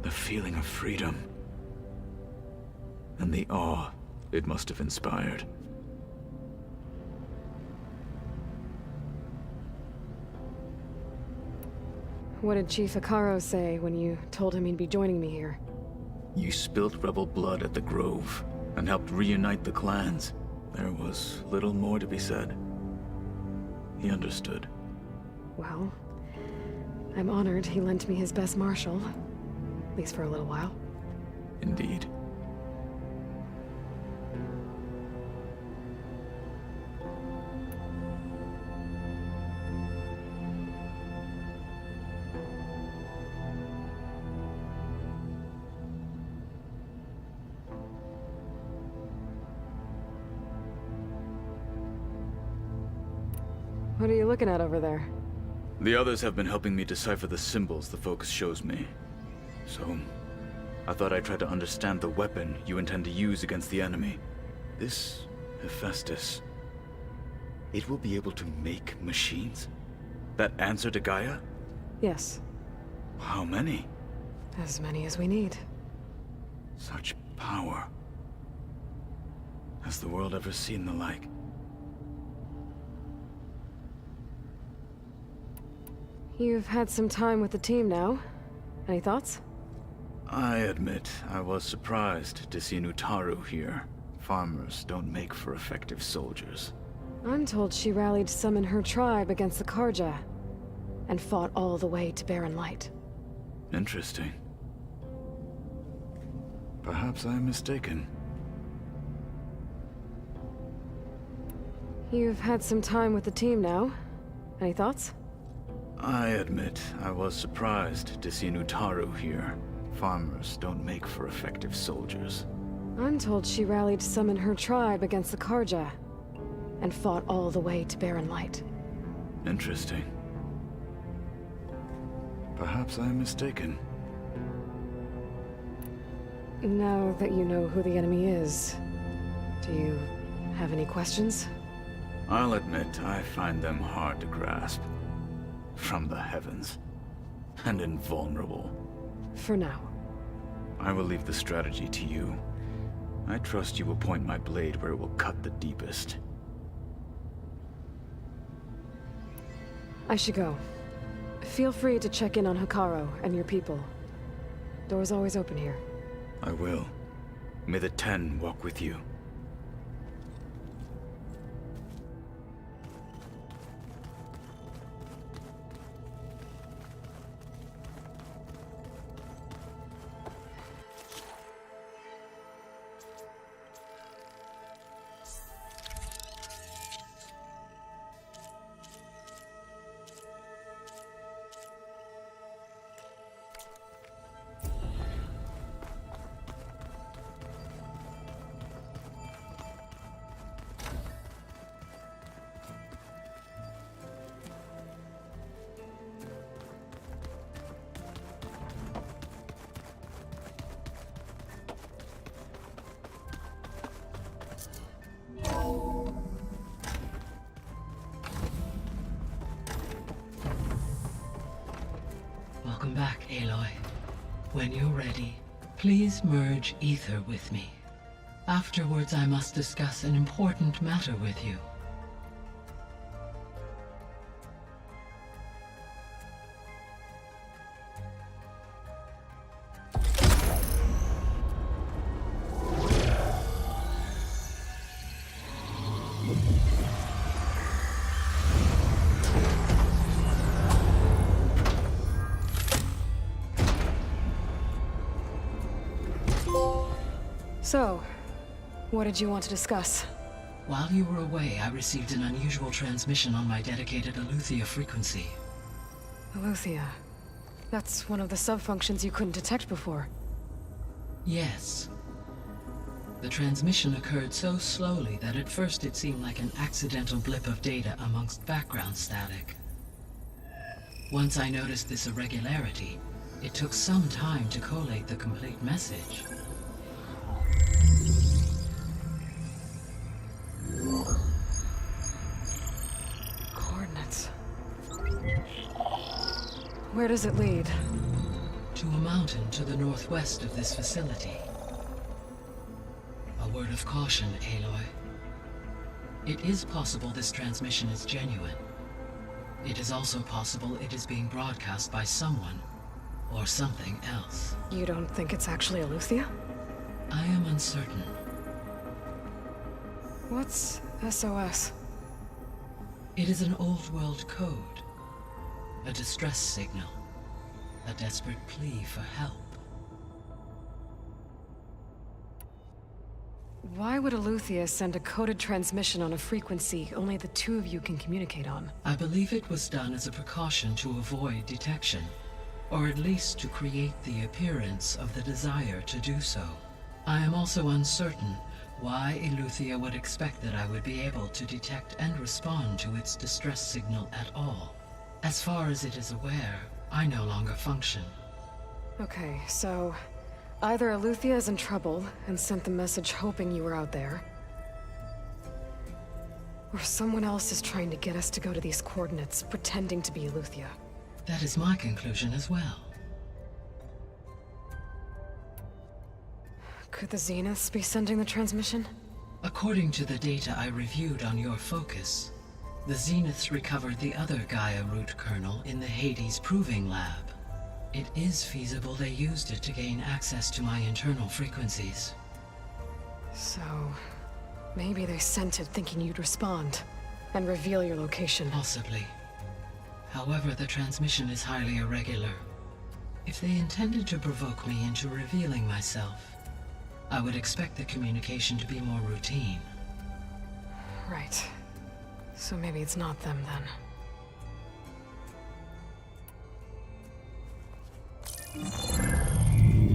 The feeling of freedom, and the awe it must have inspired. What did Chief Hikaru say when you told him he'd be joining me here? You spilt rebel blood at the Grove, and helped reunite the clans. There was little more to be said. He understood. Well, I'm honored he lent me his best marshal. At least for a little while. Indeed. What are you looking at over there? The others have been helping me decipher the symbols the Focus shows me. So, I thought I'd try to understand the weapon you intend to use against the enemy. This Hephaestus, it will be able to make machines? That answer to Gaia? Yes. How many? As many as we need. Such power. Has the world ever seen the like? You've had some time with the team now. Any thoughts? I admit, I was surprised to see Nutaru here. Farmers don't make for effective soldiers. I'm told she rallied some in her tribe against the Karja, and fought all the way to Barren Light. Interesting. Perhaps I'm mistaken. You've had some time with the team now. Any thoughts? I admit, I was surprised to see Nutaru here. Farmers don't make for effective soldiers. I'm told she rallied some in her tribe against the Karja, and fought all the way to Barren Light. Interesting. Perhaps I'm mistaken. Now that you know who the enemy is, do you Have any questions? I'll admit, I find them hard to grasp. From the heavens. And invulnerable. For now. I will leave the strategy to you. I trust you will point my blade where it will cut the deepest. I should go. Feel free to check in on Hikaru and your people. Door's always open here. I will. May the 10 walk with you. Welcome back, Aloy. When you're ready, please merge ether with me. Afterwards, I must discuss an important matter with you. So, what did you want to discuss? While you were away, I received an unusual transmission on my dedicated Eleuthia frequency. Eleuthia. That's one of the sub-functions you couldn't detect before. Yes. The transmission occurred so slowly that at first it seemed like an accidental blip of data amongst background static. Once I noticed this irregularity, it took some time to collate the complete message. Coordinates. Where does it lead? To a mountain to the northwest of this facility. A word of caution, Aloy. It is possible this transmission is genuine. It is also possible it is being broadcast by someone or something else. You don't think it's actually Eleuthia? I am uncertain. What's SOS? It is an old world code. A distress signal. A desperate plea for help. Why would Eleuthia send a coded transmission on a frequency only the two of you can communicate on? I believe it was done as a precaution to avoid detection, or at least to create the appearance of the desire to do so. I am also uncertain why Eleuthia would expect that I would be able to detect and respond to its distress signal at all. As far as it is aware, I no longer function. Okay, so either Eleuthia is in trouble and sent the message hoping you were out there, or someone else is trying to get us to go to these coordinates, pretending to be Eleuthia. That is my conclusion as well. Could the Zeniths be sending the transmission? According to the data I reviewed on your focus, the Zeniths recovered the other Gaia root kernel in the Hades Proving Lab. It is feasible they used it to gain access to my internal frequencies. So, maybe they sent it thinking you'd respond and reveal your location. Possibly. However, the transmission is highly irregular. If they intended to provoke me into revealing myself, I would expect the communication to be more routine. Right. So maybe it's not them then.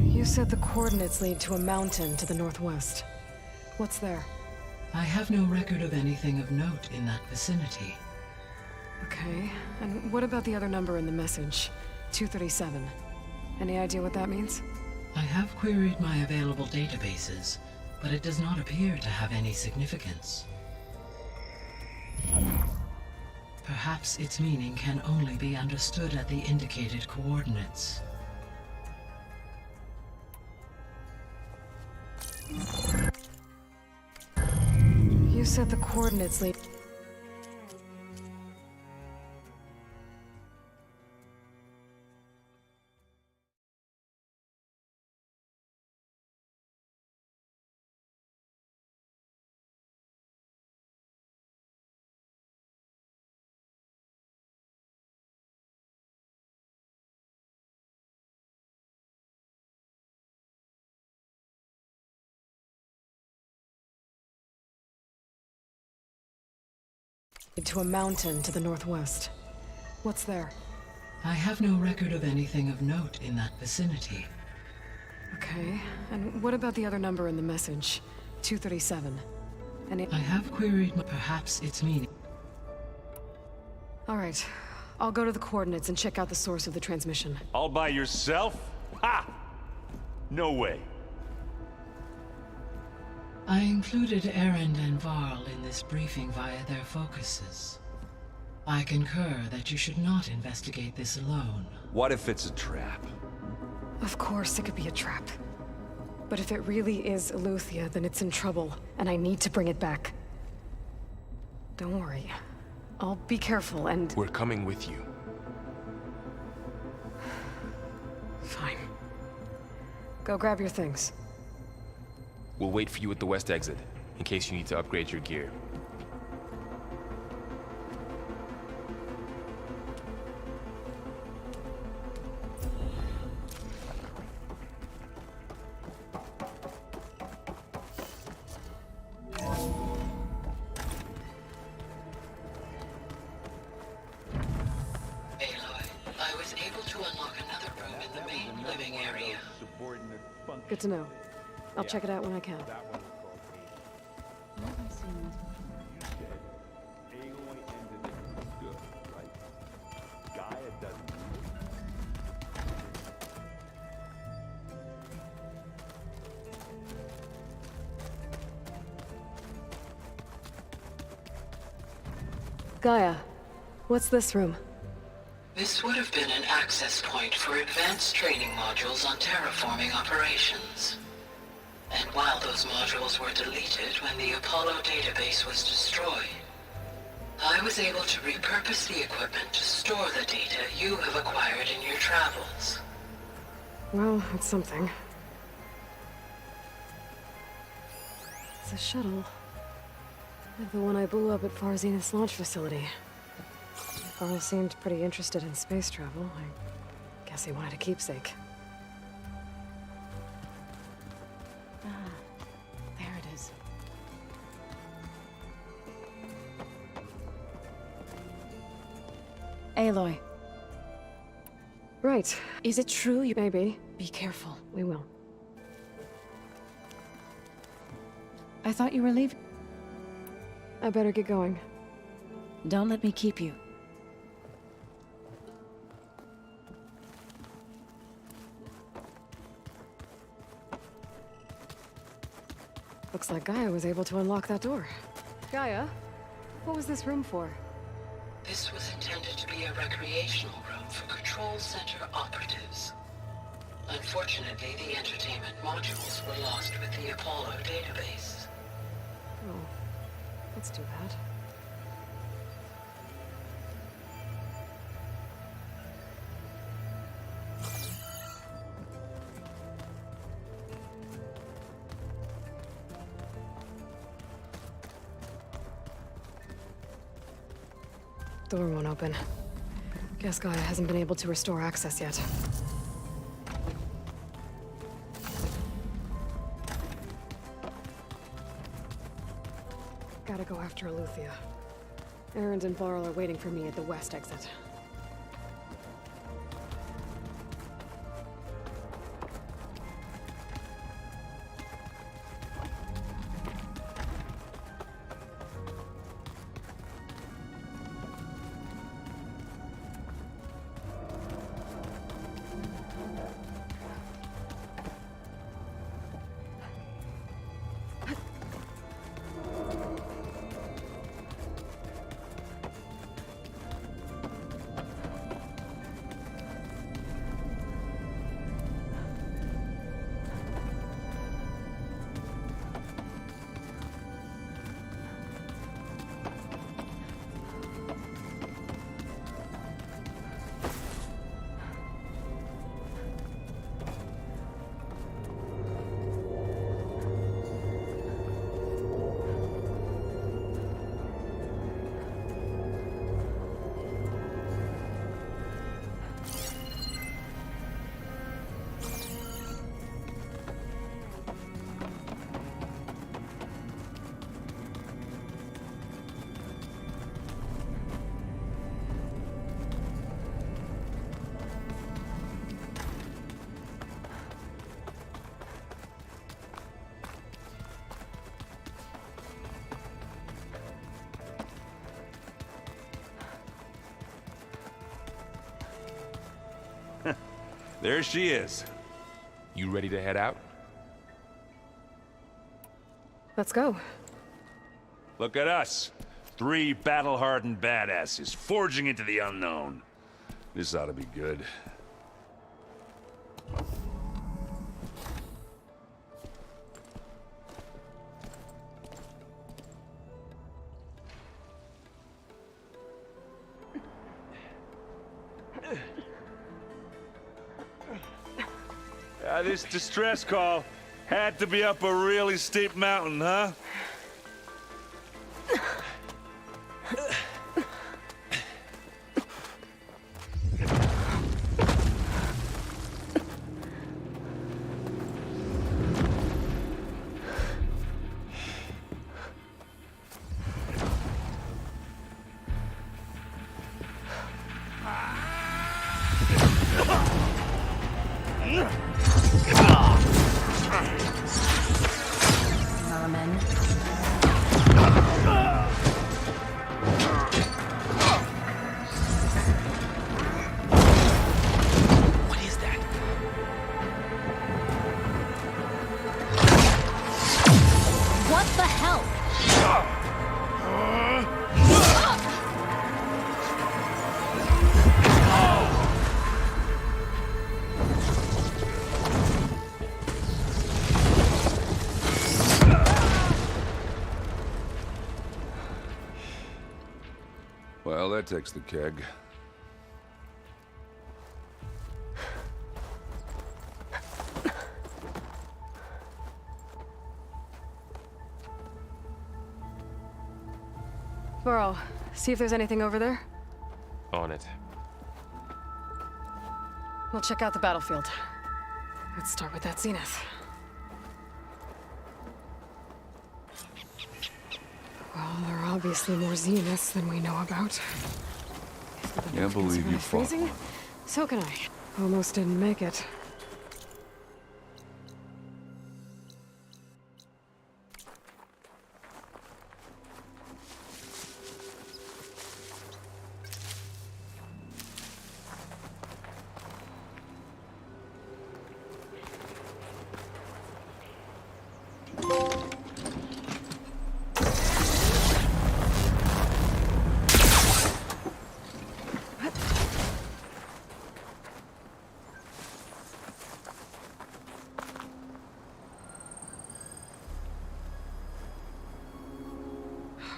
You said the coordinates lead to a mountain to the northwest. What's there? I have no record of anything of note in that vicinity. Okay, and what about the other number in the message? 237. Any idea what that means? I have queried my available databases, but it does not appear to have any significance. Perhaps its meaning can only be understood at the indicated coordinates. You said the coordinates lead... to a mountain to the northwest. What's there? I have no record of anything of note in that vicinity. Okay, and what about the other number in the message? 237. I have queried perhaps its meaning. Alright, I'll go to the coordinates and check out the source of the transmission. All by yourself? Ha! No way. I included Erend and Varl in this briefing via their focuses. I concur that you should not investigate this alone. What if it's a trap? Of course it could be a trap. But if it really is Eleuthia, then it's in trouble, and I need to bring it back. Don't worry. I'll be careful and... We're coming with you. Fine. Go grab your things. We'll wait for you at the west exit, in case you need to upgrade your gear. Good to know. I'll check it out when I can. Gaia, what's this room? This would have been an access point for advanced training modules on terraforming operations. And while those modules were deleted when the Apollo database was destroyed, I was able to repurpose the equipment to store the data you have acquired in your travels. Well, it's something. It's a shuttle. Like the one I blew up at Far Zenith's launch facility. Carl seemed pretty interested in space travel. I guess he wanted a keepsake. There it is. Aloy. Right. Is it true you... Maybe. Be careful. We will. I thought you were leaving. I better get going. Don't let me keep you. Looks like Gaia was able to unlock that door. Gaia, what was this room for? This was intended to be a recreational room for Control Center operatives. Unfortunately, the entertainment modules were lost with the Apollo database. Oh, that's too bad. Door won't open. Guess Gaia hasn't been able to restore access yet. Gotta go after Eleuthia. Erend and Varl are waiting for me at the west exit. There she is. You ready to head out? Let's go. Look at us. 3 battle-hardened badasses forging into the unknown. This ought to be good. This distress call had to be up a really steep mountain, huh? Well, that takes the keg. Burrow, see if there's anything over there. On it. We'll check out the battlefield. Let's start with that zenith. Well, there are obviously more zeniths than we know about. Can't believe you fought freezing? one. So can I. Almost didn't make it.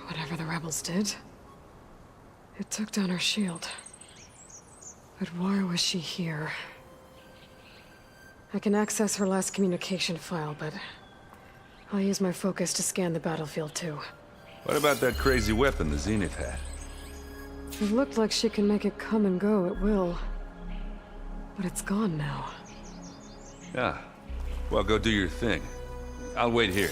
Whatever the rebels did, it took down her shield. But why was she here? I can access her last communication file, but I'll use my focus to scan the battlefield too. What about that crazy weapon the Zenith had? It looked like she can make it come and go at will. But it's gone now. Yeah. Well, go do your thing. I'll wait here.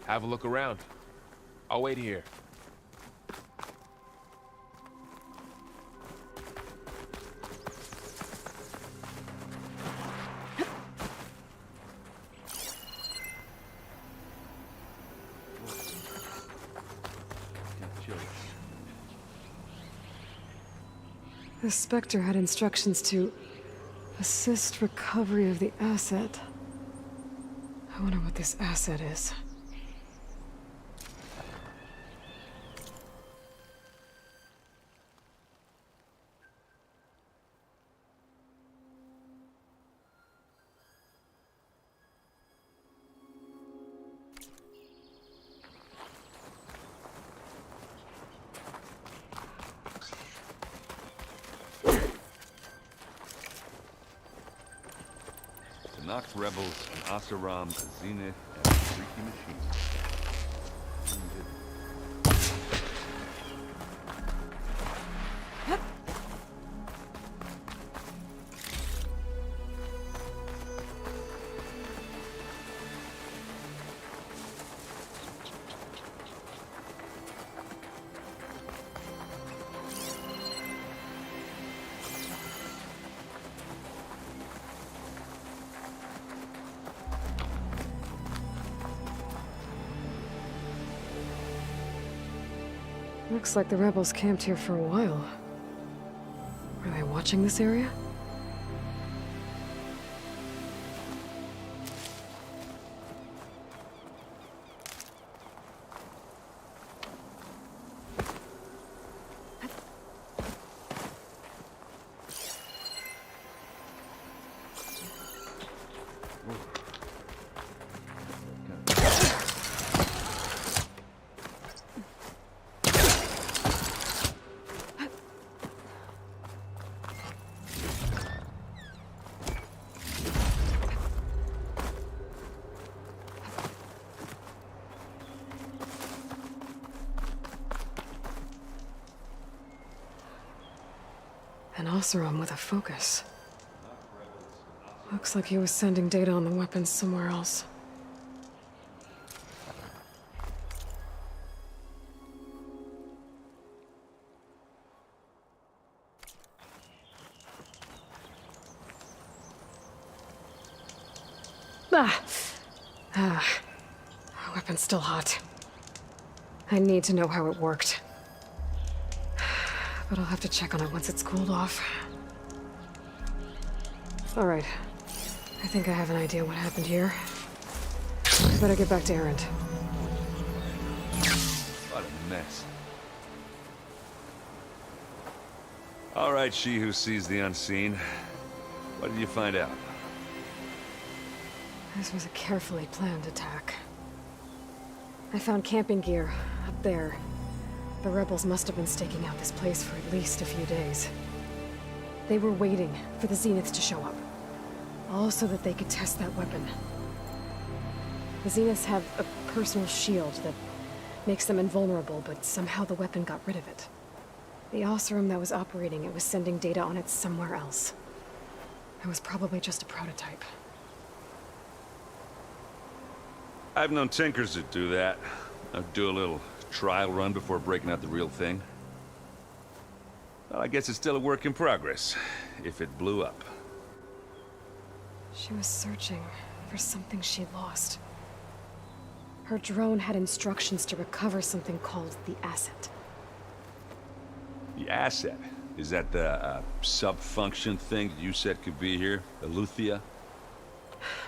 Have a look around. I'll wait here. The Spectre had instructions to assist recovery of the asset. I wonder what this asset is. Nox rebels, an Asaram, a Zenith, and a freaky machine. Looks like the rebels camped here for a while. Are they watching this area? An Oseram with a focus. Looks like he was sending data on the weapons somewhere else. Weapon's still hot. I need to know how it worked. But I'll have to check on it once it's cooled off. Alright. I think I have an idea what happened here. I better get back to Erend. What a mess. All right, she who sees the unseen. What did you find out? This was a carefully planned attack. I found camping gear up there. The rebels must have been staking out this place for at least a few days. They were waiting for the Zeniths to show up. All so that they could test that weapon. The Zeniths have a personal shield that makes them invulnerable, but somehow the weapon got rid of it. The Oseram that was operating it was sending data on it somewhere else. It was probably just a prototype. I've known tinkers that do that. I'd do a little trial run before breaking out the real thing. Well, I guess it's still a work in progress, if it blew up. She was searching for something she lost. Her drone had instructions to recover something called the asset. The asset? Is that the sub-function thing that you said could be here? Eleuthia?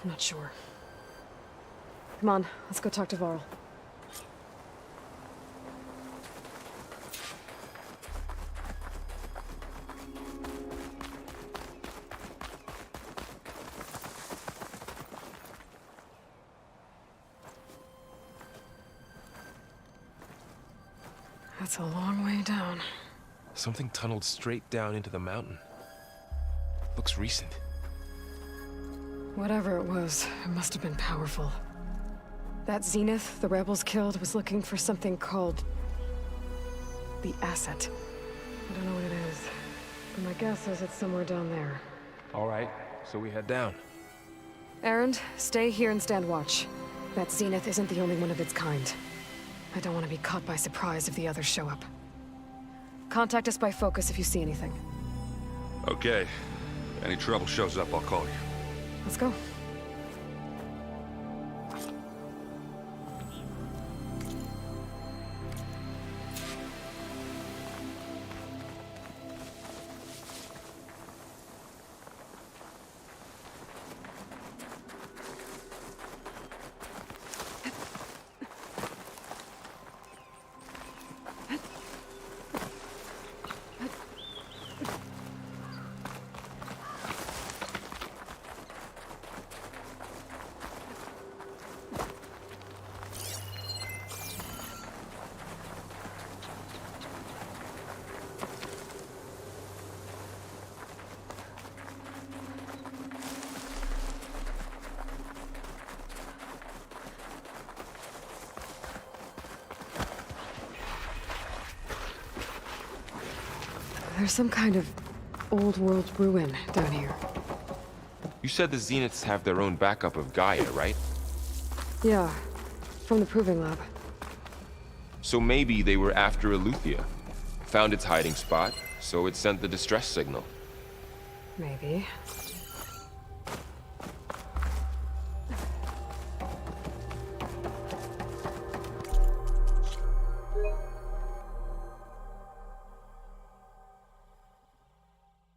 I'm not sure. Come on, let's go talk to Varl. That's a long way down. Something tunneled straight down into the mountain. Looks recent. Whatever it was, it must have been powerful. That Zenith the rebels killed was looking for something called the asset. I don't know what it is, but my guess is it's somewhere down there. All right, so we head down. Erend, stay here and stand watch. That Zenith isn't the only one of its kind. I don't want to be caught by surprise if the others show up. Contact us by focus if you see anything. Okay. Any trouble shows up, I'll call you. Let's go. There's some kind of old world ruin down here. You said the Zeniths have their own backup of Gaia, right? Yeah, from the Proving Lab. So maybe they were after Eleuthia. Found its hiding spot, so it sent the distress signal. Maybe.